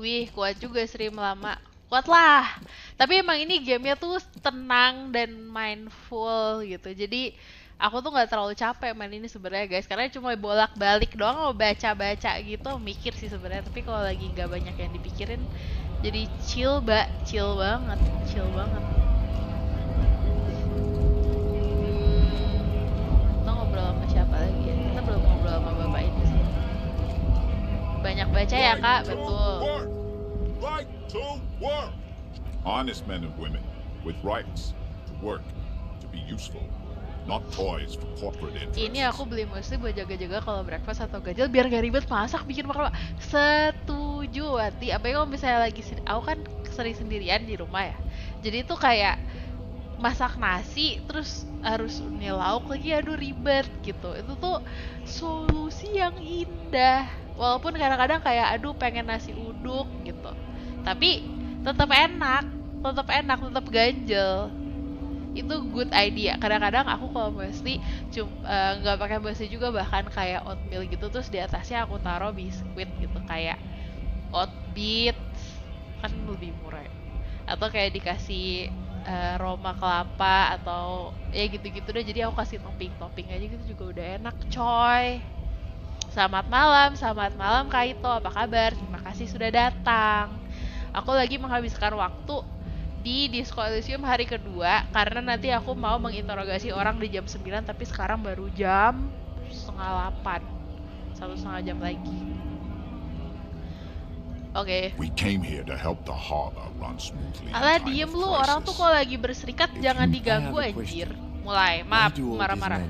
Wih, kuat juga stream lama. Kuat lah. Tapi emang ini gamenya tuh tenang dan mindful gitu. Jadi aku tuh nggak terlalu capek main ini sebenarnya, guys. Karena cuma bolak-balik doang, mau baca-baca gitu, mikir sih sebenarnya. Tapi kalau lagi nggak banyak yang dipikirin, jadi chill banget. Kita ngobrol sama siapa lagi ya? Kita belum ngobrol sama bapak ini sih. Banyak baca ya, Kak, betul. Right to work. Honest men and women with rights to work, to be useful, not toys for corporate interests. Ini aku beli mostly buat jaga-jaga kalau breakfast atau ganjil biar gak ribet masak bikin makan. Setuju, Wati. Apalagi kalau misalnya lagi aku kan sering sendirian di rumah ya. Jadi tuh kayak masak nasi terus harus nyel lauk lagi, aduh ribet gitu. Itu tuh solusi yang indah. Walaupun kadang-kadang kayak aduh pengen nasi uduk gitu. Tapi tetap enak, tetap ganjel. Itu good idea. Kadang-kadang aku kalau mostly nggak pakai mostly juga, bahkan kayak oatmeal gitu, terus di atasnya aku taruh biskuit gitu kayak oat bits, kan lebih murah. Atau kayak dikasih roma kelapa atau ya gitu-gitu deh. Jadi aku kasih topping aja gitu juga udah enak, coy. Selamat malam Kaito, apa kabar? Terima kasih sudah datang. Aku lagi menghabiskan waktu di Disco Elysium hari kedua karena nanti aku mau menginterogasi orang di jam 9, tapi sekarang baru jam 7:30. 1,5 jam lagi. Oke. We came here to help the harbor run smoothly. Alah, diem lu, orang tuh kalau lagi berserikat jangan diganggu anjir. Mulai, maaf, marah-marah.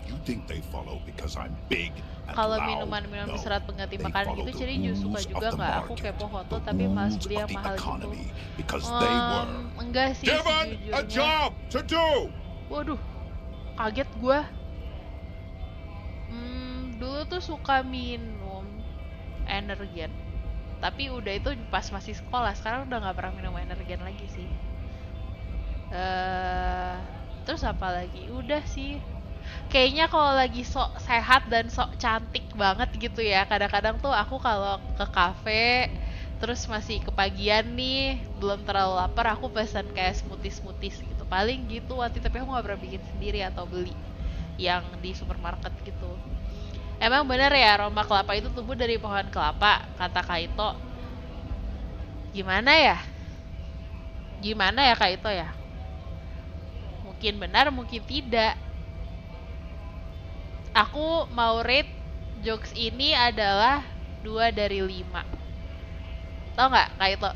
You think they follow because I'm big and Kalau loud? minuman No. berserat pengganti They makanan follow gitu, the jadi Ju suka rules juga of the nggak? Aku market, kepo foto the tapi malas rules beli of yang the mahal gitu. economy, because they were Enggak sih given a sejujurnya. job to do. Waduh, kaget gua. Dulu tuh suka minum Energen, tapi udah itu pas masih sekolah. Sekarang udah nggak pernah minum Energen lagi sih. Terus apa lagi? Udah sih. Kayaknya kalau lagi sok sehat dan sok cantik banget gitu ya, kadang-kadang tuh aku kalau ke kafe terus masih kepagian nih, belum terlalu lapar, aku pesan kayak smoothies gitu, paling gitu Wati. Tapi aku nggak pernah bikin sendiri atau beli yang di supermarket gitu. Emang bener ya, aroma kelapa itu tumbuh dari pohon kelapa, kata Kaito. Gimana ya Kaito ya? Mungkin benar, mungkin tidak. Aku mau rate jokes ini adalah 2 dari 5. Tau nggak, Kaito?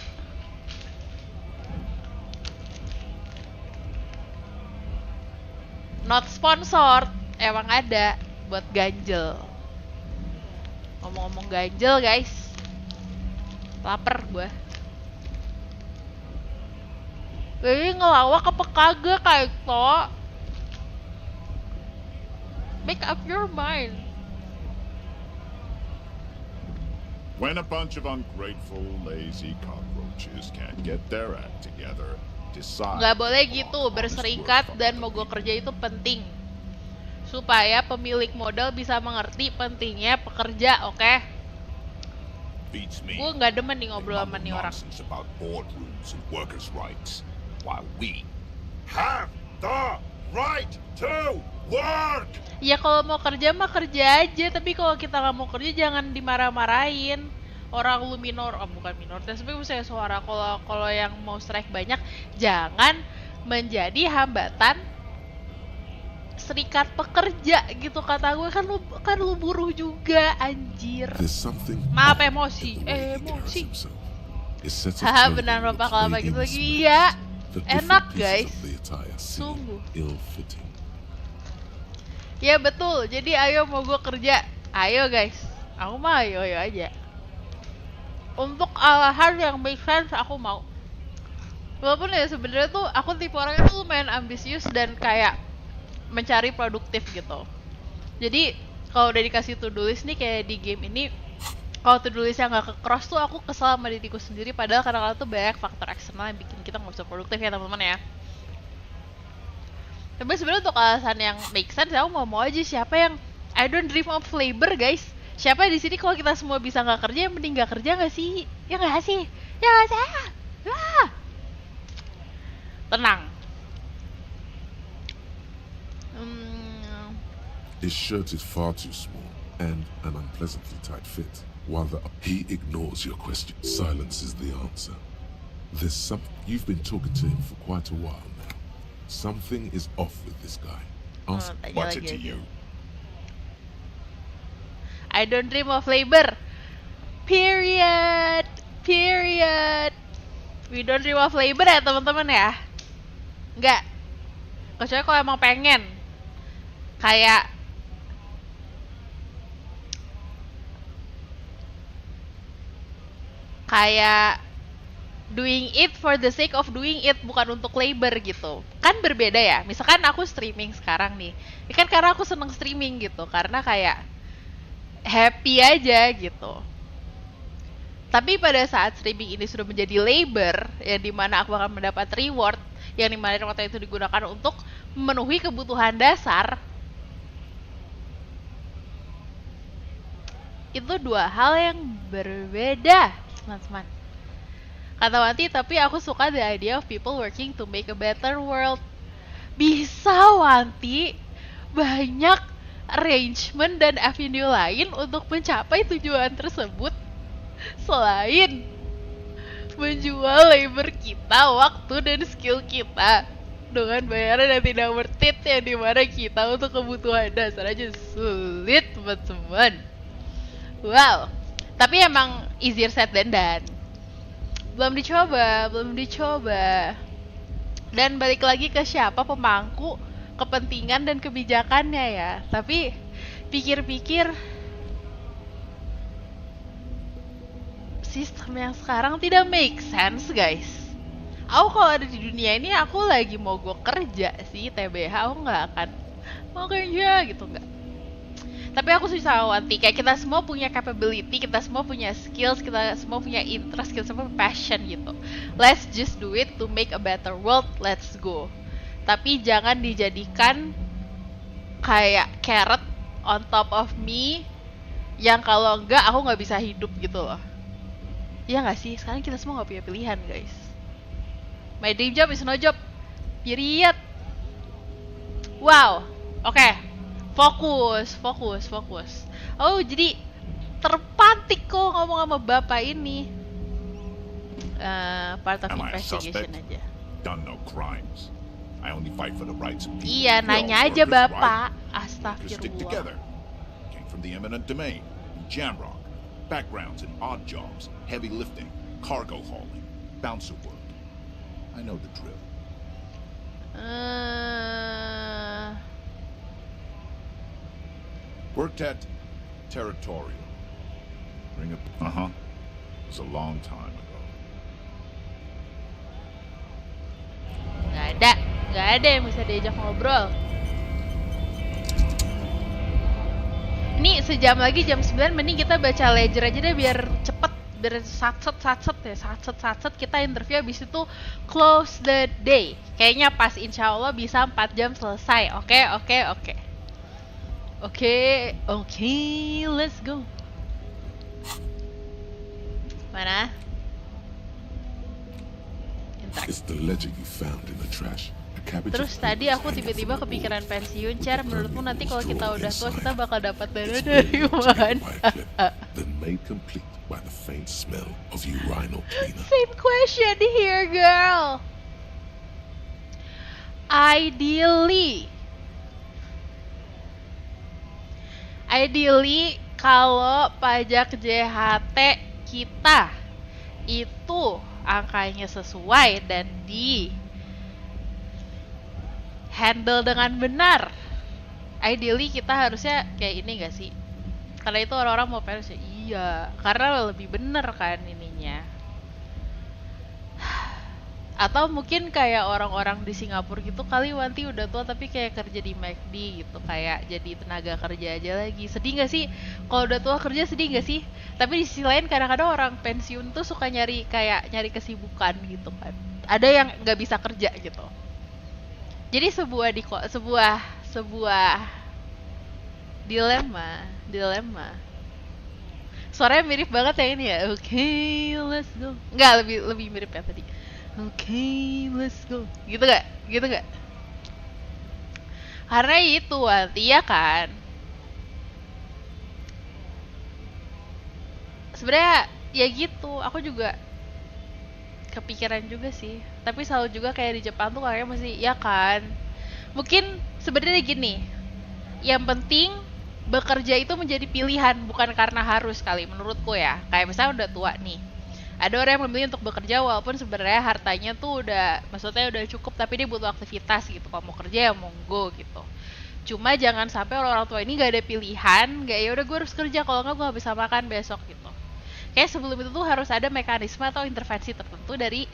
Not sponsored, emang ada buat ganjel. Ngomong-ngomong ganjel, guys. Laper gue. Jadi ngelawak apa kagak kayak to? Make up your mind. When a bunch of ungrateful, lazy cockroaches can't get their act together, decide. Gak boleh gitu, berserikat dan mogok kerja itu penting. Supaya pemilik modal bisa mengerti pentingnya pekerja, oke? Gue gak demen nih ngobrol sama nih orang. About boardrooms and workers' rights, while we have the right to work. Ya kalau mau kerja mah kerja aja, tapi kalau kita nggak mau kerja jangan dimarah-marahin. Orang lu bukan minoritas, tapi misalnya suara kalau yang mau strike banyak, jangan menjadi hambatan serikat pekerja gitu kata gue. Kan lu buruh juga anjir. Maaf emosi. Haha benar bapak kalau gitu lagi. Iya enak guys, sungguh. Ya betul, jadi ayo mau gue kerja. Ayo guys, aku mah ayo aja. Untuk alasan yang make sense aku mau. Walaupun ya sebenarnya tuh aku tipe orang itu lumayan ambisius dan kayak mencari produktif gitu. Jadi kalau udah dikasih to-do list nih kayak di game ini, kalau to-do listnya nggak ke-cross tuh aku kesel sama diriku sendiri. Padahal kadang-kadang tuh banyak faktor eksternal yang bikin kita nggak bisa produktif ya teman-teman ya. Tapi sebenarnya untuk alasan yang make sense, aku mau aja. Siapa yang I don't dream of labor guys? Siapa di sini kalau kita semua bisa nggak kerja, yang mending nggak kerja nggak sih? Ya nggak sih? Ya nggak sih? Ah. Tenang. His shirt is far too small and an unpleasantly tight fit. While he ignores your question, silence is the answer. There's something. You've been talking to him for quite a while now. Something is off with this guy. Ask what's it to you? I don't dream of labor. Period. We don't dream of labor ya teman-teman ya. Enggak. Kecuali kalau emang pengen. Kayak doing it for the sake of doing it, bukan untuk labor gitu. Kan berbeda ya. Misalkan aku streaming sekarang nih. Ini kan karena aku seneng streaming gitu. Karena kayak happy aja gitu. Tapi pada saat streaming ini sudah menjadi labor, yang dimana aku akan mendapat reward, yang dimana reward itu digunakan untuk memenuhi kebutuhan dasar, itu dua hal yang berbeda, teman-teman. Kata Wanti, tapi aku suka the idea of people working to make a better world. Bisa Wanti, banyak arrangement dan avenue lain untuk mencapai tujuan tersebut selain menjual labor kita, waktu dan skill kita dengan bayaran yang tidak worth it, yang dimana kita untuk kebutuhan dasar aja sulit teman-teman. Wow, tapi emang easier said than done. Belum dicoba. Dan balik lagi ke siapa pemangku kepentingan dan kebijakannya ya. Tapi pikir-pikir sistem yang sekarang tidak make sense guys. Aku kalau ada di dunia ini aku lagi mogok kerja sih, TBH aku nggak akan mau kerja gitu, nggak. Tapi aku susah Wanti, kayak kita semua punya capability, kita semua punya skills, kita semua punya interest, kita semua passion gitu. Let's just do it to make a better world, let's go. Tapi jangan dijadikan kayak carrot on top of me, yang kalau enggak aku nggak bisa hidup gitu loh. Iya nggak sih? Sekarang kita semua nggak punya pilihan guys. My dream job is no job. Period. Wow. Oke. Fokus. Oh, jadi terpantik kok ngomong sama bapak ini. Part of investigation aja. Done no crimes. I only fight for the rights of people. Iya, nanya aja bapak. Astagfirullah. Came from the eminent domain, Jamrock. Backgrounds in odd jobs, heavy lifting, cargo hauling, bouncer work. I know the drill. Worked at Territorial. Ring a was a long time ago. Gak ada yang bisa diajak ngobrol. Ini sejam lagi jam 9, mending kita baca ledger aja deh biar cepet, biar satset kita interview, habis itu close the day. Kayaknya pas, insya Allah bisa 4 jam selesai. Oke, let's go. Mana? It's the ledger you found in the trash. Terus tadi aku tiba-tiba kepikiran pensiun, Cher. Menurutmu nanti kalau kita udah tua kita bakal dapat dana dari mana? Then made complete by the faint smell of urinal cleaner. Same question here, girl. Ideally kalau pajak JHT kita itu angkanya sesuai dan di handle dengan benar, ideally kita harusnya kayak ini gak sih? Karena itu orang-orang mau pensiun, iya, karena lebih bener kan ininya. Atau mungkin kayak orang-orang di Singapura gitu kali, Wanti udah tua tapi kayak kerja di McD gitu, kayak jadi tenaga kerja aja lagi. Sedih gak sih? Kalau udah tua kerja sedih gak sih? Tapi di sisi lain kadang-kadang orang pensiun tuh suka nyari kesibukan gitu kan. Ada yang nggak bisa kerja gitu. Jadi sebuah dilema. Suaranya mirip banget ya ini ya. Okay, let's go. Enggak, lebih mirip ya tadi. Okay, let's go. Gitu gak? Karena itu ya kan. Sebenarnya ya gitu, aku juga kepikiran juga sih. Tapi selalu juga kayak di Jepang tuh kayaknya masih ya kan. Mungkin sebenarnya gini. Yang penting bekerja itu menjadi pilihan, bukan karena harus kali menurutku ya. Kayak misalnya udah tua nih. Ada orang yang memilih untuk bekerja walaupun sebenarnya hartanya tuh maksudnya udah cukup, tapi dia butuh aktivitas gitu. Kalau mau kerja ya monggo gitu. Cuma jangan sampai orang tua ini gak ada pilihan, gak ya udah gue harus kerja, kalau nggak gue gak bisa makan besok gitu. Kayak sebelum itu tuh harus ada mekanisme atau intervensi tertentu dari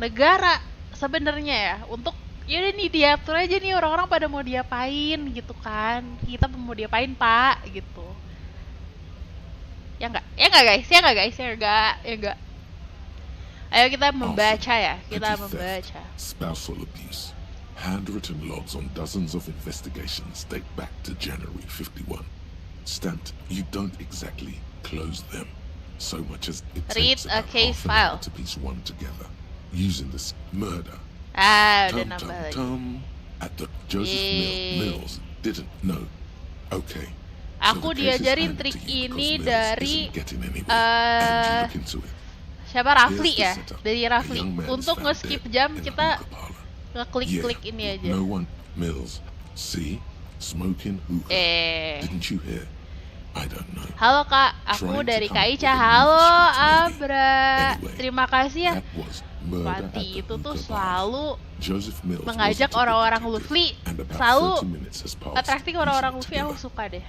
negara sebenarnya ya, untuk ya udah nih diatur aja nih orang-orang pada mau diapain gitu kan, kita mau diapain pak gitu. Ya enggak guys. Ayo kita membaca ya, membaca. Spousal abuse. Handwritten logs on dozens of investigations date back to January 51. Stamped, you don't exactly close them so much as it takes a case file to piece one together using this murder. Udah nambah lagi. At the Joseph Mills didn't know. Okay. Aku diajarin trik ini dari siapa, Rafli ya? Dari Rafli. Untuk nge-skip jam kita ngeklik-klik ini aja. No one Mills. See? Smoking hookah. Didn't you hear? I don't know. Halo Kak, aku dari Kak Ica. Halo Abra. Terima kasih ya. Wanti itu tuh selalu mengajak orang-orang Luffy, selalu atraktif orang-orang Luffy, aku suka deh.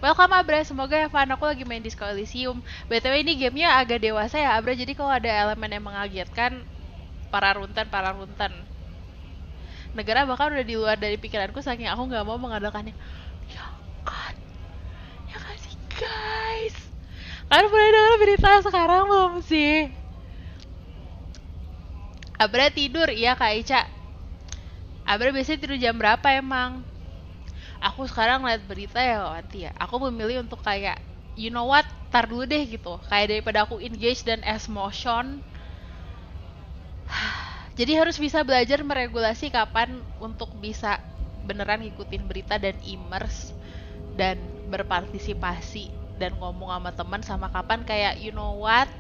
Welcome Abra, semoga ya fun. Aku lagi main di Elysium. BTW ini gamenya agak dewasa ya Abra, jadi kalau ada elemen yang mengagetkan, para runtan. Negara bahkan udah di luar dari pikiranku saking aku nggak mau mengadakannya. Ya kan sih guys. Kalian pernah dengar berita sekarang belum sih? Abra tidur, iya Kak Ica. Abra biasanya tidur jam berapa emang? Aku sekarang lihat berita ya Wanti ya. Aku memilih untuk kayak, you know what, tar dulu deh gitu. Kayak daripada aku engage dan emotion. Jadi harus bisa belajar meregulasi kapan untuk bisa beneran ngikutin berita dan immerse dan berpartisipasi dan ngomong sama teman, sama kapan kayak you know what,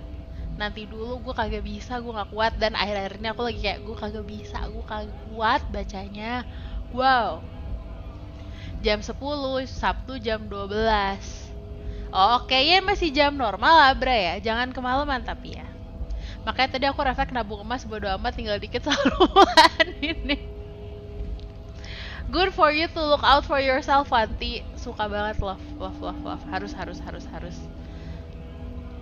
nanti dulu gue kagak bisa, gue gak kuat. Dan akhir-akhir ini aku lagi kayak gue kagak bisa, gue kagak kuat bacanya. Wow. Jam 10, Sabtu jam 12. Oh, kayaknya masih jam normal lah Bra ya, jangan kemalaman tapi ya. Makanya tadi aku refleks nabung emas, bodo amat tinggal dikit saluran ini. Good for you to look out for yourself, Wanti. Suka banget, love. Harus.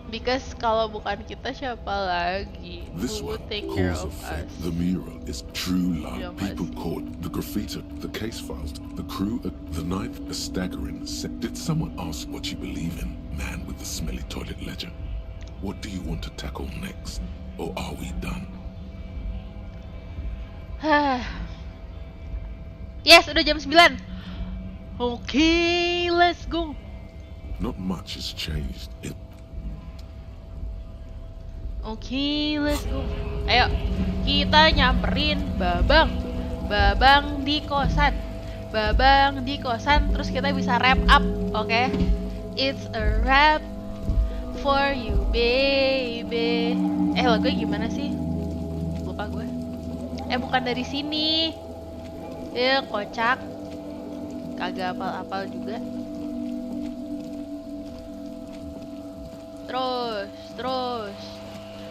Because kalau bukan kita siapa lagi? This Who one, would take care cause of of fate. us? The mural is true love. Yeah, People mas. caught, the graffiti, the case files, the crew, the ninth, a staggering set. Did someone ask what you believe in? Man with the smelly toilet ledger. What do you want to tackle next? Or are we done? Yes, udah jam 9. Okay, let's go. Not much has changed. Okay, let's go. Ayo, kita nyamperin Babang di kosan. Babang di kosan, terus kita bisa wrap up, oke? It's a wrap for you, baby. Lagunya gimana sih? Lupa gue. Bukan dari sini. Kocak. Kagak apal-apal juga. Terus.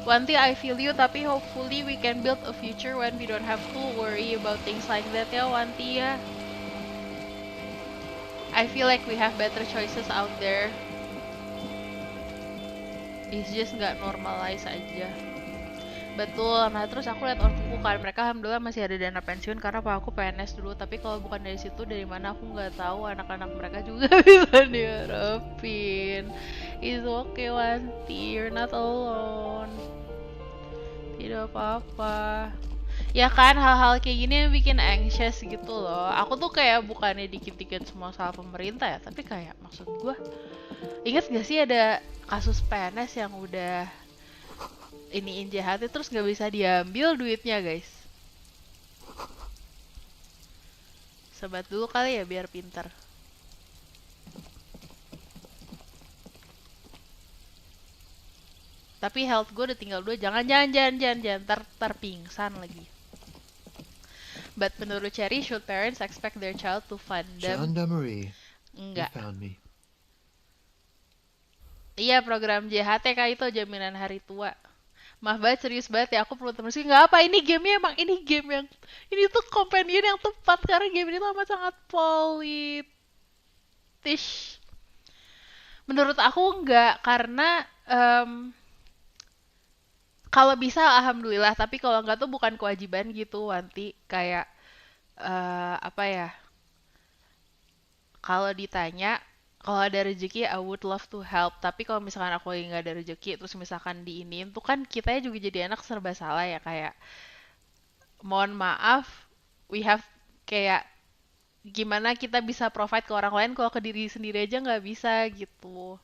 One thing I feel you, tapi hopefully we can build a future when we don't have to worry about things like that ya, Wanti ya. I feel like we have better choices out there. It's just nggak normalize aja. Betul, nah terus aku lihat orangku kan, mereka alhamdulillah masih ada dana pensiun karena pak aku PNS dulu. Tapi kalau bukan dari situ, dari mana aku nggak tahu, anak-anak mereka juga bisa diharapin. It's okay, Wanti, you're not alone. Tidak apa-apa. Ya kan, hal-hal kayak gini yang bikin anxious gitu loh. Aku tuh kayak bukannya dikit-dikit semua salah pemerintah ya, tapi kayak maksud gue, ingat gak sih ada kasus PNS yang udah iniin jahatnya terus gak bisa diambil duitnya, guys. Sebat dulu kali ya biar pinter. Tapi health gue udah tinggal 2. Jangan terpingsan lagi. But menurut Cherry, should parents expect their child to fund them? Gendarmerie. Enggak. You found me. Iya, program JHTK itu jaminan hari tua. Maaf banget, serius banget ya, aku perlu temen sih. Nggak apa, ini gamenya emang ini game yang ini tuh companion yang tepat karena game ini tuh amat sangat politis. Menurut aku enggak, karena kalau bisa alhamdulillah, tapi kalau enggak tuh bukan kewajiban gitu, Wanti. Kayak apa ya, kalau ditanya kalau ada rezeki I would love to help, tapi kalau misalkan aku lagi nggak ada rezeki terus misalkan diinin tuh kan kita juga jadi anak serba salah ya. Kayak mohon maaf, we have kayak gimana kita bisa provide ke orang lain kalau ke diri sendiri aja nggak bisa gitu.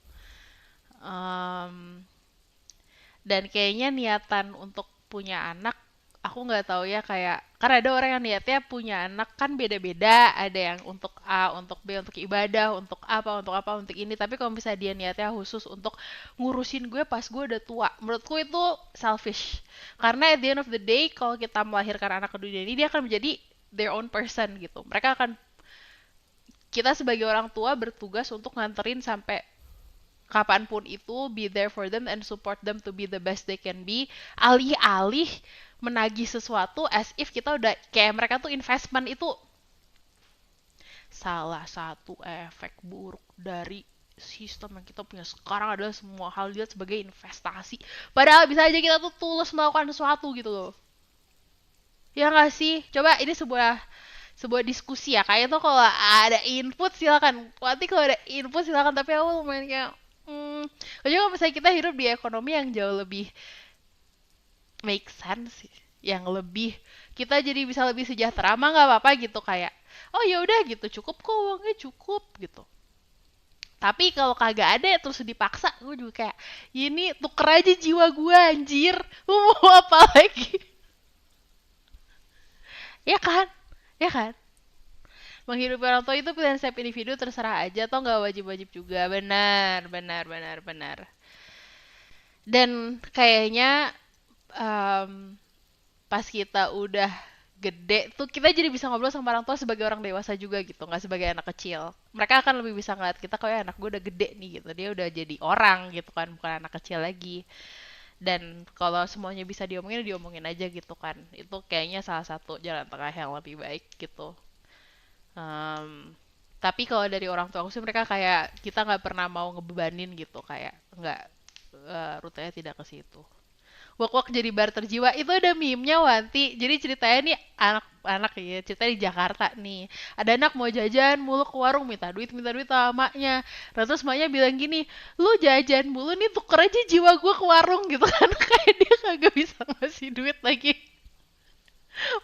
Dan kayaknya niatan untuk punya anak, aku nggak tahu ya, kayak karena ada orang yang niatnya punya anak kan beda-beda, ada yang untuk A, untuk B, untuk ibadah, untuk apa, untuk ini. Tapi kalau misalnya dia niatnya khusus untuk ngurusin gue pas gue udah tua, menurutku itu selfish. Karena at the end of the day, kalau kita melahirkan anak ke dunia ini, dia akan menjadi their own person gitu. Kita sebagai orang tua bertugas untuk nganterin sampai kapanpun itu, be there for them and support them to be the best they can be. Alih-alih menagih sesuatu as if kita udah kayak mereka tuh investment. Itu salah satu efek buruk dari sistem yang kita punya sekarang adalah semua hal dilihat sebagai investasi. Padahal bisa aja kita tuh tulus melakukan sesuatu gitu loh. Ya nggak sih? Coba ini sebuah diskusi ya. Kayak tuh kalau ada input silakan. Nanti kalau ada input silakan. Tapi aku lumayan kayak kalau misalnya kita hidup di ekonomi yang jauh lebih make sense, yang lebih kita jadi bisa lebih sejahtera, mah nggak apa-apa gitu. Kayak oh ya udah gitu, cukup kok uangnya, cukup gitu. Tapi kalau kagak ada terus dipaksa, gue juga kayak ini tuker aja jiwa gue, anjir, mau apa lagi? Ya kan menghidupi orang tua itu pilihan setiap individu, terserah aja, atau nggak wajib-wajib juga. Benar. Dan kayaknya pas kita udah gede tuh kita jadi bisa ngobrol sama orang tua sebagai orang dewasa juga gitu, nggak sebagai anak kecil. Mereka akan lebih bisa ngeliat kita kayak anak gue udah gede nih gitu, dia udah jadi orang gitu kan, bukan anak kecil lagi. Dan kalau semuanya bisa diomongin aja gitu kan, itu kayaknya salah satu jalan tengah yang lebih baik gitu. Tapi kalau dari orang tua aku sih, mereka kayak kita nggak pernah mau ngebebanin gitu, kayak nggak, rutenya tidak ke situ. Wak-wak jadi bar terjiwa itu ada meme-nya Wanti. Jadi ceritanya nih anak-anak ya, cerita di Jakarta nih. Ada anak mau jajan mulu ke warung minta duit sama maknya. Terus maknya bilang gini, "Lu jajan mulu nih tuker aja jiwa gue ke warung" gitu kan. Kayak dia kagak bisa ngasih duit lagi.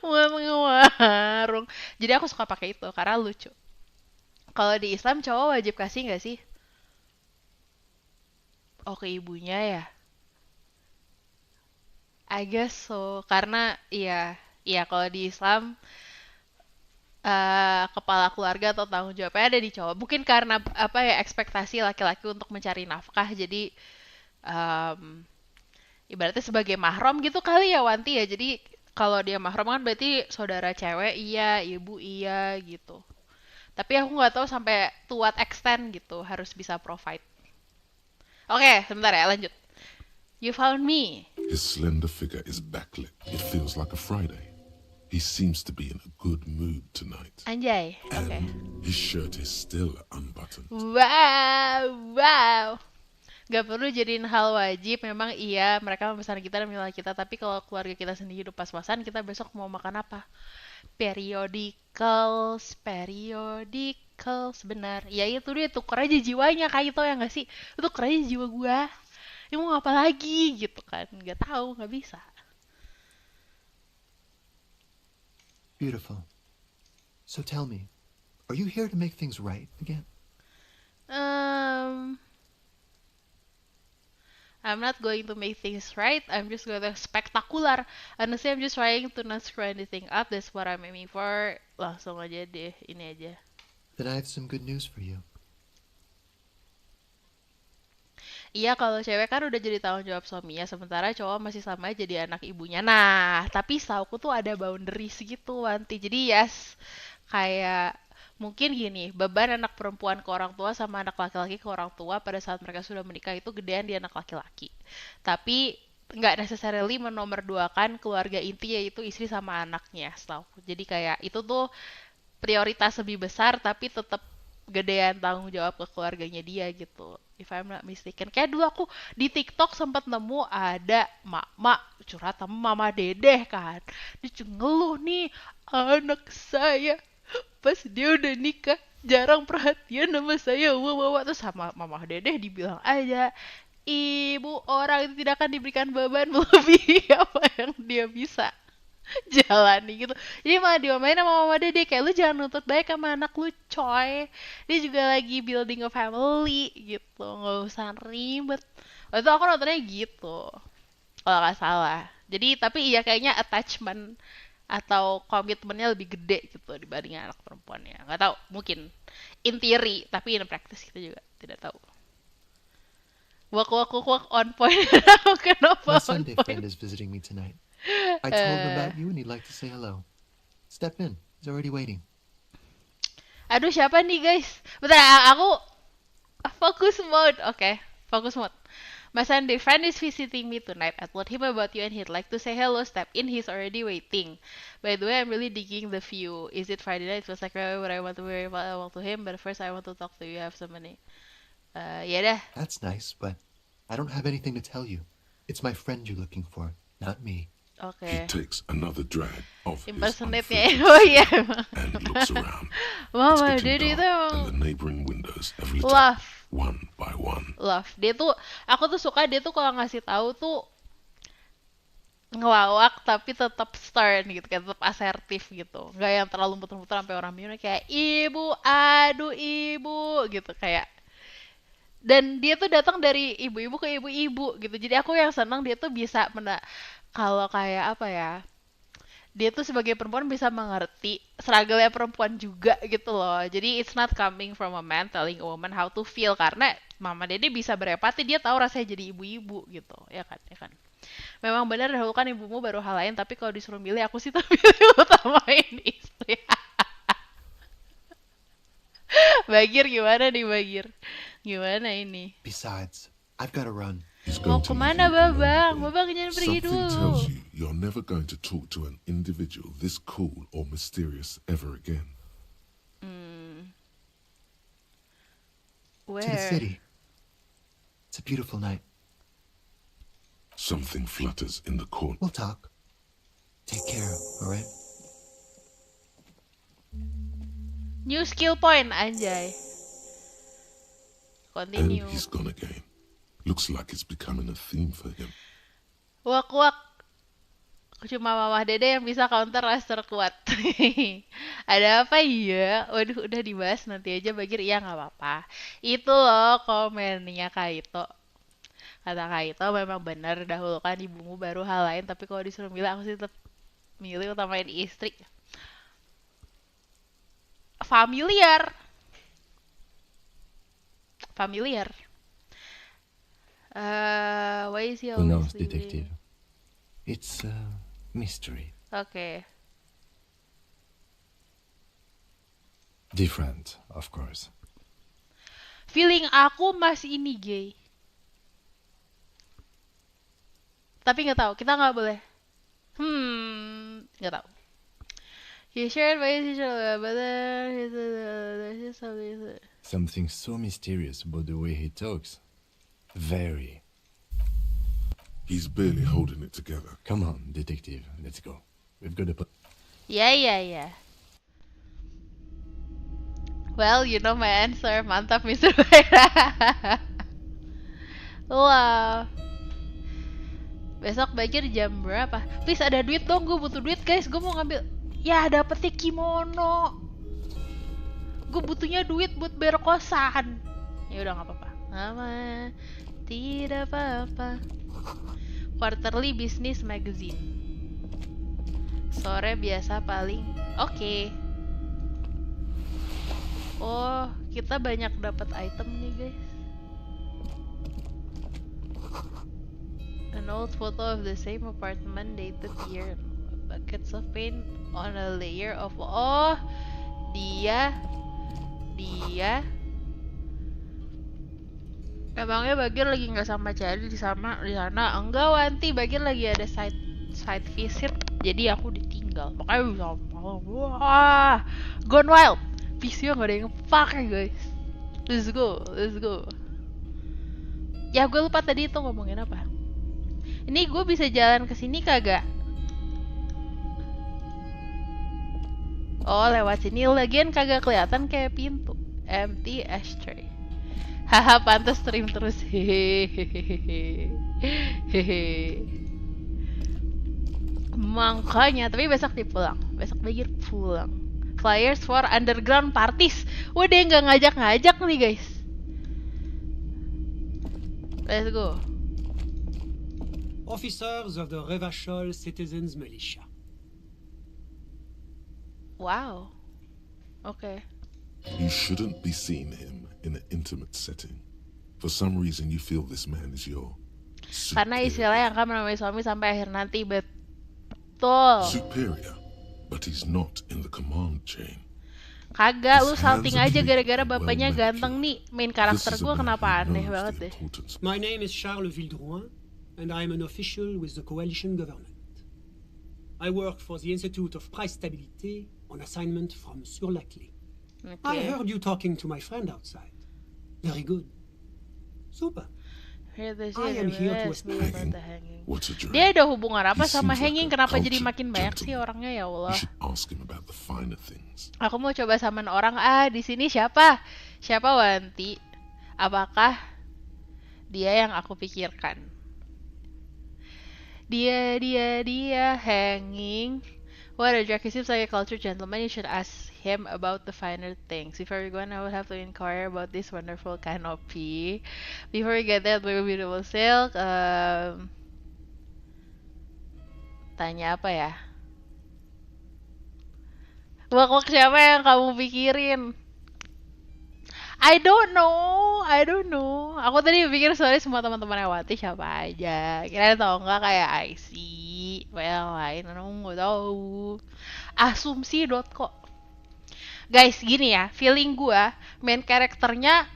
Warung. Jadi aku suka pakai itu karena lucu. Kalau di Islam cowok wajib kasih nggak sih? Oh, ke ibunya ya? I guess so, karena iya kalau di Islam kepala keluarga atau tanggung jawabnya ada di cowok. Mungkin karena apa ya ekspektasi laki-laki untuk mencari nafkah, jadi ibaratnya sebagai mahram gitu kali ya Wanti ya. Jadi kalau dia mahram kan berarti saudara cewek iya, ibu iya gitu. Tapi aku nggak tahu sampai to what extent gitu harus bisa provide. Oke, sebentar ya lanjut. You found me. His slender figure is backlit. It feels like a Friday. He seems to be in a good mood tonight. Anjay, oke. And his shirt is still unbuttoned. Wow. Gak perlu jadiin hal wajib. Memang iya, mereka memesan kita dan milih kita. Tapi kalau keluarga kita sendiri udah pas-pasan, kita besok mau makan apa? Periodicals, benar. Ya itu dia, tuker aja jiwanya kayak itu ya nggak sih? Tuker aja jiwa gua. Ini mau apa lagi gitu kan, nggak tahu, nggak bisa. Beautiful. So tell me, are you here to make things right again? I'm not going to make things right. I'm just going to spektakular. Honestly, I'm just trying to not screw anything up. That's what I'm aiming for. Langsung aja deh, ini aja. Then I have some good news for you. Iya, kalau cewek kan udah jadi tanggung jawab suaminya, sementara cowok masih sama jadi anak ibunya. Nah, tapi setauku tuh ada boundaries gitu, Wanti. Jadi yes, kayak mungkin gini, beban anak perempuan ke orang tua sama anak laki-laki ke orang tua pada saat mereka sudah menikah itu gedean di anak laki-laki. Tapi nggak necessarily menomorduakan keluarga inti yaitu istri sama anaknya, setauku. Jadi kayak itu tuh prioritas lebih besar tapi tetap gedean tanggung jawab ke keluarganya dia gitu. If I'm not mistaken. Kayak dulu aku di TikTok sempat nemu ada mak curhat sama mama dedeh kan. Dia ngeluh nih, anak saya pas dia udah nikah jarang perhatian sama saya. Wah. Terus sama mama dedeh dibilang aja, ibu orang itu tidak akan diberikan beban melebihi apa yang dia bisa jalani gitu. Jadi malah diomelin sama mama dede, kayak lu jangan nuntut baik sama anak lu coy, dia juga lagi building a family gitu, nggak usah ribet. Waktu itu aku nontonnya gitu kalau nggak salah. Jadi tapi iya kayaknya attachment atau komitmennya lebih gede gitu dibanding anak perempuannya. Nggak tahu, mungkin in theory, tapi in practice kita juga tidak tahu. Wak on point. Kenapa My on Sunday point? friend is visiting me tonight. I told him about you and he'd like to say hello. Step in. He's already waiting. Aduh, siapa nih guys? Bentar, aku focus mode. Oke, focus mode. My Sunday friend is visiting me tonight. I told him about you and he'd like to say hello. Step in, he's already waiting. By the way, I'm really digging the view. Is it Friday night? It feels like what I want to wear to him, but first I want to talk to you. I have some money. Ya dah. That's nice, but I don't have anything to tell you. It's my friend you're looking for, not me. Okay. He takes another drag of his Impersonate-nya. Oh iya. and looks around. Mama, It's dia getting itu dark, and the neighboring windows have lit love. up one by one. Love. Dia tuh, aku tuh suka dia tuh kalau ngasih tahu tuh ngelawak tapi tetap stern gitu, kayak tetap asertif gitu. Nggak yang terlalu muter-muter sampai orang bingung kayak ibu, aduh ibu gitu kayak. Dan dia tuh datang dari ibu-ibu ke ibu-ibu gitu. Jadi aku yang senang dia tuh bisa kalau kayak apa ya, dia tuh sebagai perempuan bisa mengerti struggle-nya perempuan juga gitu loh. Jadi it's not coming from a man telling a woman how to feel, karena mama dede bisa berempati, dia tahu rasanya jadi ibu-ibu gitu, ya kan. Memang benar dahulukan ibumu baru hal lain, tapi kalau disuruh milih aku sih pilih utamain istri. Bagir gimana nih Bagir? Gimana ini? Besides, I've got to run. Mau kemana Babang? Babang jangan pergi dulu. Something tells you you're never going to talk to an individual this cool or mysterious ever again. Where? To the city. It's a beautiful night. Something flutters in the corner. We'll talk. Take care, alright? New skill point, anjay. Continue. And he's gone again. Looks like it's becoming a theme for him. Wak. Cuma Mama Dede yang bisa counter raster kuat. Ada apa ya? Waduh, udah dibahas, nanti aja Bagir. Iya, nggak apa-apa. Itu loh komennya Kaito. Kata Kaito memang benar, dahulukan ibumu baru hal lain. Tapi kalau disuruh milih, aku sih tetap milih utamain istri. Familiar. Why is he Who knows, always leaving? detective? It's a mystery. Okay. Different, of course. Feeling aku masih ini gay. Tapi nggak tahu, kita nggak boleh. Nggak tahu. He shared by his Something so mysterious about the way he talks. Very. He's barely holding it together. Come on, detective. Let's go. We've got to put... Yeah. Well, you know my answer. Mantap, Mr. Baira. Wow. Besok Bagir jam berapa? Please, ada duit dong. Gue butuh duit, guys. Gue mau ngambil... Ya, dapetnya kimono. Gue butuhnya duit buat bayar kosan. Ya udah, nggak apa-apa. Tidak apa-apa. Quarterly Business Magazine. Sore biasa paling. Oke. Oh, kita banyak dapat item nih, guys. An old photo of the same apartment dated year. Buckets of paint on a layer of... Oh, dia. Emangnya Bagir lagi nggak sama Cari di sana? Enggak, Wanti. Bagir lagi ada side visit, jadi aku ditinggal. Makanya bisa malam. Wah, gone wild. Visio nggak ada yang pakai, guys. Let's go. Ya, gue lupa tadi itu ngomongin apa. Ini gue bisa jalan ke sini kagak? Oh, lewat sini. Lagian kagak kelihatan kayak pintu. Empty ashtray. Haha, pantas stream terus. Hehehe. Makanya, tapi besok dipulang. Besok Bagir pulang. Flyers for underground parties. Wah, dia nggak ngajak-ngajak nih, guys. Let's go. Officers of the Revachol Citizens Militia. Wow. Okay. You shouldn't be seeing him in an intimate setting. For some reason you feel this man is your Karena istilahnya yang akan menemui suami sampai akhir nanti. Betul. superior, but he's not in the command chain. Kagak, lu salting aja gara-gara bapaknya ganteng nih. Main karakter gue kenapa aneh banget deh. My name is Charles Vildrouin, and I'm an official with the coalition government. I work for the Institute of Price Stabilité on assignment from Sur-la-Clé. I heard you talking to my friend outside. Very good. Super. I am here to explain. Dia ada hubungan apa sama hanging? Kenapa jadi makin banyak sih orangnya, ya Allah? Ask him about the finer things. Aku mau coba summon orang. Di sini siapa? Siapa, Wanti? Apakah dia yang aku pikirkan? Dia hanging. What a jerk. He seems like a cultured gentleman. You should ask him about the finer things. Before we go on, I will have to inquire about this wonderful canopy. Before we get that beautiful silk, tanya apa ya? Wak siapa yang kamu pikirin? I don't know. Aku tadi pikir soalnya semua teman-teman Wati siapa aja. Kira tau nggak kayak IC, yang lain, nggak tahu. Asumsi.co. Guys, gini ya, feeling gua main karakternya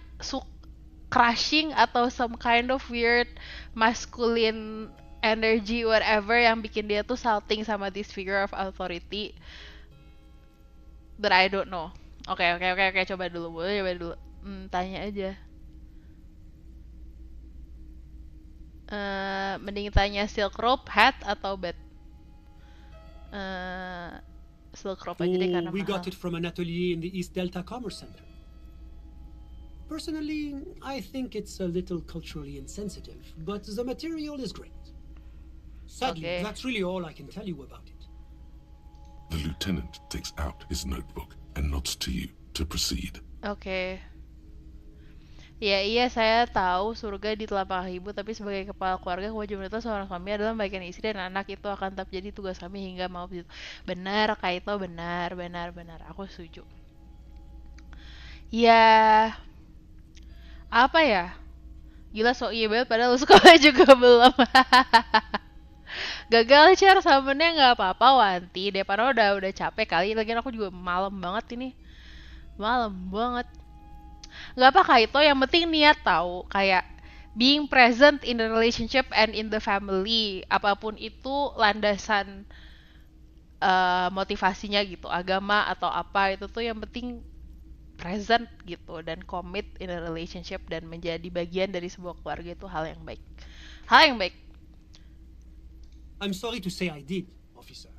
crushing atau some kind of weird masculine energy whatever yang bikin dia tuh salting sama this figure of authority. But I don't know. Oke, coba dulu. Tanya aja. Mending tanya silk rope, hat, atau bed. Silk rope aja deh karena we mahal. got it from an atelier in the East Delta Commerce Center. Personally, I think it's a little culturally insensitive, but the material is great. Sadly, that's really all I can tell you about it. The lieutenant takes out his notebook and nods to you to proceed. Oke. Ya iya, saya tahu surga di telapak ibu, tapi sebagai kepala keluarga kewajiban kita seorang suami adalah membagikan istri dan anak itu akan tetap jadi tugas kami hingga maut itu. Benar, Kaito, benar. Aku setuju. Ya, apa ya? Gila sok iya banget padahal sekolah juga belum. Gagal share summonnya nggak apa-apa Wanti, Depano udah capek kali, lagian aku juga malam banget ini. Malam banget. Gak apa Kaito, yang penting niat tahu, kayak being present in the relationship and in the family, apapun itu landasan motivasinya gitu, agama atau apa itu tuh yang penting present gitu dan commit in a relationship dan menjadi bagian dari sebuah keluarga itu hal yang baik. I'm sorry to say I did, officer.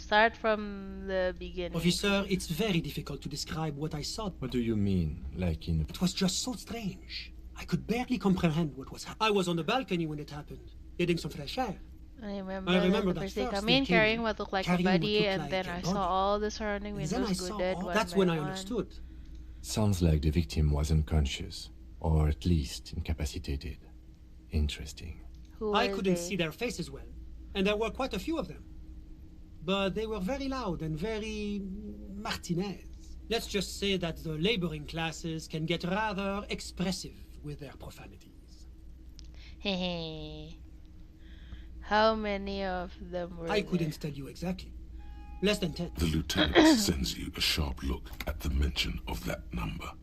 Start from the beginning. Officer, it's very difficult to describe what I saw. What do you mean, like in... It was just so strange. I could barely comprehend what was happening. I was on the balcony when it happened, getting some fresh air. I remember the first day come in, carrying what looked like a body, and then I saw all the surrounding windows go dead one That's by when I one. understood. Sounds like the victim was unconscious, or at least incapacitated. Interesting. I couldn't see their faces well, and there were quite a few of them. But they were very loud and very Martinez. Let's just say that the laboring classes can get rather expressive with their profanities. Hehe. How many of them were I couldn't tell you exactly. Less than 10. The lieutenant sends you a sharp look at the mention of that number.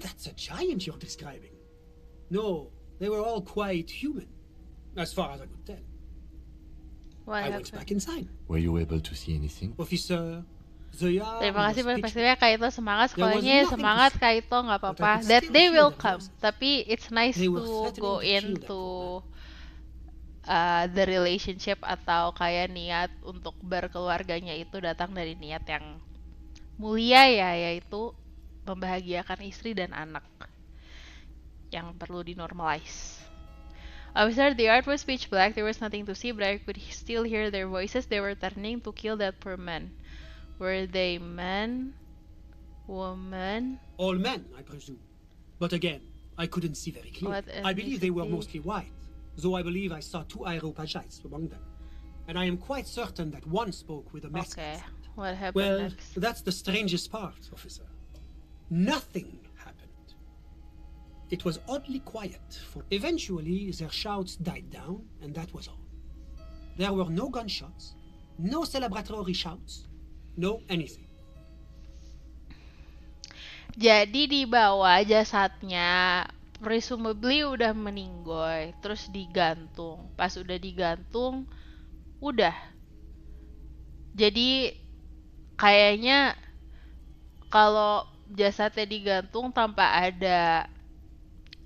That's a giant you're describing. No, they were all quite human, as far as I could tell. I went back inside. Were you able to see anything? Officer, the yard Terima kasih was pastinya Kaito, semangat sekolahnya, semangat Kaito, nggak apa-apa. That day will come. Tapi it's nice to go into the relationship atau kayak niat untuk berkeluarganya itu datang dari niat yang mulia ya, yaitu membahagiakan istri dan anak yang perlu dinormalize. Officer, the yard was pitch black. There was nothing to see, but I could still hear their voices. They were threatening to kill that poor man. Were they men? Woman? All men, I presume. But again, I couldn't see very clearly. I believe they were mostly white, though I believe I saw 2 Aeropagites among them. And I am quite certain that one spoke with a Mexican accent. What happened Well, next? that's the strangest part, officer. Nothing happened. It was oddly quiet. Eventually, their shouts died down, and that was all. There were no gunshots, no celebratory shouts, no anything. Jadi di bawah jasadnya presumably udah meninggoy, terus digantung. Pas udah digantung, udah. Jadi kayaknya kalau jasadnya digantung tanpa ada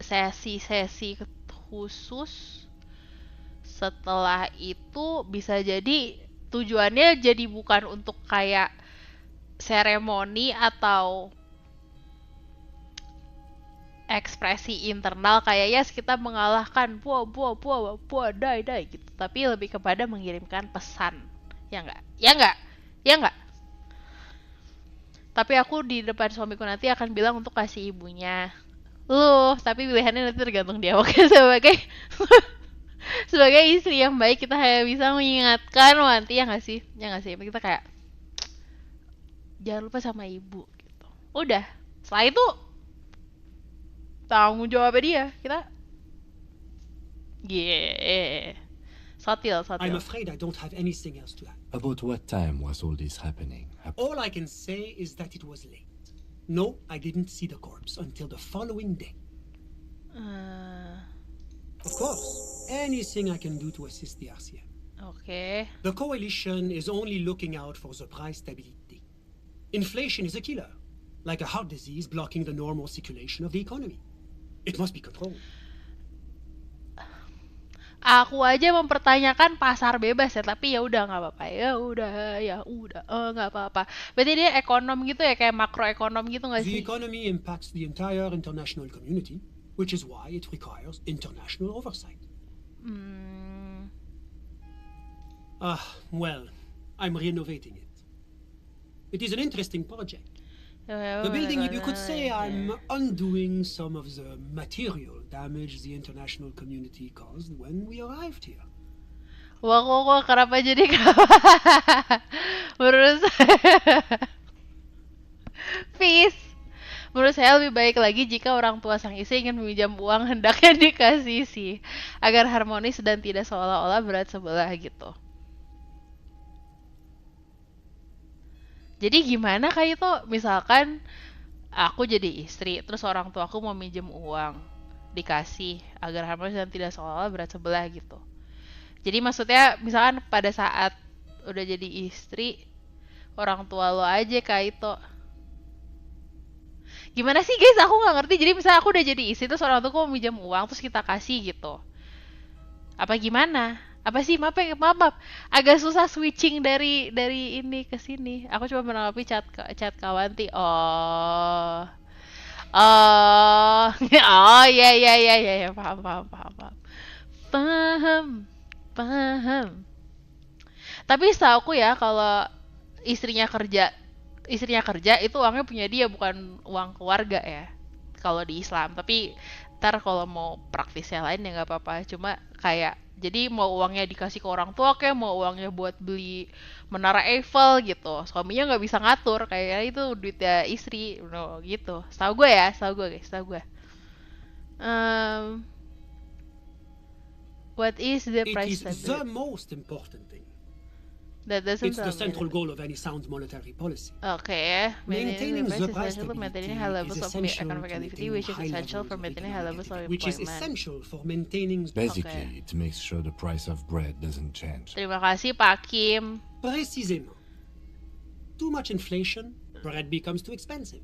sesi-sesi khusus, setelah itu bisa jadi tujuannya jadi bukan untuk kayak seremoni atau ekspresi internal kayak yes kita mengalahkan puah dai gitu, tapi lebih kepada mengirimkan pesan. Ya enggak. Tapi aku di depan suamiku nanti akan bilang untuk kasih ibunya tapi pilihannya nanti tergantung dia. Oke, sebagai istri yang baik kita hanya bisa mengingatkan Wanti, ya nggak sih kita kayak jangan lupa sama ibu gitu. Udah, setelah itu tanggung jawabnya dia. Kita Sotil. I'm afraid I don't have anything else to add. About what time was all this happening? All I can say is that it was late. No, I didn't see the corpse until the following day. Of course, anything I can do to assist the RCM. Okay. The coalition is only looking out for the price stability. Inflation is a killer. like a heart disease blocking the normal circulation of the economy. It must be controlled. Aku aja mempertanyakan pasar bebas ya, tapi ya udah nggak apa-apa, nggak apa-apa. Berarti dia ekonom gitu ya, kayak makroekonom gitu nggak The sih? economy impacts the entire international community, which is why it requires international oversight. Well, I'm renovating it. It is an interesting project. The building, you could say I'm undoing some of the material damage the international community caused when we arrived here. Wah, kenapa jadi menurut Peace. Menurut saya lebih baik lagi jika orang tua sang istri ingin meminjam uang hendaknya dikasih sih, agar harmonis dan tidak seolah-olah berat sebelah gitu. Jadi gimana kayak itu? Misalkan aku jadi istri, terus orang tua aku mau minjem uang, dikasih agar harmonis dan tidak seolah-olah berat sebelah gitu. Jadi maksudnya misalkan pada saat udah jadi istri, orang tua lo aja kayak itu. Gimana sih guys? Aku nggak ngerti. Jadi misalnya aku udah jadi istri, terus orang tua aku mau minjem uang, terus kita kasih gitu. Apa gimana? Apa sih? Maaf, agak susah switching dari ini ke sini. Aku coba menanggapi chat Kawanti. Oh, ya, paham. Tapi setahu aku ya, kalau istrinya kerja itu uangnya punya dia, bukan uang keluarga ya. Kalau di Islam. Tapi ntar kalau mau praktisnya lain ya nggak apa-apa. Cuma kayak jadi mau uangnya dikasih ke orang tua, kayak mau uangnya buat beli menara Eiffel gitu, suaminya nggak bisa ngatur, kayak itu duitnya istri, no, gitu. Setahu gue guys. What is the price? It is the most important thing. That doesn't it's the central goal of any sound monetary policy. Okay. Maintaining the price stability, maintaining high levels of economic activity, which is essential for maintaining high levels of employment. Which is essential for maintaining. Basically, it makes sure the price of bread doesn't change. Terima kasih Pak Kim. Précisément. Too much inflation, bread becomes too expensive.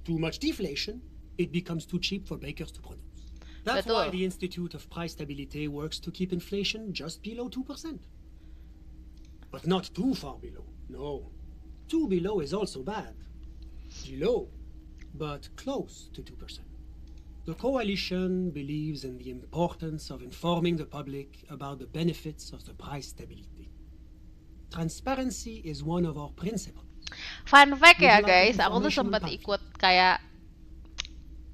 Too much deflation, it becomes too cheap for bakers to produce. That's why the Institute of Price Stability works to keep inflation just below 2%. But not too far below. No. Too below is also bad. Below, but close to 2%. The coalition believes in the importance of informing the public about the benefits of the price stability. Transparency is one of our principles. Fun fact ya guys, aku tuh sempat ikut kayak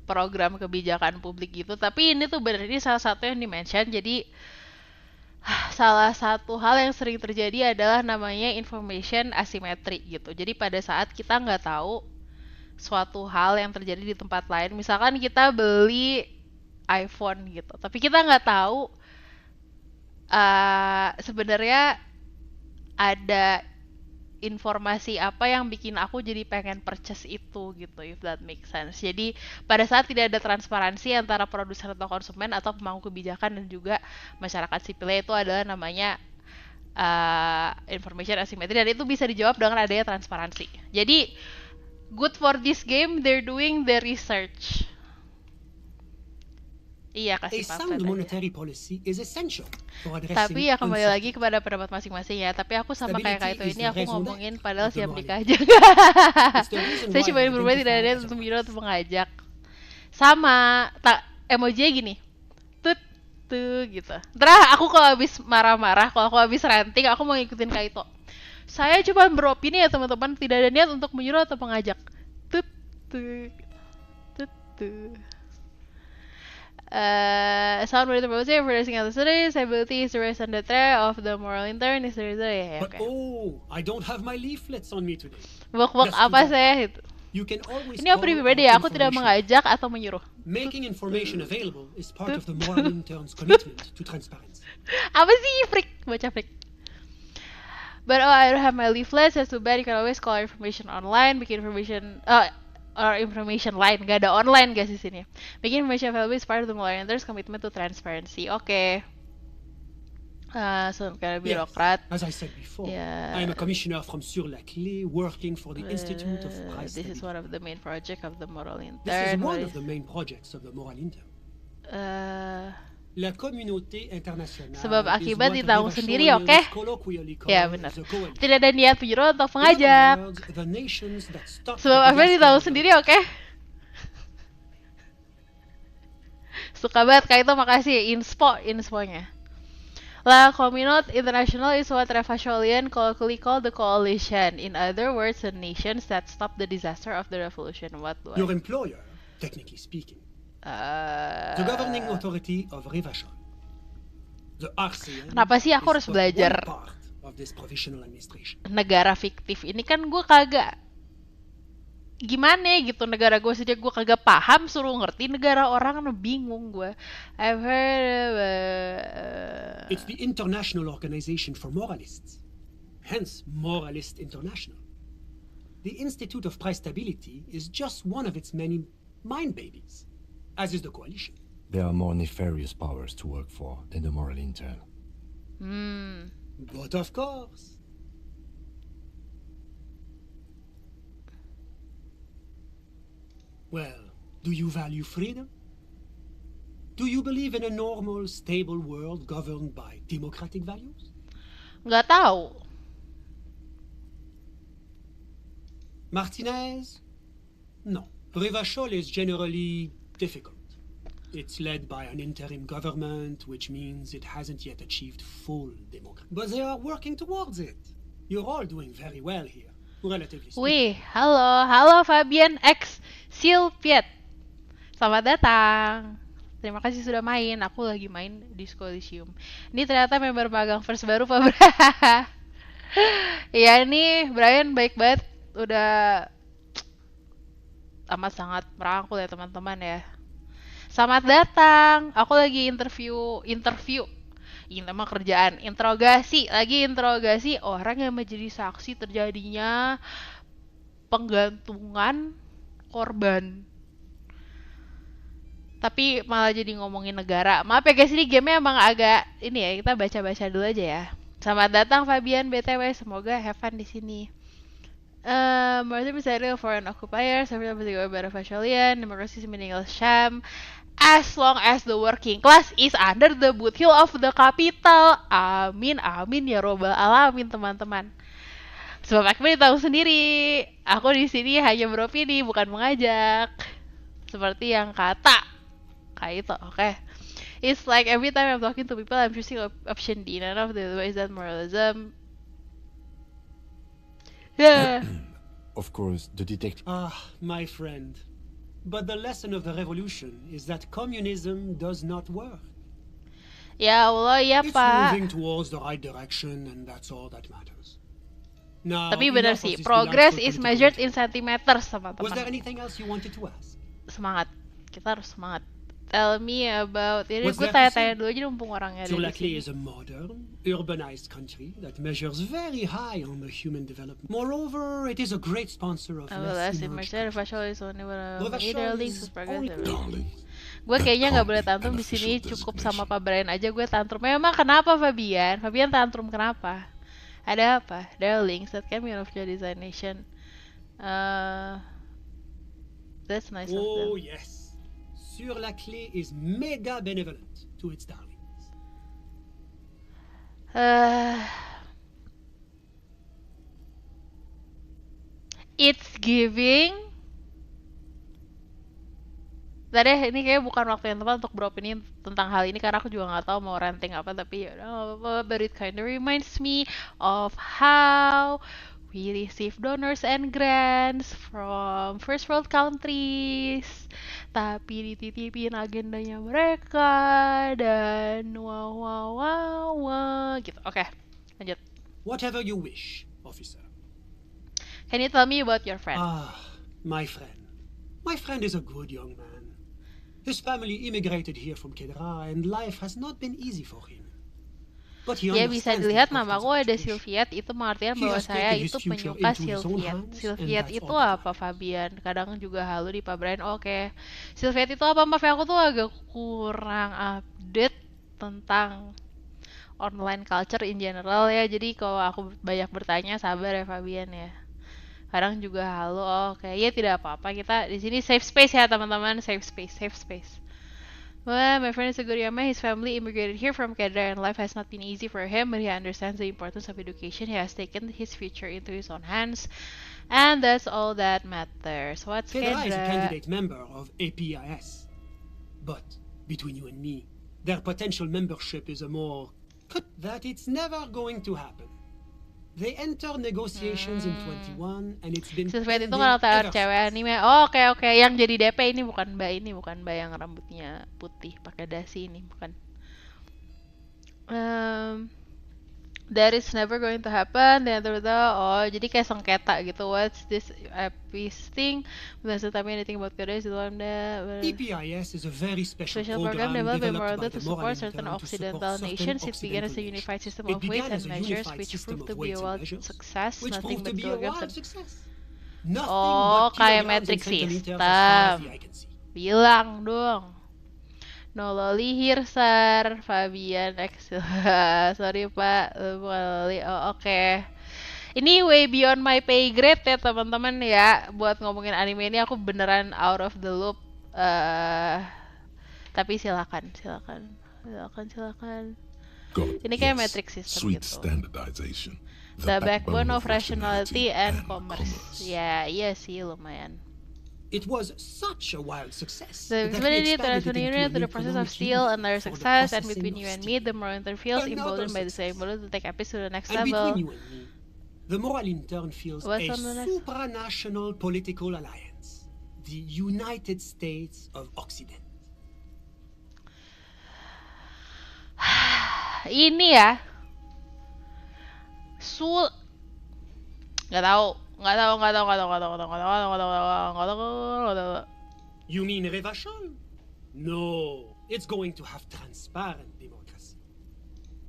program kebijakan publik gitu, tapi ini tuh bener ini salah satu yang di-mention. Jadi salah satu hal yang sering terjadi adalah namanya information asymmetry gitu. Jadi pada saat kita nggak tahu suatu hal yang terjadi di tempat lain, misalkan kita beli iPhone gitu, tapi kita nggak tahu sebenarnya ada informasi apa yang bikin aku jadi pengen purchase itu gitu, if that makes sense. Jadi pada saat tidak ada transparansi antara produsen atau konsumen atau pemangku kebijakan dan juga masyarakat sipilnya, itu adalah namanya information asymmetry, dan itu bisa dijawab dengan adanya transparansi. Jadi good for this game, they're doing the research. Iya, kasih sound monetary policy is essential for addressing. Tapi ya kembali lagi kepada pendapat masing-masing ya. Tapi aku sama kayak itu ini aku ngomongin padahal siap nikah aja. Saya cuma berubah tidak ada untuk menyuruh atau mengajak. Sama emoji gini. Tuh gitu. Ntar aku kalau habis marah-marah, kalau aku habis ranting, aku mau ngikutin kayak itu. Saya cuma beropini ya teman-teman, tidak ada niat untuk menyuruh atau mengajak. Tuh. Sound monetary policy for addressing other studies, ability is the rest and the threat of the moral intern is the result. Yeah, but I don't have my leaflets on me today. Buk apa saya itu? Ini opini pribadi ya, aku tidak mengajak atau menyuruh. Making information available is part of the moral intern's commitment to transparency. Apa sih freak? Baca freak. But I don't have my leaflets, that's too bad. You can always call our information online, bikin information or information line, gak ada online guys di sini. Making information available is part of the moral intern's commitment to transparency. Oke. Some kind of birokrat. Yes, as I said before, I am a commissioner from Sur-la-Clé working for the Institute of Price This is one of the main projects of the moral intern. This is one of the main projects of the moral intern. La communauté internationale. Sebab akibat ditanggung sendiri, oke? Ya benar. Tidak ada niat penyuruh atau pengajak. Sebab akibat ditanggung sendiri, oke? Suka banget kayak itu, makasih insponya. La Communauté Internationale is what Revacholian colloquially called the coalition. In other words, the nations that stopped the disaster of the revolution. What do Your employer, technically speaking. The governing authority of Revachol. The RCN. Kenapa sih aku harus belajar negara fiktif ini? Kan gue kagak gimana gitu, negara gue saja gue kagak paham, suruh ngerti negara orang, bingung gue. I've heard It's the International Organization for Moralists, hence Moralist International. The Institute of Price Stability is just one of its many mind babies, as is the coalition. There are more nefarious powers to work for than the moral intern. But of course. Well, do you value freedom? Do you believe in a normal, stable world governed by democratic values? Nggak tahu. Martinez? No. Revachol is generally difficult. It's led by an interim government, which means it hasn't yet achieved full democracy. But they are working towards it. You're all doing very well here, relatively speaking. Wih, halo Fabian X Silviet. Selamat datang. Terima kasih sudah main. Aku lagi main di Elysium. Ini ternyata member magang first baru Pak Bra. Ya ini Brian baik banget. Udah amat sangat merangkul ya teman-teman ya. Selamat datang. Aku lagi interview. Ini nama kerjaan, interogasi orang yang menjadi saksi terjadinya penggantungan korban. Tapi malah jadi ngomongin negara. Maaf ya guys, ini gamenya emang agak ini ya, kita baca-baca dulu aja ya. Selamat datang Fabian BTW, semoga have fun di sini. Mercy misalnya foreign occupier, sampai Revacholian, democracy meninggal Sham. As long as the working class is under the boot heel of the capital. Amin, amin ya robbal alamin teman-teman. Sebab aku tahu sendiri, aku di sini hanya beropini, bukan mengajak. Seperti yang kata kayak itu, oke. It's like every time I'm talking to people, I'm choosing option D. None of the ways that moralism. Yeah. Of course, the detective. My friend. But the lesson of the revolution is that communism does not work. Ya Allah, ya It's Pak. moving towards the right direction, and that's all that matters. Now, Tapi benar sih, progress is measured in centimeters, teman-teman. Was there anything else you wanted to ask? Semangat, kita harus semangat. Tell me about it. Gue tanya-tanya dulu aja mumpung orangnya ada di Sur-la-Clé sini. is a modern, urbanized country that measures very high on the human development. Moreover, it is a great sponsor of less emerged countries. Gue kayaknya nggak boleh tantrum di sini, cukup sama Pak Brian aja gue tantrum. Memang kenapa Fabian? Fabian tantrum kenapa? Ada apa? There are links that can be of your designation. That's nice of them. Oh yes. Sur-la-Clé is mega benevolent to its darlings. It's giving. Tadi ini kayak bukan waktu yang tepat untuk beropini tentang hal ini karena aku juga nggak tahu mau ranting apa, tapi ya udah, but it kind of reminds me of how we receive donors and grants from first world countries, tapi dititipin agendanya mereka dan wah gitu. Oke, lanjut. Whatever you wish, officer. Can you tell me about your friend? My friend. My friend is a good young man. His family immigrated here from Kedra, and life has not been easy for him. Ya bisa dilihat namaku ada Silviet, itu mengartikan bahwa saya itu penyuka Silviet. Silviet itu apa Fabian? Kadang juga halu di Pak Brian. Oke. Silviet itu apa? Maaf aku tuh agak kurang update tentang online culture in general ya. Jadi kalau aku banyak bertanya, sabar ya Fabian ya. Kadang juga halo, oke, ya tidak apa-apa, kita di sini safe space ya teman-teman, safe space. Well, my friend is a good young man. His family immigrated here from Canada and life has not been easy for him, but he understands the importance of education. He has taken his future into his own hands, and that's all that matters. What's Kendra is a candidate member of APIS, but between you and me, their potential membership is a more that it's never going to happen. They enter negotiations in 21 and it's been sesuai itu kalau tahu cewek anime. Oh, oke. Yang jadi DP ini bukan Mbak yang rambutnya putih pakai dasi ini, bukan. That is never going to happen. Jadi kayak sengketa gitu. What's this EPIS thing? Doesn't tell me anything about Korea. EPIS is a very special program developed by Morocco to support certain Occidental nations. It began as a unified system of weights and measures, which proved to be a wild success. Nothing but programs. Oh, kayak metric system. Bilang dong. No loli here, sir. Fabian Excel. Sorry Pak, bukan loli. Oh, oke. Ini way beyond my pay grade ya teman-teman ya. Buat ngomongin anime ini aku beneran out of the loop. Tapi silakan. Ini kayak metric system gitu. The backbone of rationality and commerce. Ya, iya sih lumayan. It was such a wild success. The expanded transformation to the process of still another success, and between you and me, the moral intern feels emboldened by the same ability to take epics to the next level. Between you and me, the moral intern feels a supranational political alliance, the United States of Occident. Ini ya, nggak tahu. You mean Revachol? No, it's going to have transparent democracy.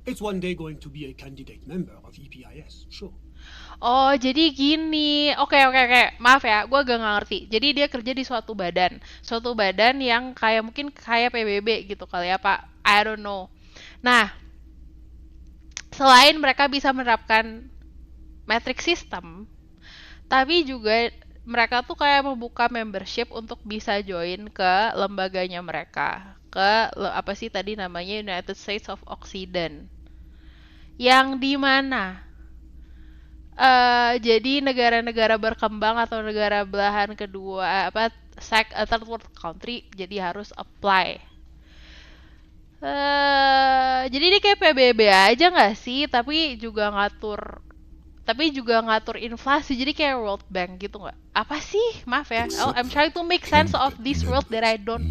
It's one day going to be a candidate member of EPIS, sure. Oh, jadi gini. Oke. Maaf ya, gue gak ngerti. Jadi dia kerja di suatu badan yang kayak mungkin kayak PBB gitu kali ya Pak. I don't know. Nah, selain mereka bisa menerapkan metric system, tapi juga mereka tuh kayak membuka membership untuk bisa join ke lembaganya mereka. Ke apa sih tadi namanya, United States of Occident. Yang di mana jadi negara-negara berkembang atau negara belahan kedua third world country jadi harus apply. Jadi ini kayak PBB aja nggak sih, tapi juga ngatur inflasi, jadi kayak World Bank gitu nggak? Apa sih? Maaf ya. I'm trying to make sense of this world that I don't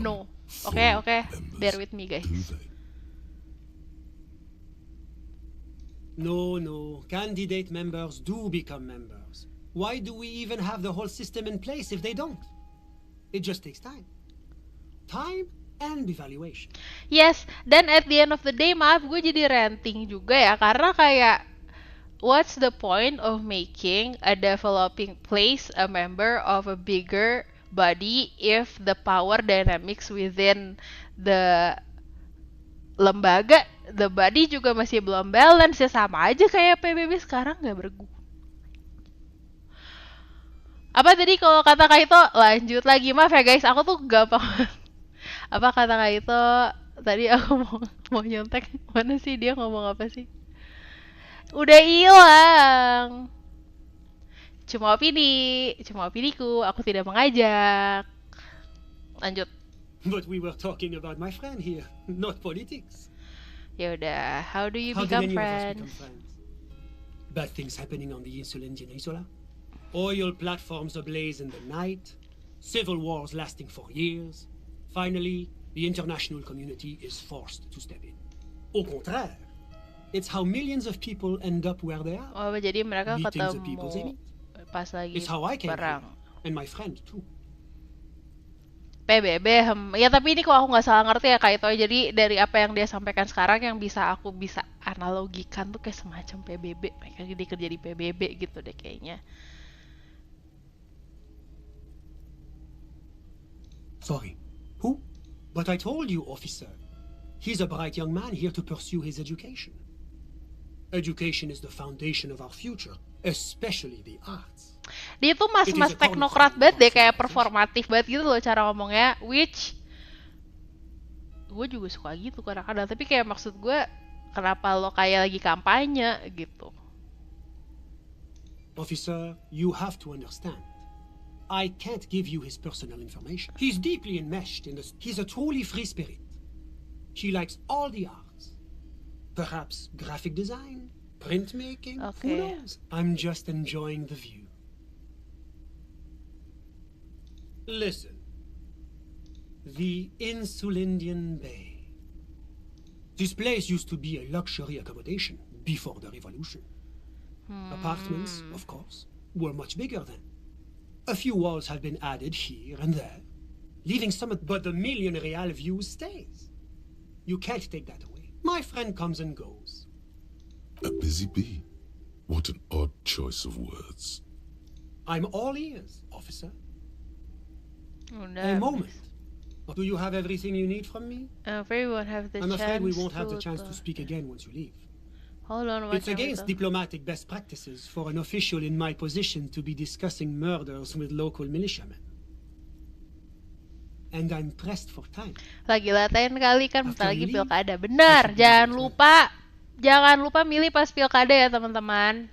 know. Oke. Bear with me guys. No. Candidate members do become members. Why do we even have the whole system in place if they don't? It just takes time. Time and evaluation. Yes, dan at the end of the day, maaf gue jadi ranting juga ya, karena kayak what's the point of making a developing place a member of a bigger body if the power dynamics within the lembaga, the body juga masih belum balance ya, sama aja kayak PBB sekarang nggak berguna. Apa tadi kalau kata Kak Ito, lanjut lagi, maaf ya guys, aku tuh gampang. Apa kata Kak Ito tadi, aku mau nyontek, mana sih dia ngomong apa sih? Udah hilang. Cuma opiniku, aku tidak mengajak. Lanjut. But we were talking about my friend here, not politics. Ya udah, how do you become friends? Bad things happening on the Insulan Peninsula. Oil platforms ablaze in the night. Civil wars lasting for years. Finally, the international community is forced to step in. Au contraire, it's how millions of people end up where they are. Oh, jadi mereka ketemu pas lagi perang. And my friend too. PBB, ya tapi ini kok aku nggak salah ngerti ya Kak Ito. Jadi dari apa yang dia sampaikan sekarang yang aku bisa analogikan tuh kayak semacam PBB. Mereka dia kerja di PBB gitu deh kayaknya. Sorry, who? But I told you, officer. He's a bright young man here to pursue his education. Education is the foundation of our future, especially the arts. Dia tuh mas-mas teknokrat banget deh, kayak performatif banget gitu loh cara ngomongnya, which gue juga suka gitu kadang-kadang, tapi kayak maksud gue kenapa lo kayak lagi kampanye gitu. Officer, you have to understand. I can't give you his personal information. He's deeply enmeshed in this. He's a truly free spirit. He likes all the arts. Perhaps graphic design, printmaking, who knows? I'm just enjoying the view. Listen. The Insulindian Bay. This place used to be a luxury accommodation before the revolution. Apartments, of course, were much bigger then. A few walls have been added here and there, leaving some, but the million real view stays. You can't take that away. My friend comes and goes. A busy bee? What an odd choice of words. I'm all ears, officer. Oh, no. A moment. Do you have everything you need from me? We won't have the I'm chance afraid we won't have the chance to speak again once you leave. Hold on, it's against diplomatic best practices for an official in my position to be discussing murders with local militiamen. And I'm pressed for time. Lagi latihan kali kan, bentar lagi pilkada. Benar, jangan lupa milih pas pilkada ya teman-teman.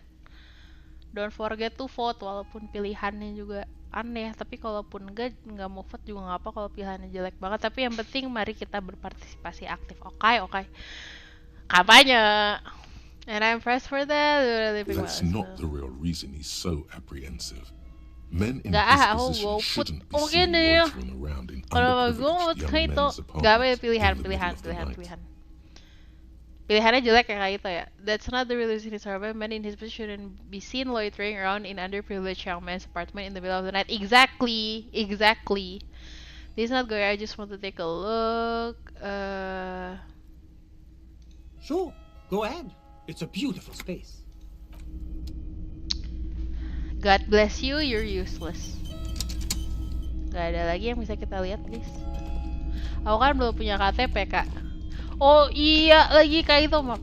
Don't forget to vote, walaupun pilihannya juga aneh, tapi kalaupun nggak mau vote juga nggak apa kalau pilihannya jelek banget. Tapi yang penting mari kita berpartisipasi aktif. Oke. Kampanye. And I'm pressed for that. That's not the real reason he's so apprehensive. Men in this position shouldn't be seen loitering around in underprivileged young men's apartments. Pilihannya jelek ya kayak itu ya. That's not the real reason he's surviving. Men in his position shouldn't be seen loitering around in underprivileged young men's apartment in the middle of the night. Exactly. This is not good. I just want to take a look. Sure, go ahead. It's a beautiful space. God bless you, you're useless. Gak ada lagi yang bisa kita lihat, please. Aku kan belum punya KTP, Kak. Oh iya, lagi Kak itu, Mak.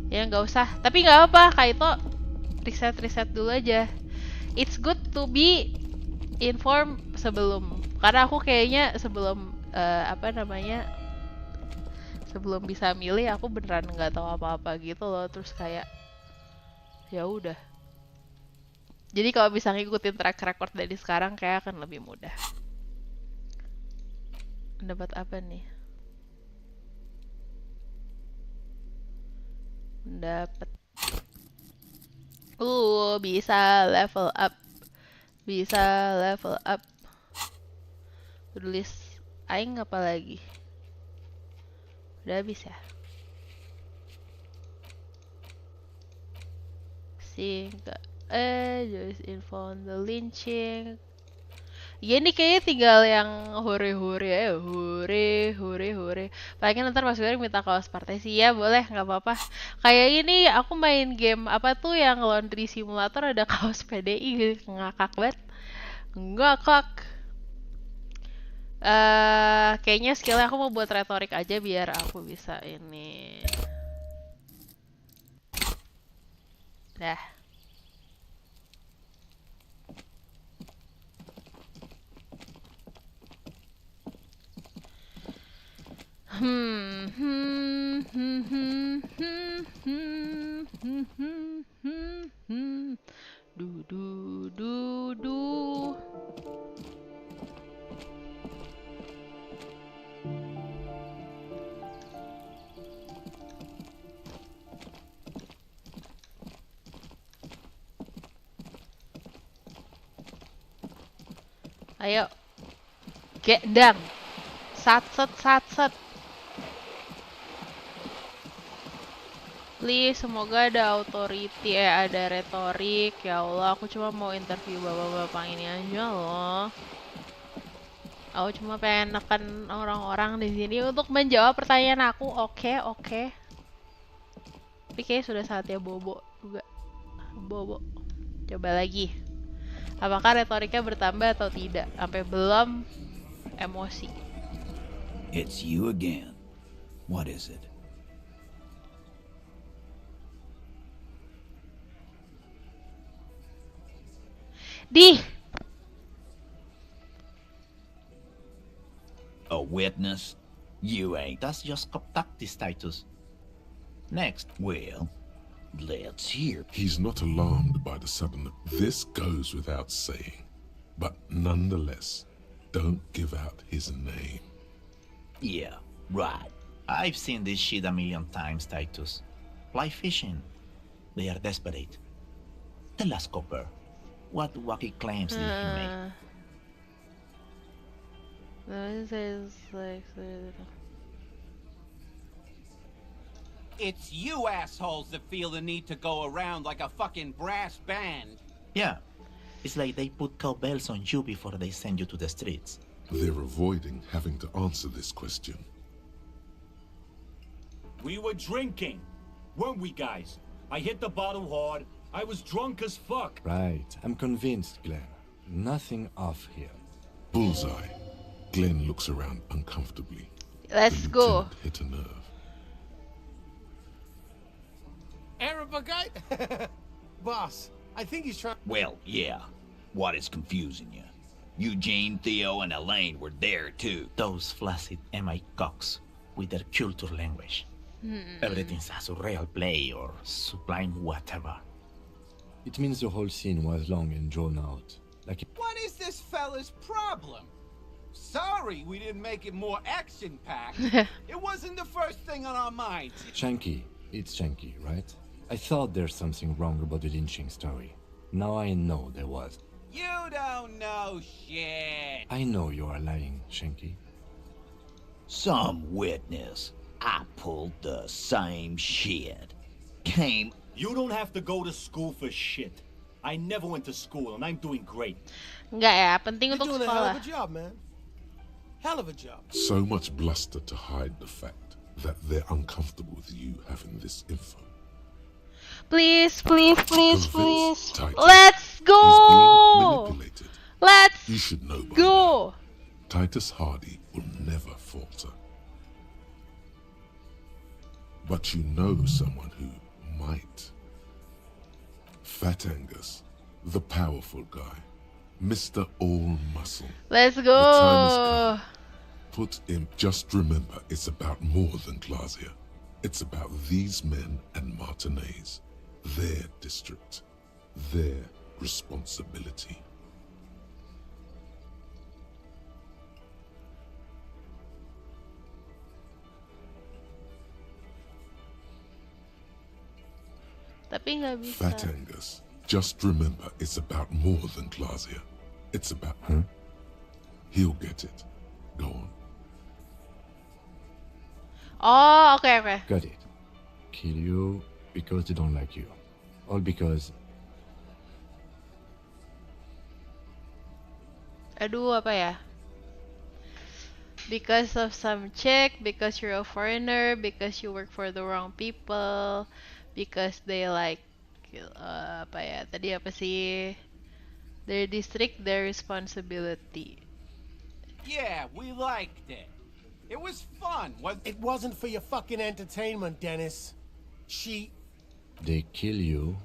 Ya nggak usah. Tapi nggak apa, Kak itu riset dulu aja. It's good to be informed sebelum. Karena aku kayaknya sebelum sebelum bisa milih aku beneran nggak tahu apa-apa gitu loh, terus kayak ya udah. Jadi kalau bisa ngikutin track record dari sekarang kayak akan lebih mudah. Dapat apa nih? Dapat bisa level up. Tulis aing apa lagi? Udah habis ya? Just info on the lynching. Ya ini kayaknya tinggal yang hore-hore. Paling ntar Mas Wira minta kaos partai sih ya, boleh, nggak apa-apa. Kayak ini aku main game apa tuh yang laundry simulator ada kaos PDI, ngakak banget. Ngakak. Kayaknya skillnya aku mau buat retorik aja biar aku bisa ini. Dah. Ayo. Get down. Satset. Please, semoga ada authority, ada retorik. Ya Allah, aku cuma mau interview bapak-bapak ini aja loh. Aku cuma pengen neken orang-orang di sini untuk menjawab pertanyaan aku. Oke. Tapi kayaknya sudah saatnya bobo juga. Bobo. Coba lagi. Apakah retoriknya bertambah atau tidak? Sampai belum emosi. It's you again. What is it? A witness? You ain't. That's just tactics, Titus. Next. Well, let's hear. He's not alarmed by the sudden. This goes without saying. But nonetheless, don't give out his name. Yeah, right. I've seen this shit a million times, Titus. Fly fishing. They are desperate. Tell us, Copper, what wacky claims did he make? It's you assholes that feel the need to go around like a fucking brass band. Yeah. It's like they put cowbells on you before they send you to the streets. They're avoiding having to answer this question. We were drinking, weren't we, guys? I hit the bottle hard. I was drunk as fuck. Right. I'm convinced, Glenn. Nothing off here. Bullseye. Glenn looks around uncomfortably. Let's go. Hit a nerve. Arab guy? Boss, I think he's trying. Well, yeah. What is confusing you? Eugene, Theo, and Elaine were there too. Those flaccid MI cocks with their culture language. Everything's a surreal play or sublime whatever. It means the whole scene was long and drawn out. Like. What is this fella's problem? Sorry we didn't make it more action-packed. It wasn't the first thing on our minds. Shanky. It's Shanky, right? I thought there's something wrong about the lynching story. Now I know there was. You don't know shit. I know you are lying, Shanky. Some witness. I pulled the same shit. Came. You don't have to go to school for shit. I never went to school and I'm doing great. Enggak ya, penting untuk You're doing a hell sekolah. of a job, man. Hell of a job. So much bluster to hide the fact that they're uncomfortable with you having this info. Please, please, please, please. Titus. Let's go. Manipulated. Let's You should know by go. now. Titus Hardy will never falter. But you know someone who might. Fat Angus, the powerful guy, Mr. All Muscle. Let's go. The time has come. Put him. Just remember, it's about more than Glasia. It's about these men and Martinez, their district, their responsibility. Tapi nggak bisa. Fat Angus, just remember, it's about more than Glasia. It's about. He'll get it. Go on. Oh, okay. Got it. Kill you because they don't like you. All because. Aduh, apa ya? Because of some chick, because you're a foreigner, because you work for the wrong people, because they like apa ya? Tadi apa sih? Their district, their responsibility. Yeah, we liked it. It was fun. It wasn't for your fucking entertainment, Dennis. They kill you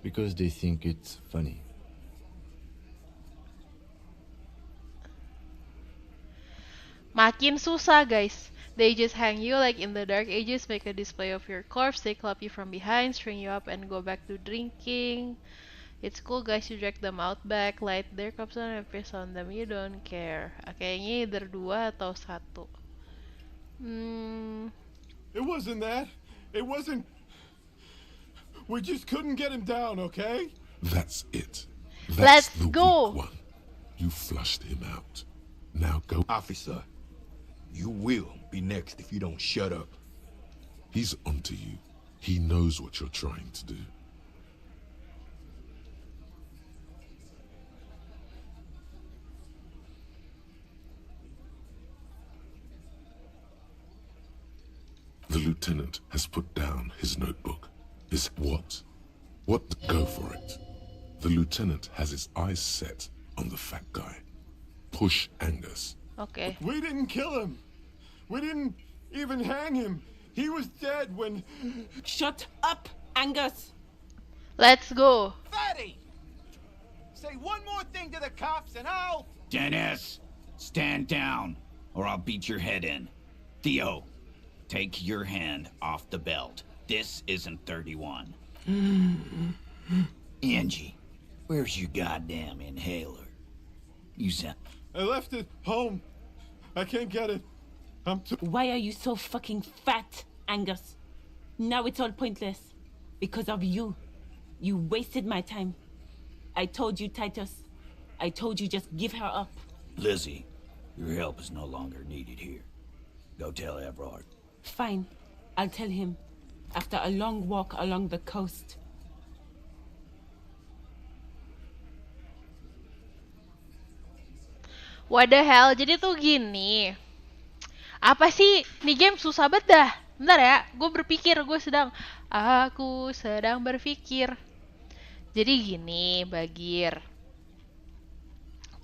because they think it's funny. Makin susah, guys. They just hang you like in the Dark Ages, make a display of your corpse, they club you from behind, string you up, and go back to drinking. It's cool, guys. You drag them out back, light their cups on, and piss on them. You don't care. Kayaknya either 2 atau 1. It wasn't that. It wasn't. We just couldn't get him down, okay? That's it. Let's That's the go. weak one. You flushed him out. Now go. Officer, you will be next if you don't shut up. He's onto you. He knows what you're trying to do. The lieutenant has put down his notebook. Is what? What? Go for it. The lieutenant has his eyes set on the fat guy. Push Angus. Okay. We didn't kill him. We didn't even hang him. He was dead when... Shut up, Angus! Let's go. Fatty! Say one more thing to the cops and I'll... Dennis, stand down, or I'll beat your head in. Theo, take your hand off the belt. This isn't 31. Angie, where's your goddamn inhaler? You sound... I left it home. I can't get it. Why are you so fucking fat, Angus? Now it's all pointless. Because of you. You wasted my time. I told you, Titus. I told you just give her up. Lizzie, your help is no longer needed here. Go tell Everard. Fine. I'll tell him. After a long walk along the coast. What the hell? Jadi tuh gini. Apa sih? Nih game susah banget dah. Bentar ya, Aku sedang berpikir. Jadi gini, Bagir.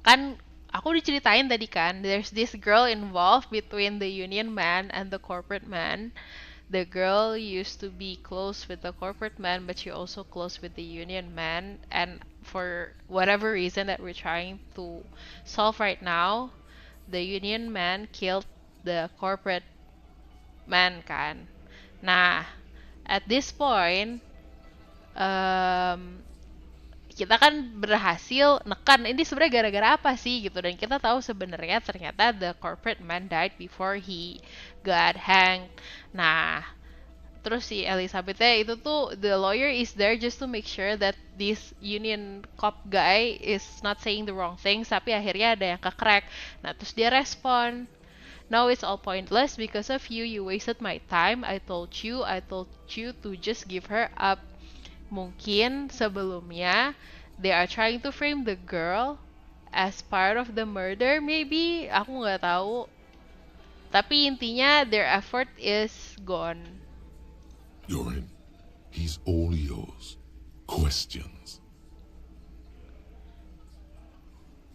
Kan aku diceritain tadi kan, there's this girl involved between the union man and the corporate man. The girl used to be close with the corporate man, but she also close with the union man. And for whatever reason that we're trying to solve right now, the union man killed the corporate man kan. Nah, at this point, kita kan berhasil nekan ini sebenarnya gara-gara apa sih gitu, dan kita tahu sebenarnya ternyata the corporate man died before he got hanged. Nah, terus si Elizabeth-nya itu tuh the lawyer is there just to make sure that this union cop guy is not saying the wrong things, tapi akhirnya ada yang ke-crack. Nah, terus dia respon, "Now it's all pointless because of you. You wasted my time. I told you to just give her up." Mungkin sebelumnya they are trying to frame the girl as part of the murder, maybe. Aku nggak tahu. Tapi intinya their effort is gone. You're in. He's all yours. Questions.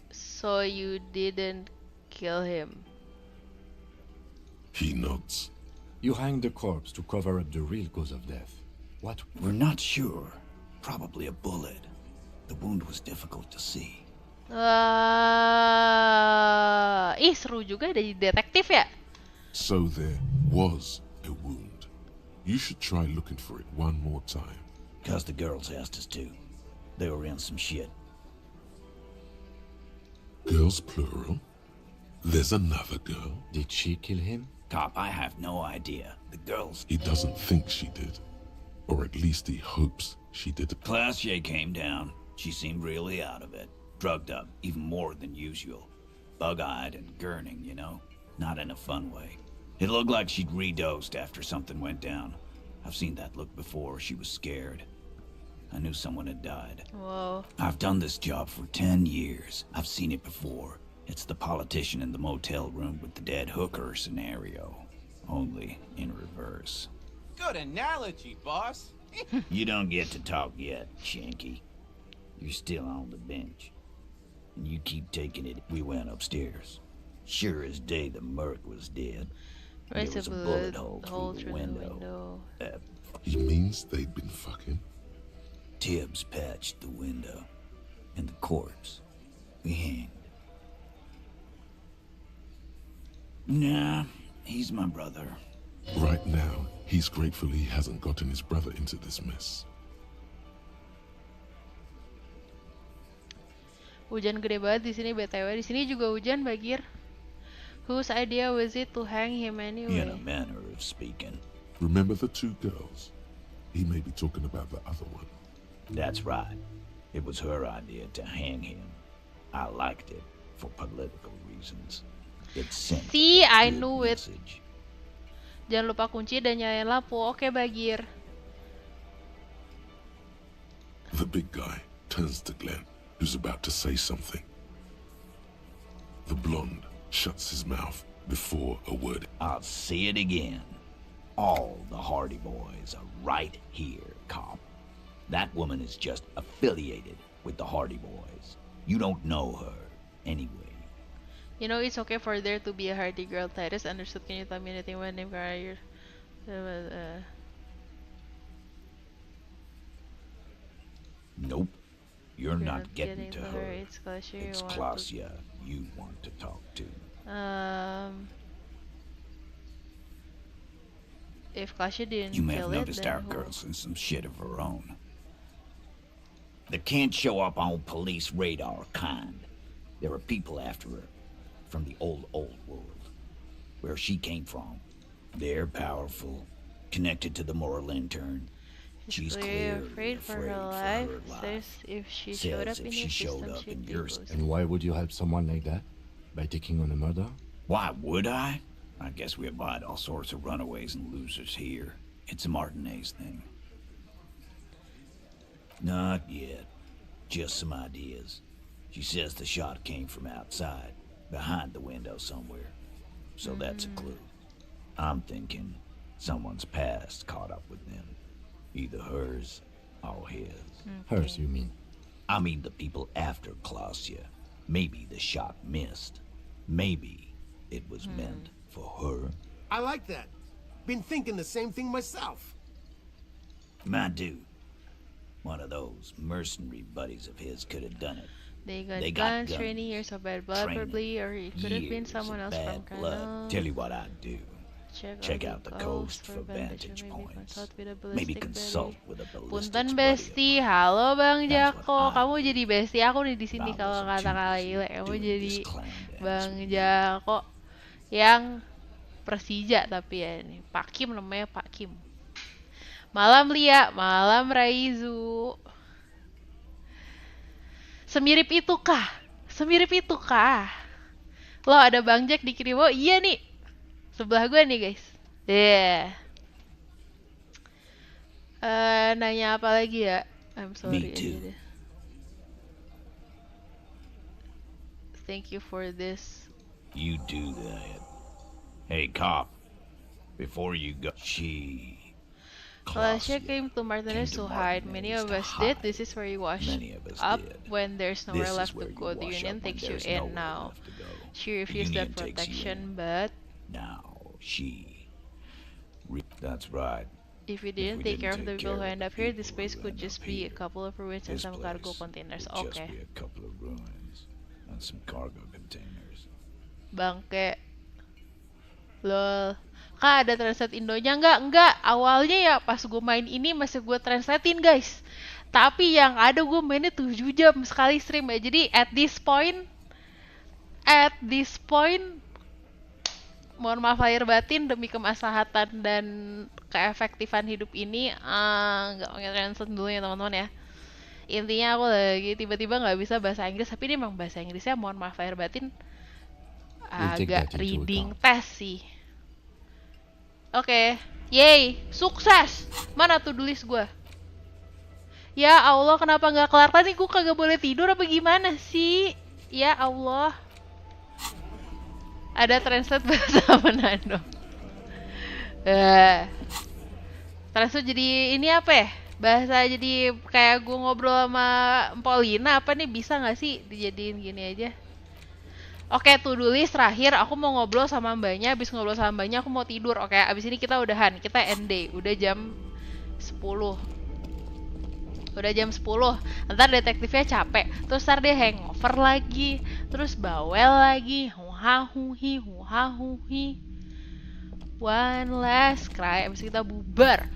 So you didn't kill him? He nods. You hanged the corpse to cover up the real cause of death. What? We're not sure. Probably a bullet. The wound was difficult to see. Seru juga jadi detektif ya. So there was a wound. You should try looking for it one more time. 'Cause the girls asked us to. They were in some shit. Girls plural? There's another girl? Did she kill him? Cop, I have no idea. The girls... He doesn't think she did. Or at least he hopes she did. Classier came down. She seemed really out of it. Drugged up, even more than usual. Bug-eyed and gurning, you know? Not in a fun way. It looked like she'd redosed after something went down. I've seen that look before. She was scared. I knew someone had died. Whoa. I've done this job for 10 years. I've seen it before. It's the politician in the motel room with the dead hooker scenario. Only in reverse. Good analogy, boss. You don't get to talk yet, Shanky. You're still on the bench. And you keep taking it. We went upstairs. Sure as day the Merc was dead. There was a bullet hole through the window. He means they'd been fucking? Tibbs patched the window. And the corpse. We hanged. Nah, he's my brother. Right now, he's grateful he hasn't gotten his brother into this mess. Hujan gede banget di sini BTW. Di sini juga hujan, Bagir. Whose idea was it to hang him anyway? In a manner of speaking. Remember the two girls? He may be talking about the other one. That's right. It was her idea to hang him. I liked it for political reasons. It sent See, I knew message. It. Jangan lupa kunci dan nyalain lampu. Oke, Bagir. The big guy turns to Glenn, who's about to say something. The blonde shuts his mouth before a word. I'll say it again. All the Hardy Boys are right here, cop. That woman is just affiliated with the Hardy Boys. You don't know her anyway. You know, it's okay for there to be a hardy girl. Titus understood. Can you tell me anything about name career? Nope. You're not getting to her. It's Klasia you want to talk to. If Klasia didn't You may kill have noticed our girl's in some shit of her own. They can't show up on police radar kind. There are people after her from the old world, where she came from. They're powerful, connected to the moral intern. She's clearly afraid for her life. Says if she showed up in your system, And why would you help someone like that? By taking on a murder? Why would I? I guess we abide all sorts of runaways and losers here. It's a Martinez thing. Not yet. Just some ideas. She says the shot came from outside, behind the window somewhere. So that's a clue. I'm thinking someone's past caught up with them. Either hers or his. Hers, you mean? I mean the people after Klasia. Maybe the shot missed. Maybe it was meant for her. I like that. Been thinking the same thing myself. My dude. One of those mercenary buddies of his could have done it. They got guns, training years of bad blood probably, or it could have been someone else from Canada. Tell you what I'd do. Check out the coast for vantage points. Maybe consult with a ballistic Punten Besti, halo Bang Jako. Kamu jadi Besti aku nih di sini kalau kata Kalaile. Kamu jadi Bang Jako yang Persija tapi ya ini Pak Kim namanya Pak Kim. Malam Lia, malam Raizu. Semirip itukah? Semirip itukah? Lo ada Bang Jack di kiri. Oh iya nih. Sebelah gue nih guys. Nanya apa lagi ya? I'm sorry. Thank you for this. You do that. Hey cop, before you go, Klasia came to Martinez to hide. Many of us did. This is where you wash up when there's nowhere left to go. The union takes you in now. She refused that protection, but now that's right. If we didn't take care of the people who end up here, this place could just be a couple of ruins and some cargo containers. Okay. Just be a couple of ruins and some cargo containers. Bangke. Lol. Kak, ada translate Indonya enggak? Awalnya ya pas gue main ini masih gue translatein guys. Tapi yang ada gue mainnya 7 jam sekali stream ya. Jadi at this point mohon maaf lahir batin demi kemaslahatan dan keefektifan hidup ini nggak pakai translate dulu ya teman-teman ya. Intinya aku lagi tiba-tiba nggak bisa bahasa Inggris, tapi ini emang bahasa Inggrisnya mohon maaf lahir batin agak reading test sih. Oke, yay, sukses. Mana To-Dolist gue? Ya Allah, kenapa nggak kelar tadi? Gue kagak boleh tidur apa gimana sih? Ya Allah. Ada translate bahasa Manado. Translate jadi ini apa ya? Bahasa jadi kayak gue ngobrol sama Paulina apa nih, bisa nggak sih dijadiin gini aja? Oke, To-Dolist terakhir, aku mau ngobrol sama mbaknya, abis ngobrol sama mbaknya aku mau tidur. Oke, abis ini kita udahan, kita end day, udah jam 10. Udah jam 10, ntar detektifnya capek, terus ntar dia hangover lagi, terus bawel lagi, huha-huhi. One last cry, abis kita bubar.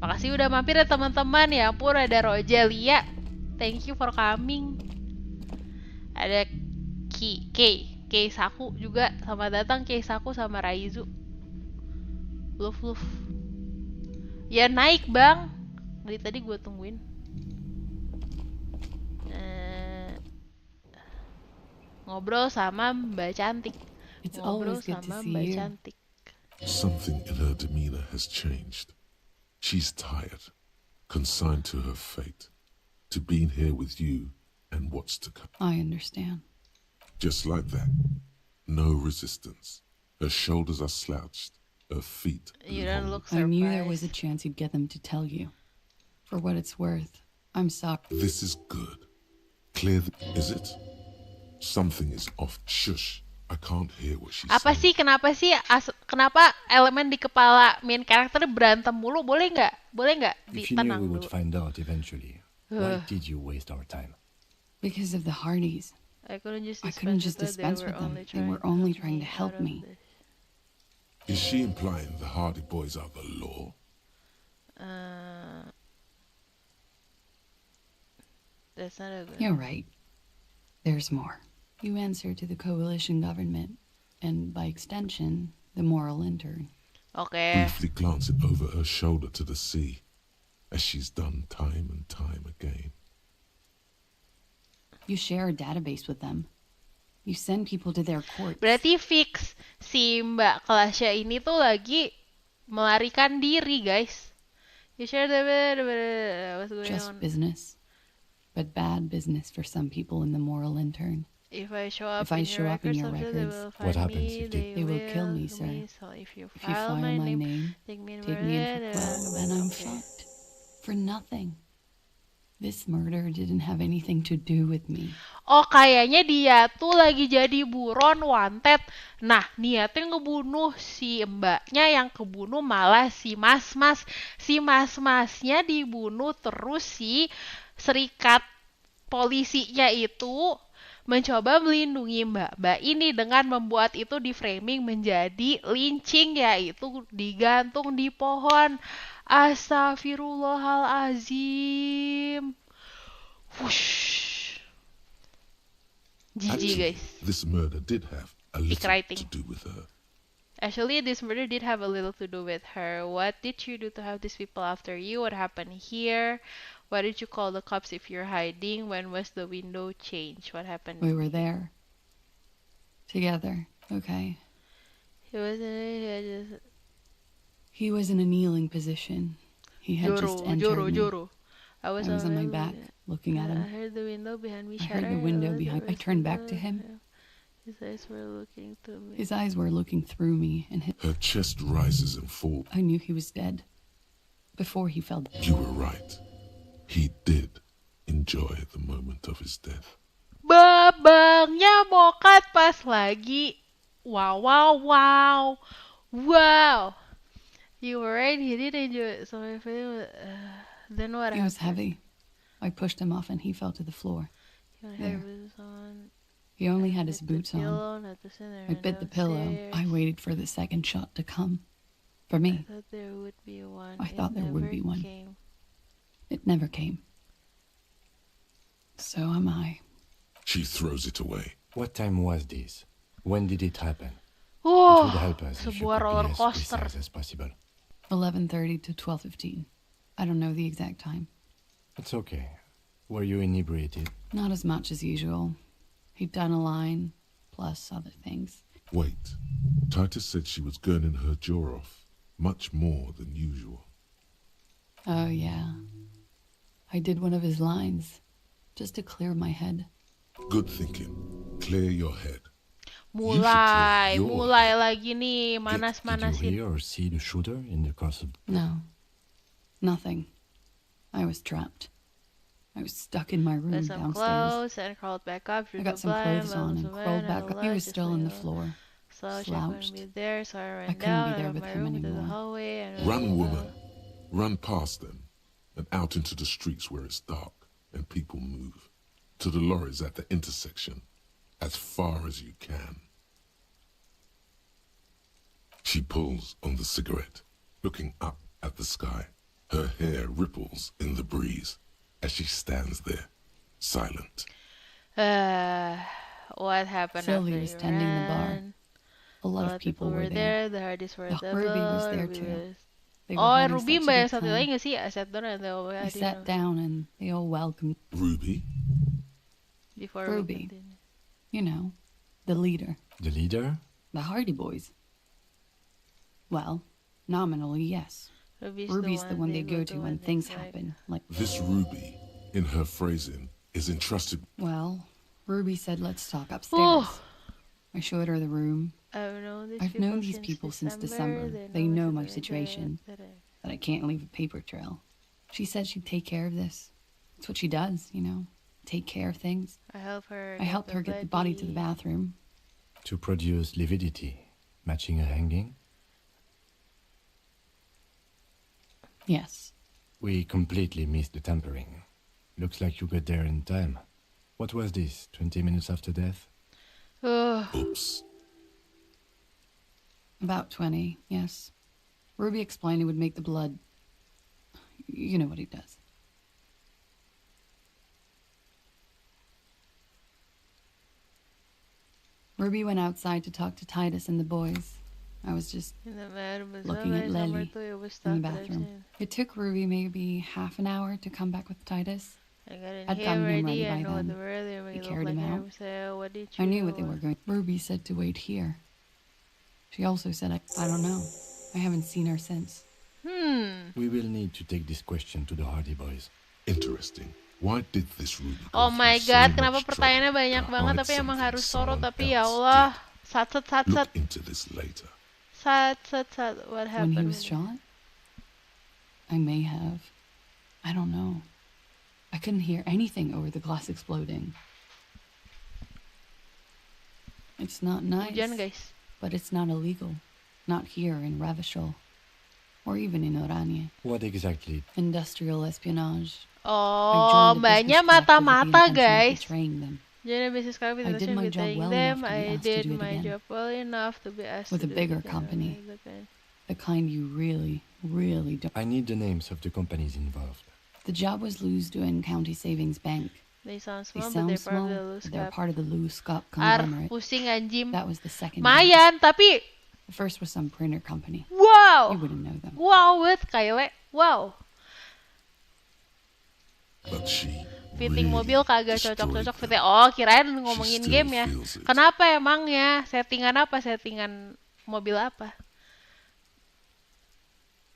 Makasih udah mampir ya teman-teman, ya ampun ada Rogelia, thank you for coming. Ada Kei Saku juga, sama datang Kei Saku sama Raizu. Love. Ya naik bang. Dari tadi gue tungguin. Ngobrol sama Mbak Cantik. Something in her demeanor has changed. She's tired, consigned to her fate, to being here with you and what's to come. I understand. Just like that. No resistance. Her shoulders are slouched. Her feet. You don't look surprised. I knew there was a chance you'd get them to tell you. For what it's worth, I'm sorry. This is good. Clear. Is it? Something is off. Shush. I can't hear what she's Apa sih, kenapa kenapa elemen di kepala main karakter berantem mulu? Boleh nggak? If you knew we would find out eventually, why did you waste our time? Because of the Hardys. I couldn't just dispense with them. They were only trying to help me. Is she implying the Hardy Boys are the law? That's not a good. You're right. There's more. You answer to the coalition government, and by extension, the moral intern. Okay. Briefly glancing over her shoulder to the sea, as she's done time and time again. You share a database with them. You send people to their courts. Berarti fix si Mbak Kelasya ini tuh lagi melarikan diri, guys. You share what's going Just on? Business, but bad business for some people in the moral intern. If I show up in your records, what happens if they will kill me, sir. So if you file my name, take me in for well, then I'm fucked. For nothing. This murder didn't have anything to do with me. Oh, kayaknya dia tuh lagi jadi buron wanted. Nah, niatnya ngebunuh si mbaknya, yang kebunuh malah si mas-mas. Si mas-masnya dibunuh, terus si serikat polisinya itu mencoba melindungi mbak-mbak ini dengan membuat itu di framing menjadi lynching, yaitu digantung di pohon. Astagfirullahalazim. Whoosh. GG, guys. This murder did have a little to do with her. Actually, this murder did have a little to do with her. What did you do to have these people after you? What happened here? Why did you call the cops if you're hiding? When was the window changed? What happened? We were there. Together, okay? He was in a kneeling position. He had just entered me. I was on my back, looking at him. I heard the window behind me shatter. I heard the window behind me. I turned back to him. His eyes were looking through me. His eyes were looking through me, and her chest rises and falls. I knew he was dead before he fell dead. You were right. He did enjoy the moment of his death. Babangnya mokat pas lagi. Wow, wow, wow. Wow. You were right, he did enjoy it. So I feel, then what happened? He was heavy. I pushed him off and he fell to the floor. He only had his boots on. I bit the pillow. I waited for the second shot to come. For me. I thought there would be one. I thought there would be one. It never came. So am I. She throws it away. What time was this? When did it happen? Oh, it would help us if you could be as precise as possible. 11:30 to 12:15. I don't know the exact time. It's okay. Were you inebriated? Not as much as usual. He'd done a line, plus other things. Wait. Titus said she was gurning her jaw off, much more than usual. Oh, yeah. I did one of his lines, just to clear my head. Good thinking. Clear your head. Mulai lagi nih, manas-manasin. Did you hear or see the shooter in the course of... No. Nothing. I was trapped. I was stuck in my room downstairs. Clothes and crawled back up. I got some clothes on and crawled back up. He was still on the floor, slouched. So I ran couldn't be there with him anymore. Run, woman. Run past them and out into the streets where it's dark and people move. To the lorries at the intersection, as far as you can. She pulls on the cigarette, looking up at the sky. Her hair ripples in the breeze as she stands there, silent. What happened Sylvie was tending the bar. A lot of people were there. The Hardys were there. Ruby was there too. Oh, Ruby mbak yang satu lagi nggak sih? I sat down and they all welcomed Ruby. Before Ruby, you know, the leader. The leader? The Hardy Boys. Well, nominally, yes. Ruby's the one they go to when things happen, like... This Ruby, in her phrasing, is entrusted... Well, Ruby said, let's talk upstairs. I showed her the room. I've known these people since December. They know my situation, that I can't leave a paper trail. She said she'd take care of this. It's what she does, you know. take care of things. I helped her get the body to the bathroom. To produce lividity, matching a hanging? Yes. We completely missed the tampering. Looks like you got there in time. What was this, 20 minutes after death? Oops. About 20, yes. Ruby explained it would make the blood... You know what he does. Ruby went outside to talk to Titus and the boys. I was just looking at Lely in the bathroom. It took Ruby maybe half an hour to come back with Titus. I'd gotten him ready by then. He carried him out. I knew what they were going. Ruby said to wait here. She also said, I don't know. I haven't seen her since. We will need to take this question to the Hardy Boys. Interesting. Why did this Ruby Oh my god, kenapa pertanyaannya banyak banget tapi emang harus sorot tapi ya Allah. Sat. Look into this later. Sat. What happened? When he was shot? I may have. I don't know. I couldn't hear anything over the glass exploding. It's not nice. Hujan, guys. But it's not illegal. Not here in Ravishol. Or even in Oranje. What exactly? Industrial espionage. Oh, mbaknya mata-mata, guys. I did my job well enough to be asked to do it again. With a bigger company. The kind you really, really don't... I need the names of the companies involved. The job was Leeuwarden County Savings Bank. They sound small, but they're part of the Leeuwarden conglomerate. Pusing anjing. That was the second Mayan, tapi... The first was some printer company. Wow! You wouldn't know them. Wow, with Kyle. Wow. But she fitting mobil kagak cocok-cocok fitting. Oh, kirain ngomongin game ya. Kenapa emangnya? Settingan apa? Settingan mobil apa?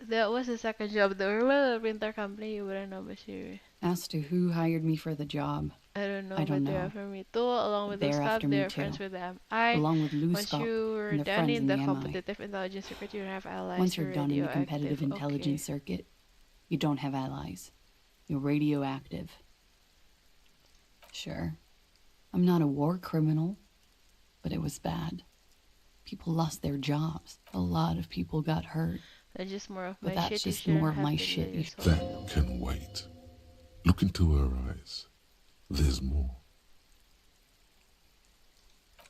That was the second job. The printer company, you wouldn't know, but she... As to who hired me for the job, I don't know, but they're after me too. Along with those stuff, they're friends with the MI. Along with Once you were done in the competitive intelligence circuit, you don't have allies. Once you're done in the competitive intelligence circuit, you don't have allies. You're radioactive. Sure, I'm not a war criminal, but it was bad. People lost their jobs. A lot of people got hurt. That's just more of my but that's shit. Just more of my shit. That can wait. Look into her eyes. There's more.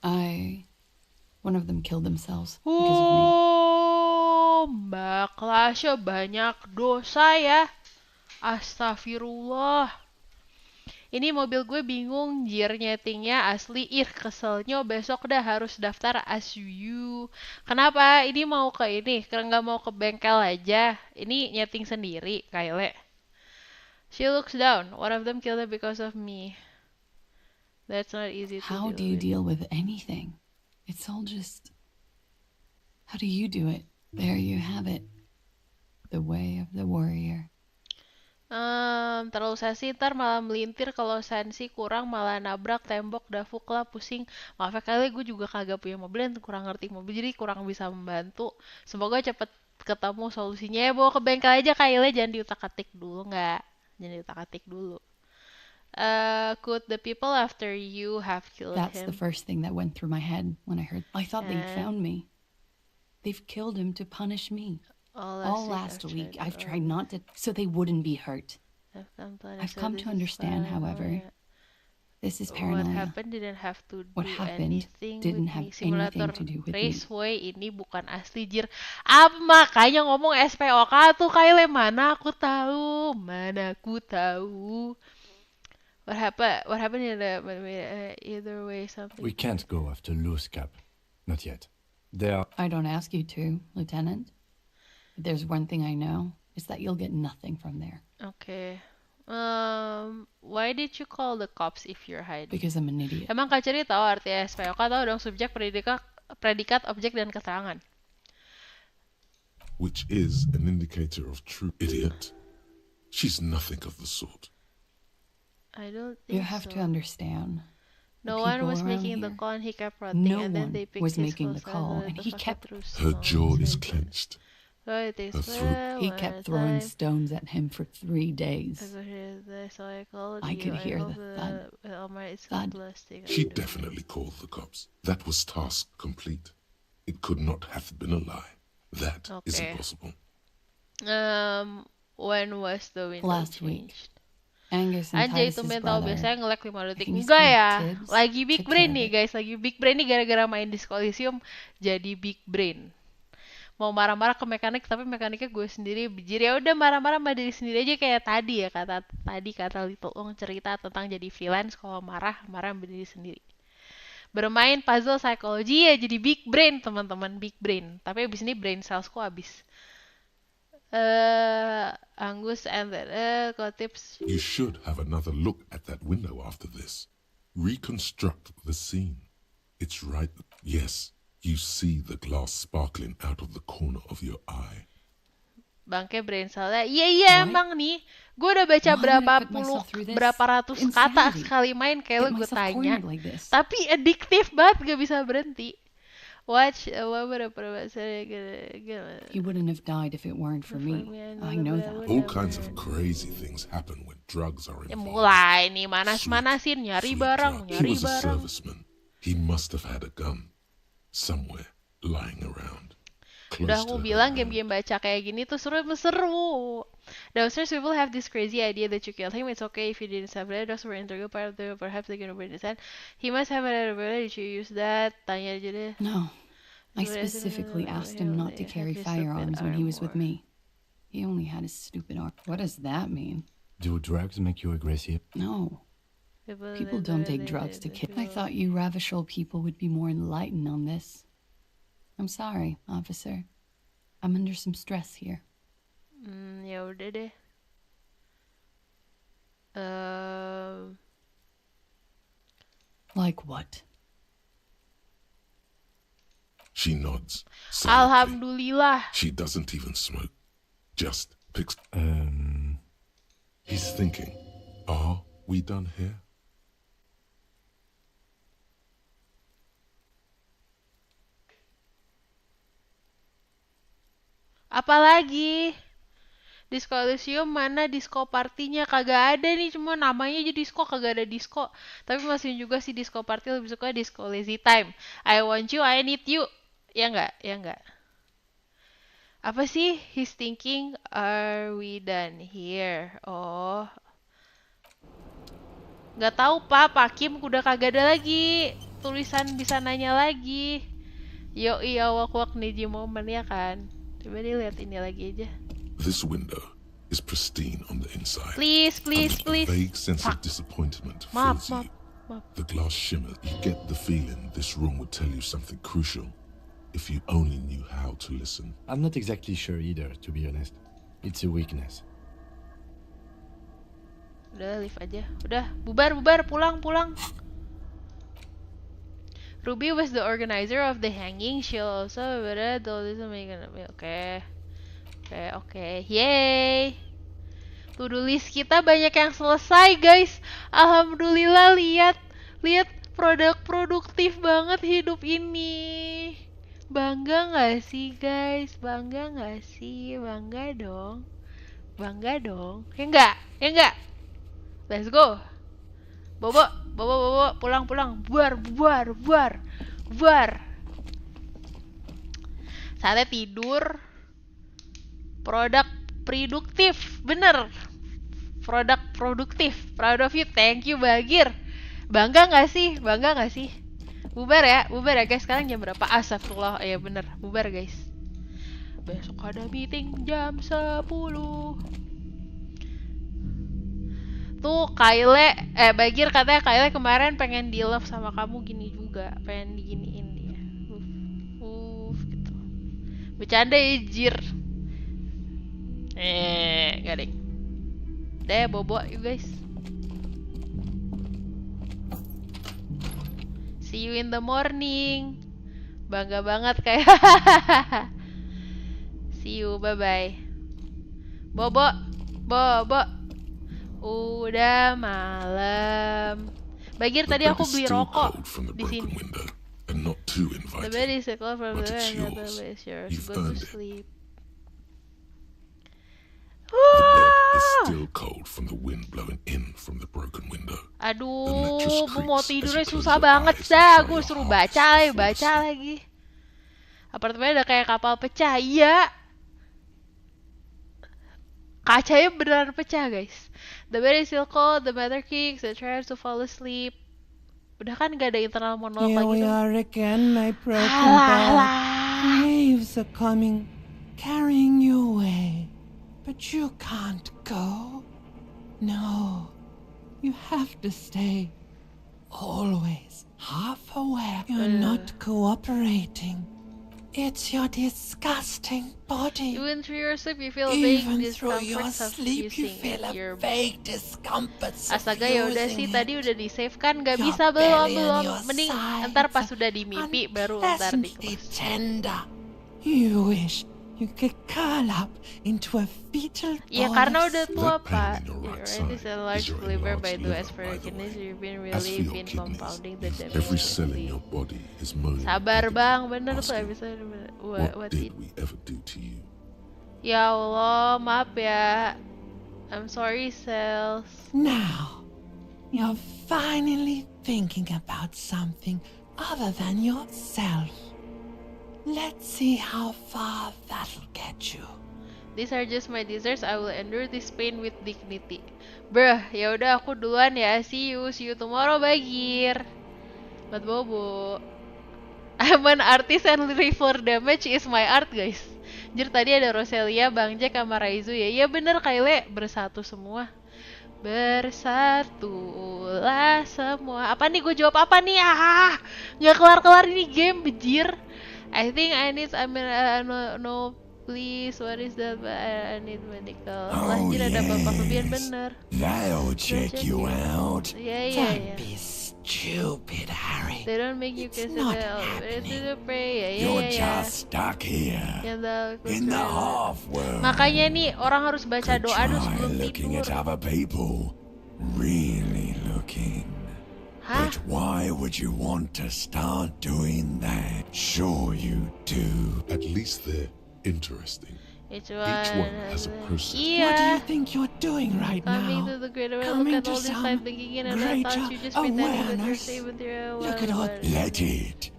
One of them killed themselves because of me. Oh, Mbak Klasya banyak dosa ya. Astagfirullah. Ini mobil gue bingung, jir nyetingnya asli, keselnya besok dah harus daftar ASU. Kenapa? Ini mau ke ini, karena nggak mau ke bengkel aja. Ini nyeting sendiri, Kyle. She looks down. One of them killed her because of me. That's not easy to How do you deal with anything? It's all just... How do you do it? There you have it. The way of the warrior. Terlalu sensi, ntar malah melintir. Kalau sensi kurang malah nabrak tembok, dafuk lah, pusing. Maaf ya kali, gue juga kagak punya mobil dan kurang ngerti mobil, jadi kurang bisa membantu. Semoga cepet ketemu solusinya ya. Bawa ke bengkel aja Kyle, jangan diutak-atik dulu. Jangan diutak-atik dulu. Could the people after you have killed him? That's the first thing that went through my head when I heard. I thought they'd found me. They've killed him to punish me. All last week, I've tried not to, so they wouldn't be hurt. I've come to understand, however, this is paranoia. What happened didn't have to do anything with Raceway me. Ini bukan asli, jir. Apa makanya ngomong SPOK tuh Kyle? Mana aku tahu. What happened in the either way something. We can't go after loose cap. Not yet. I don't ask you to, Lieutenant. But there's one thing I know, is that you'll get nothing from there. Okay. Why did you call the cops if you're hiding? Because I'm an idiot. Emang Kak Ceri tahu arti SPOK? Tahu dong, subjek, predikat, objek, dan keterangan. Which is an indicator of true idiot. She's nothing of the sort. I don't think so. You have to understand. No one was making the call and he kept running, and then they picked was his making the call and he kept... Her jaw is clenched. He kept throwing stones at him for 3 days. I could hear the thud. She definitely called the cops. That was task complete. It could not have been a lie. That is impossible. When was the window Last changed? Week. Angus and Anjay, Titus's tumben tau brother. biasanya nge-lag 5 detik. I think he's Enggak called ya, Tibbs, lagi big took brain care of nih it. guys. Lagi big brain nih gara-gara main di Elysium jadi big brain. Mau marah-marah ke mekanik tapi mekaniknya gue sendiri bijir. Ya udah marah-marah sama diri sendiri aja kayak tadi ya, kata Little Ong cerita tentang jadi freelance. Kalau marah sama diri sendiri. Bermain puzzle psikologi ya jadi big brain teman-teman, big brain. Tapi abis ini brain cellsku abis. Angus and got tips. You should have another look at that window after this. Reconstruct the scene. It's right. Yes, you see the glass sparkling out of the corner of your eye. Bangke brain cell-nya. Iya emang nih. Gue udah baca berapa ratus kata sekali main kayak lo gue tanya. Tapi addictive banget, gak bisa berhenti. Watch, He wouldn't have died if it weren't for me. I know that. All kinds of crazy things happen when drugs are Ya involved. mulai nih manas-manasin, nyari barang, He was a serviceman. He must have had a gun somewhere lying around. Udah aku bilang game-game baca kayak gini tuh seru. Downstairs people have this crazy idea that you killed him. It's okay if you didn't have it. Those were interview part of the perhaps they're gonna burn his head. He must have an ability. Did you use that? Tanya aja deh. No. I specifically asked him not to carry firearms when he was with me. He only had his stupid arm. What does that mean? Do drugs make you aggressive? No. People don't take drugs to kill. I thought you Ravishol people would be more enlightened on this. I'm sorry, officer. I'm under some stress here. Ya udah deh. Like what? She nods. Alhamdulillah. She doesn't even smoke. Just picks. He's thinking, are we done here? Apalagi? Disco Elysium mana disco partinya? Kagak ada nih, cuma namanya aja disco, kagak ada disco. Tapi masih juga sih disco party, lebih suka disco lazy time. I want you, I need you. Ya enggak. Apa sih? He's thinking, are we done here? Oh. Gak tahu Pak Kim udah kagak ada lagi tulisan bisa nanya lagi. Yo iya wak niji moment ya kan. Coba dilihat ini lagi aja. This window is pristine on the inside. Please. A vague sense of disappointment fills you. The glass shimmer. You get the feeling this room would tell you something crucial if you only knew how to listen. I'm not exactly sure either, to be honest. It's a weakness. Udah, leave aja. Udah, bubar, pulang. Ruby was the organizer of the hanging. She'll also better Oke. Yay. To-Dolist kita banyak yang selesai, guys. Alhamdulillah, lihat produk produktif banget hidup ini. Bangga nggak sih, guys? Bangga nggak sih? Bangga dong. Ya enggak? Let's go. Bobo, pulang. Buar. Saatnya tidur. Produk produktif, bener. Produk produktif. Proud of you, thank you Bagir. Bangga nggak sih? Bubar ya guys. Sekarang jam berapa? Astagfirullah, ya bener. Bubar guys. Besok ada meeting jam 10. Tuh Bagir katanya Kyle kemarin pengen di love sama kamu gini juga, pengen diginiin dia. Gitu. Bercanda jir. Gak deh. Deh bobo you guys. See you in the morning. Bangga banget kayak. See you, bye bye. Bobo. Udah malam. Bagir tadi aku beli rokok di sini. The bed is close from the bed. Go to sleep. still cold from the wind blowing in from the broken window. Aduh, gue mau tidurnya susah banget dah. Gue suruh baca lagi. Apartemennya ada kayak kapal pecah, iya. Kacanya beneran pecah, guys. The bed is still cold, the mother kicks, the tries to fall asleep. Udah kan gak ada internal monolog lagi Here we dong. are again, my broken ball. Waves are coming, carrying you away. But you can't go. No, you have to stay. Always half aware you're not cooperating. It's your disgusting body. Even through your sleep, you feel a vague Even discomfort through your sleep, you feel a vague discomfort. Astaga, ya udah sih, tadi udah di save kan, nggak bisa belum. Mending ntar pas sudah di mimpi baru ntar di tender. You wish you could curl up into a fetal ball. Ya karena udah tua, Pak. Your right is a large liver by the asparaginase. You've been really been compounding the damage. Every cell in your body is moaning. Sabar bang, bener tuh episode. What did we ever do to you? Ya Allah, maaf ya. I'm sorry, cells. Now, you're finally thinking about something other than yourself. Let's see how far that'll get you. These are just my desserts. I will endure this pain with dignity. Bruh, ya udah aku duluan ya. See you tomorrow, Bagir. Buat Bobo. I'm an artist and river damage is my art, guys. Anjir, tadi ada Roselia, Bang Jack sama Raizu ya. Iya bener, Kyle, bersatu semua. Bersatulah semua. Apa nih, gue jawab apa nih? Nggak kelar-kelar ini game, bejir. I think I need, no, please, what is that? I need medical. Oh, ada bapak kebian bener. They'll check you out. Yeah. Stupid, Harry. They don't make you kiss it. You're just stuck here in the half world. Makanya nih orang harus baca doa dulu sebelum looking tidur. at other people, really looking. Huh? But why would you want to start doing that? Sure you do. At least they're interesting. Each one has a process. Yeah. What do you think you're doing right Coming now? to the greater world, Coming look at to all this some time thinking in and I thought you just pretending that you're safe with your Look at all. Let it.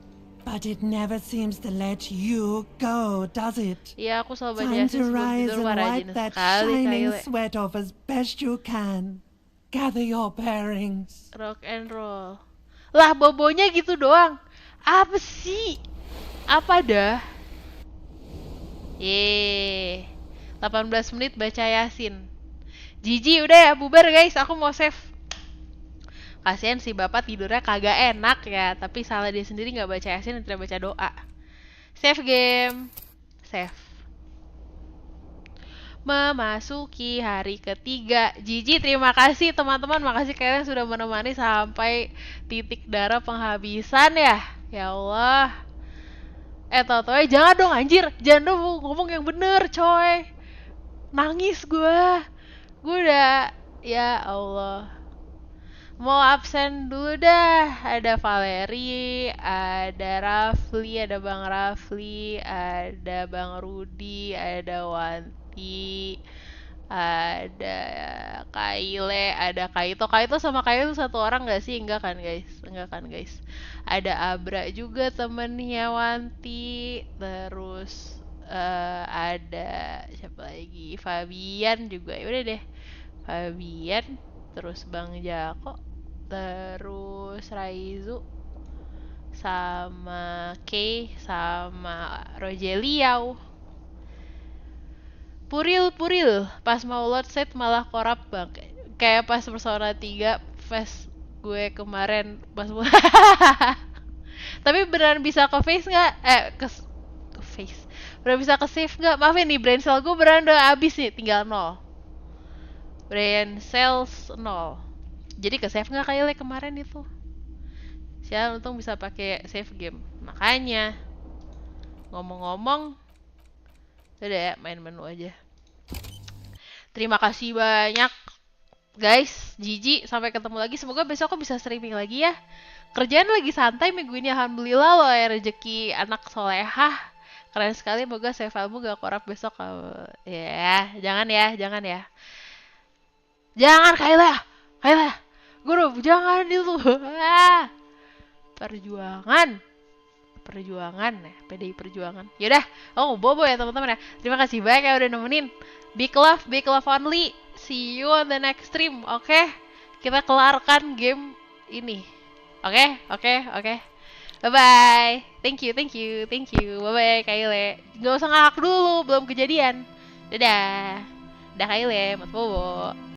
But it never seems to let you go, does it? Iya, aku selalu baca Time to sebelum rise tidur, and rajin wipe that sekali, shining Kyle. sweat off as best you can. Gather your bearings. Rock and roll. Lah, bobonya gitu doang. Apa sih? Apa dah? 18 menit baca Yasin. Jiji, udah ya, bubar guys, aku mau save. Kasian si bapak tidurnya kagak enak ya, tapi salah dia sendiri nggak baca Yasin dan tidak baca doa. Save game. Save. Memasuki hari ketiga. Jiji, terima kasih teman-teman, makasih kalian sudah menemani sampai titik darah penghabisan ya. Ya Allah. Tau-tau jangan dong anjir, jangan dong ngomong yang bener coy. Nangis gue udah, ya Allah. Mau absen dulu dah. Ada Valeri, ada Rafli, ada Bang Rafli, ada Bang Rudi, ada Wanti, ada Kaile, ada Kaito. Kaito sama Kaile itu satu orang gak sih? Enggak kan guys? Ada Abra juga temennya Wanti. Terus ada siapa lagi? Fabian juga. Ya udah deh. Fabian, terus Bang Jako, terus Raizu, sama Kay, sama Rogeliau. Puril, pas mau load set malah korup bang. Kayak pas Persona 3 face gue kemarin pas Tapi beneran bisa ke face nggak? Ke face. Beneran bisa ke save nggak? Maafin nih, brain cell gue beneran udah habis nih, tinggal 0. Brain cells 0. Jadi ke save nggak kayak kemarin itu? Siapa untung bisa pakai save game. Makanya ngomong-ngomong, udah ya main menu aja. Terima kasih banyak guys, Jiji, sampai ketemu lagi. Semoga besok aku bisa streaming lagi ya. Kerjaan lagi santai minggu ini, alhamdulillah loh ya, rezeki anak solehah. Keren sekali, semoga save filemu gak korup besok. Ya, jangan ya. Jangan Kayla. Guru, jangan itu. Perjuangan. PDI Perjuangan. Yaudah, bobo ya teman-teman ya. Terima kasih banyak ya udah nemenin. Big love only. See you on the next stream. Oke? Kita kelarkan game ini. Oke. Bye-bye. Thank you. Bye-bye Kyle. Gak usah ngakak dulu, belum kejadian. Dadah Kyle, mat bobo.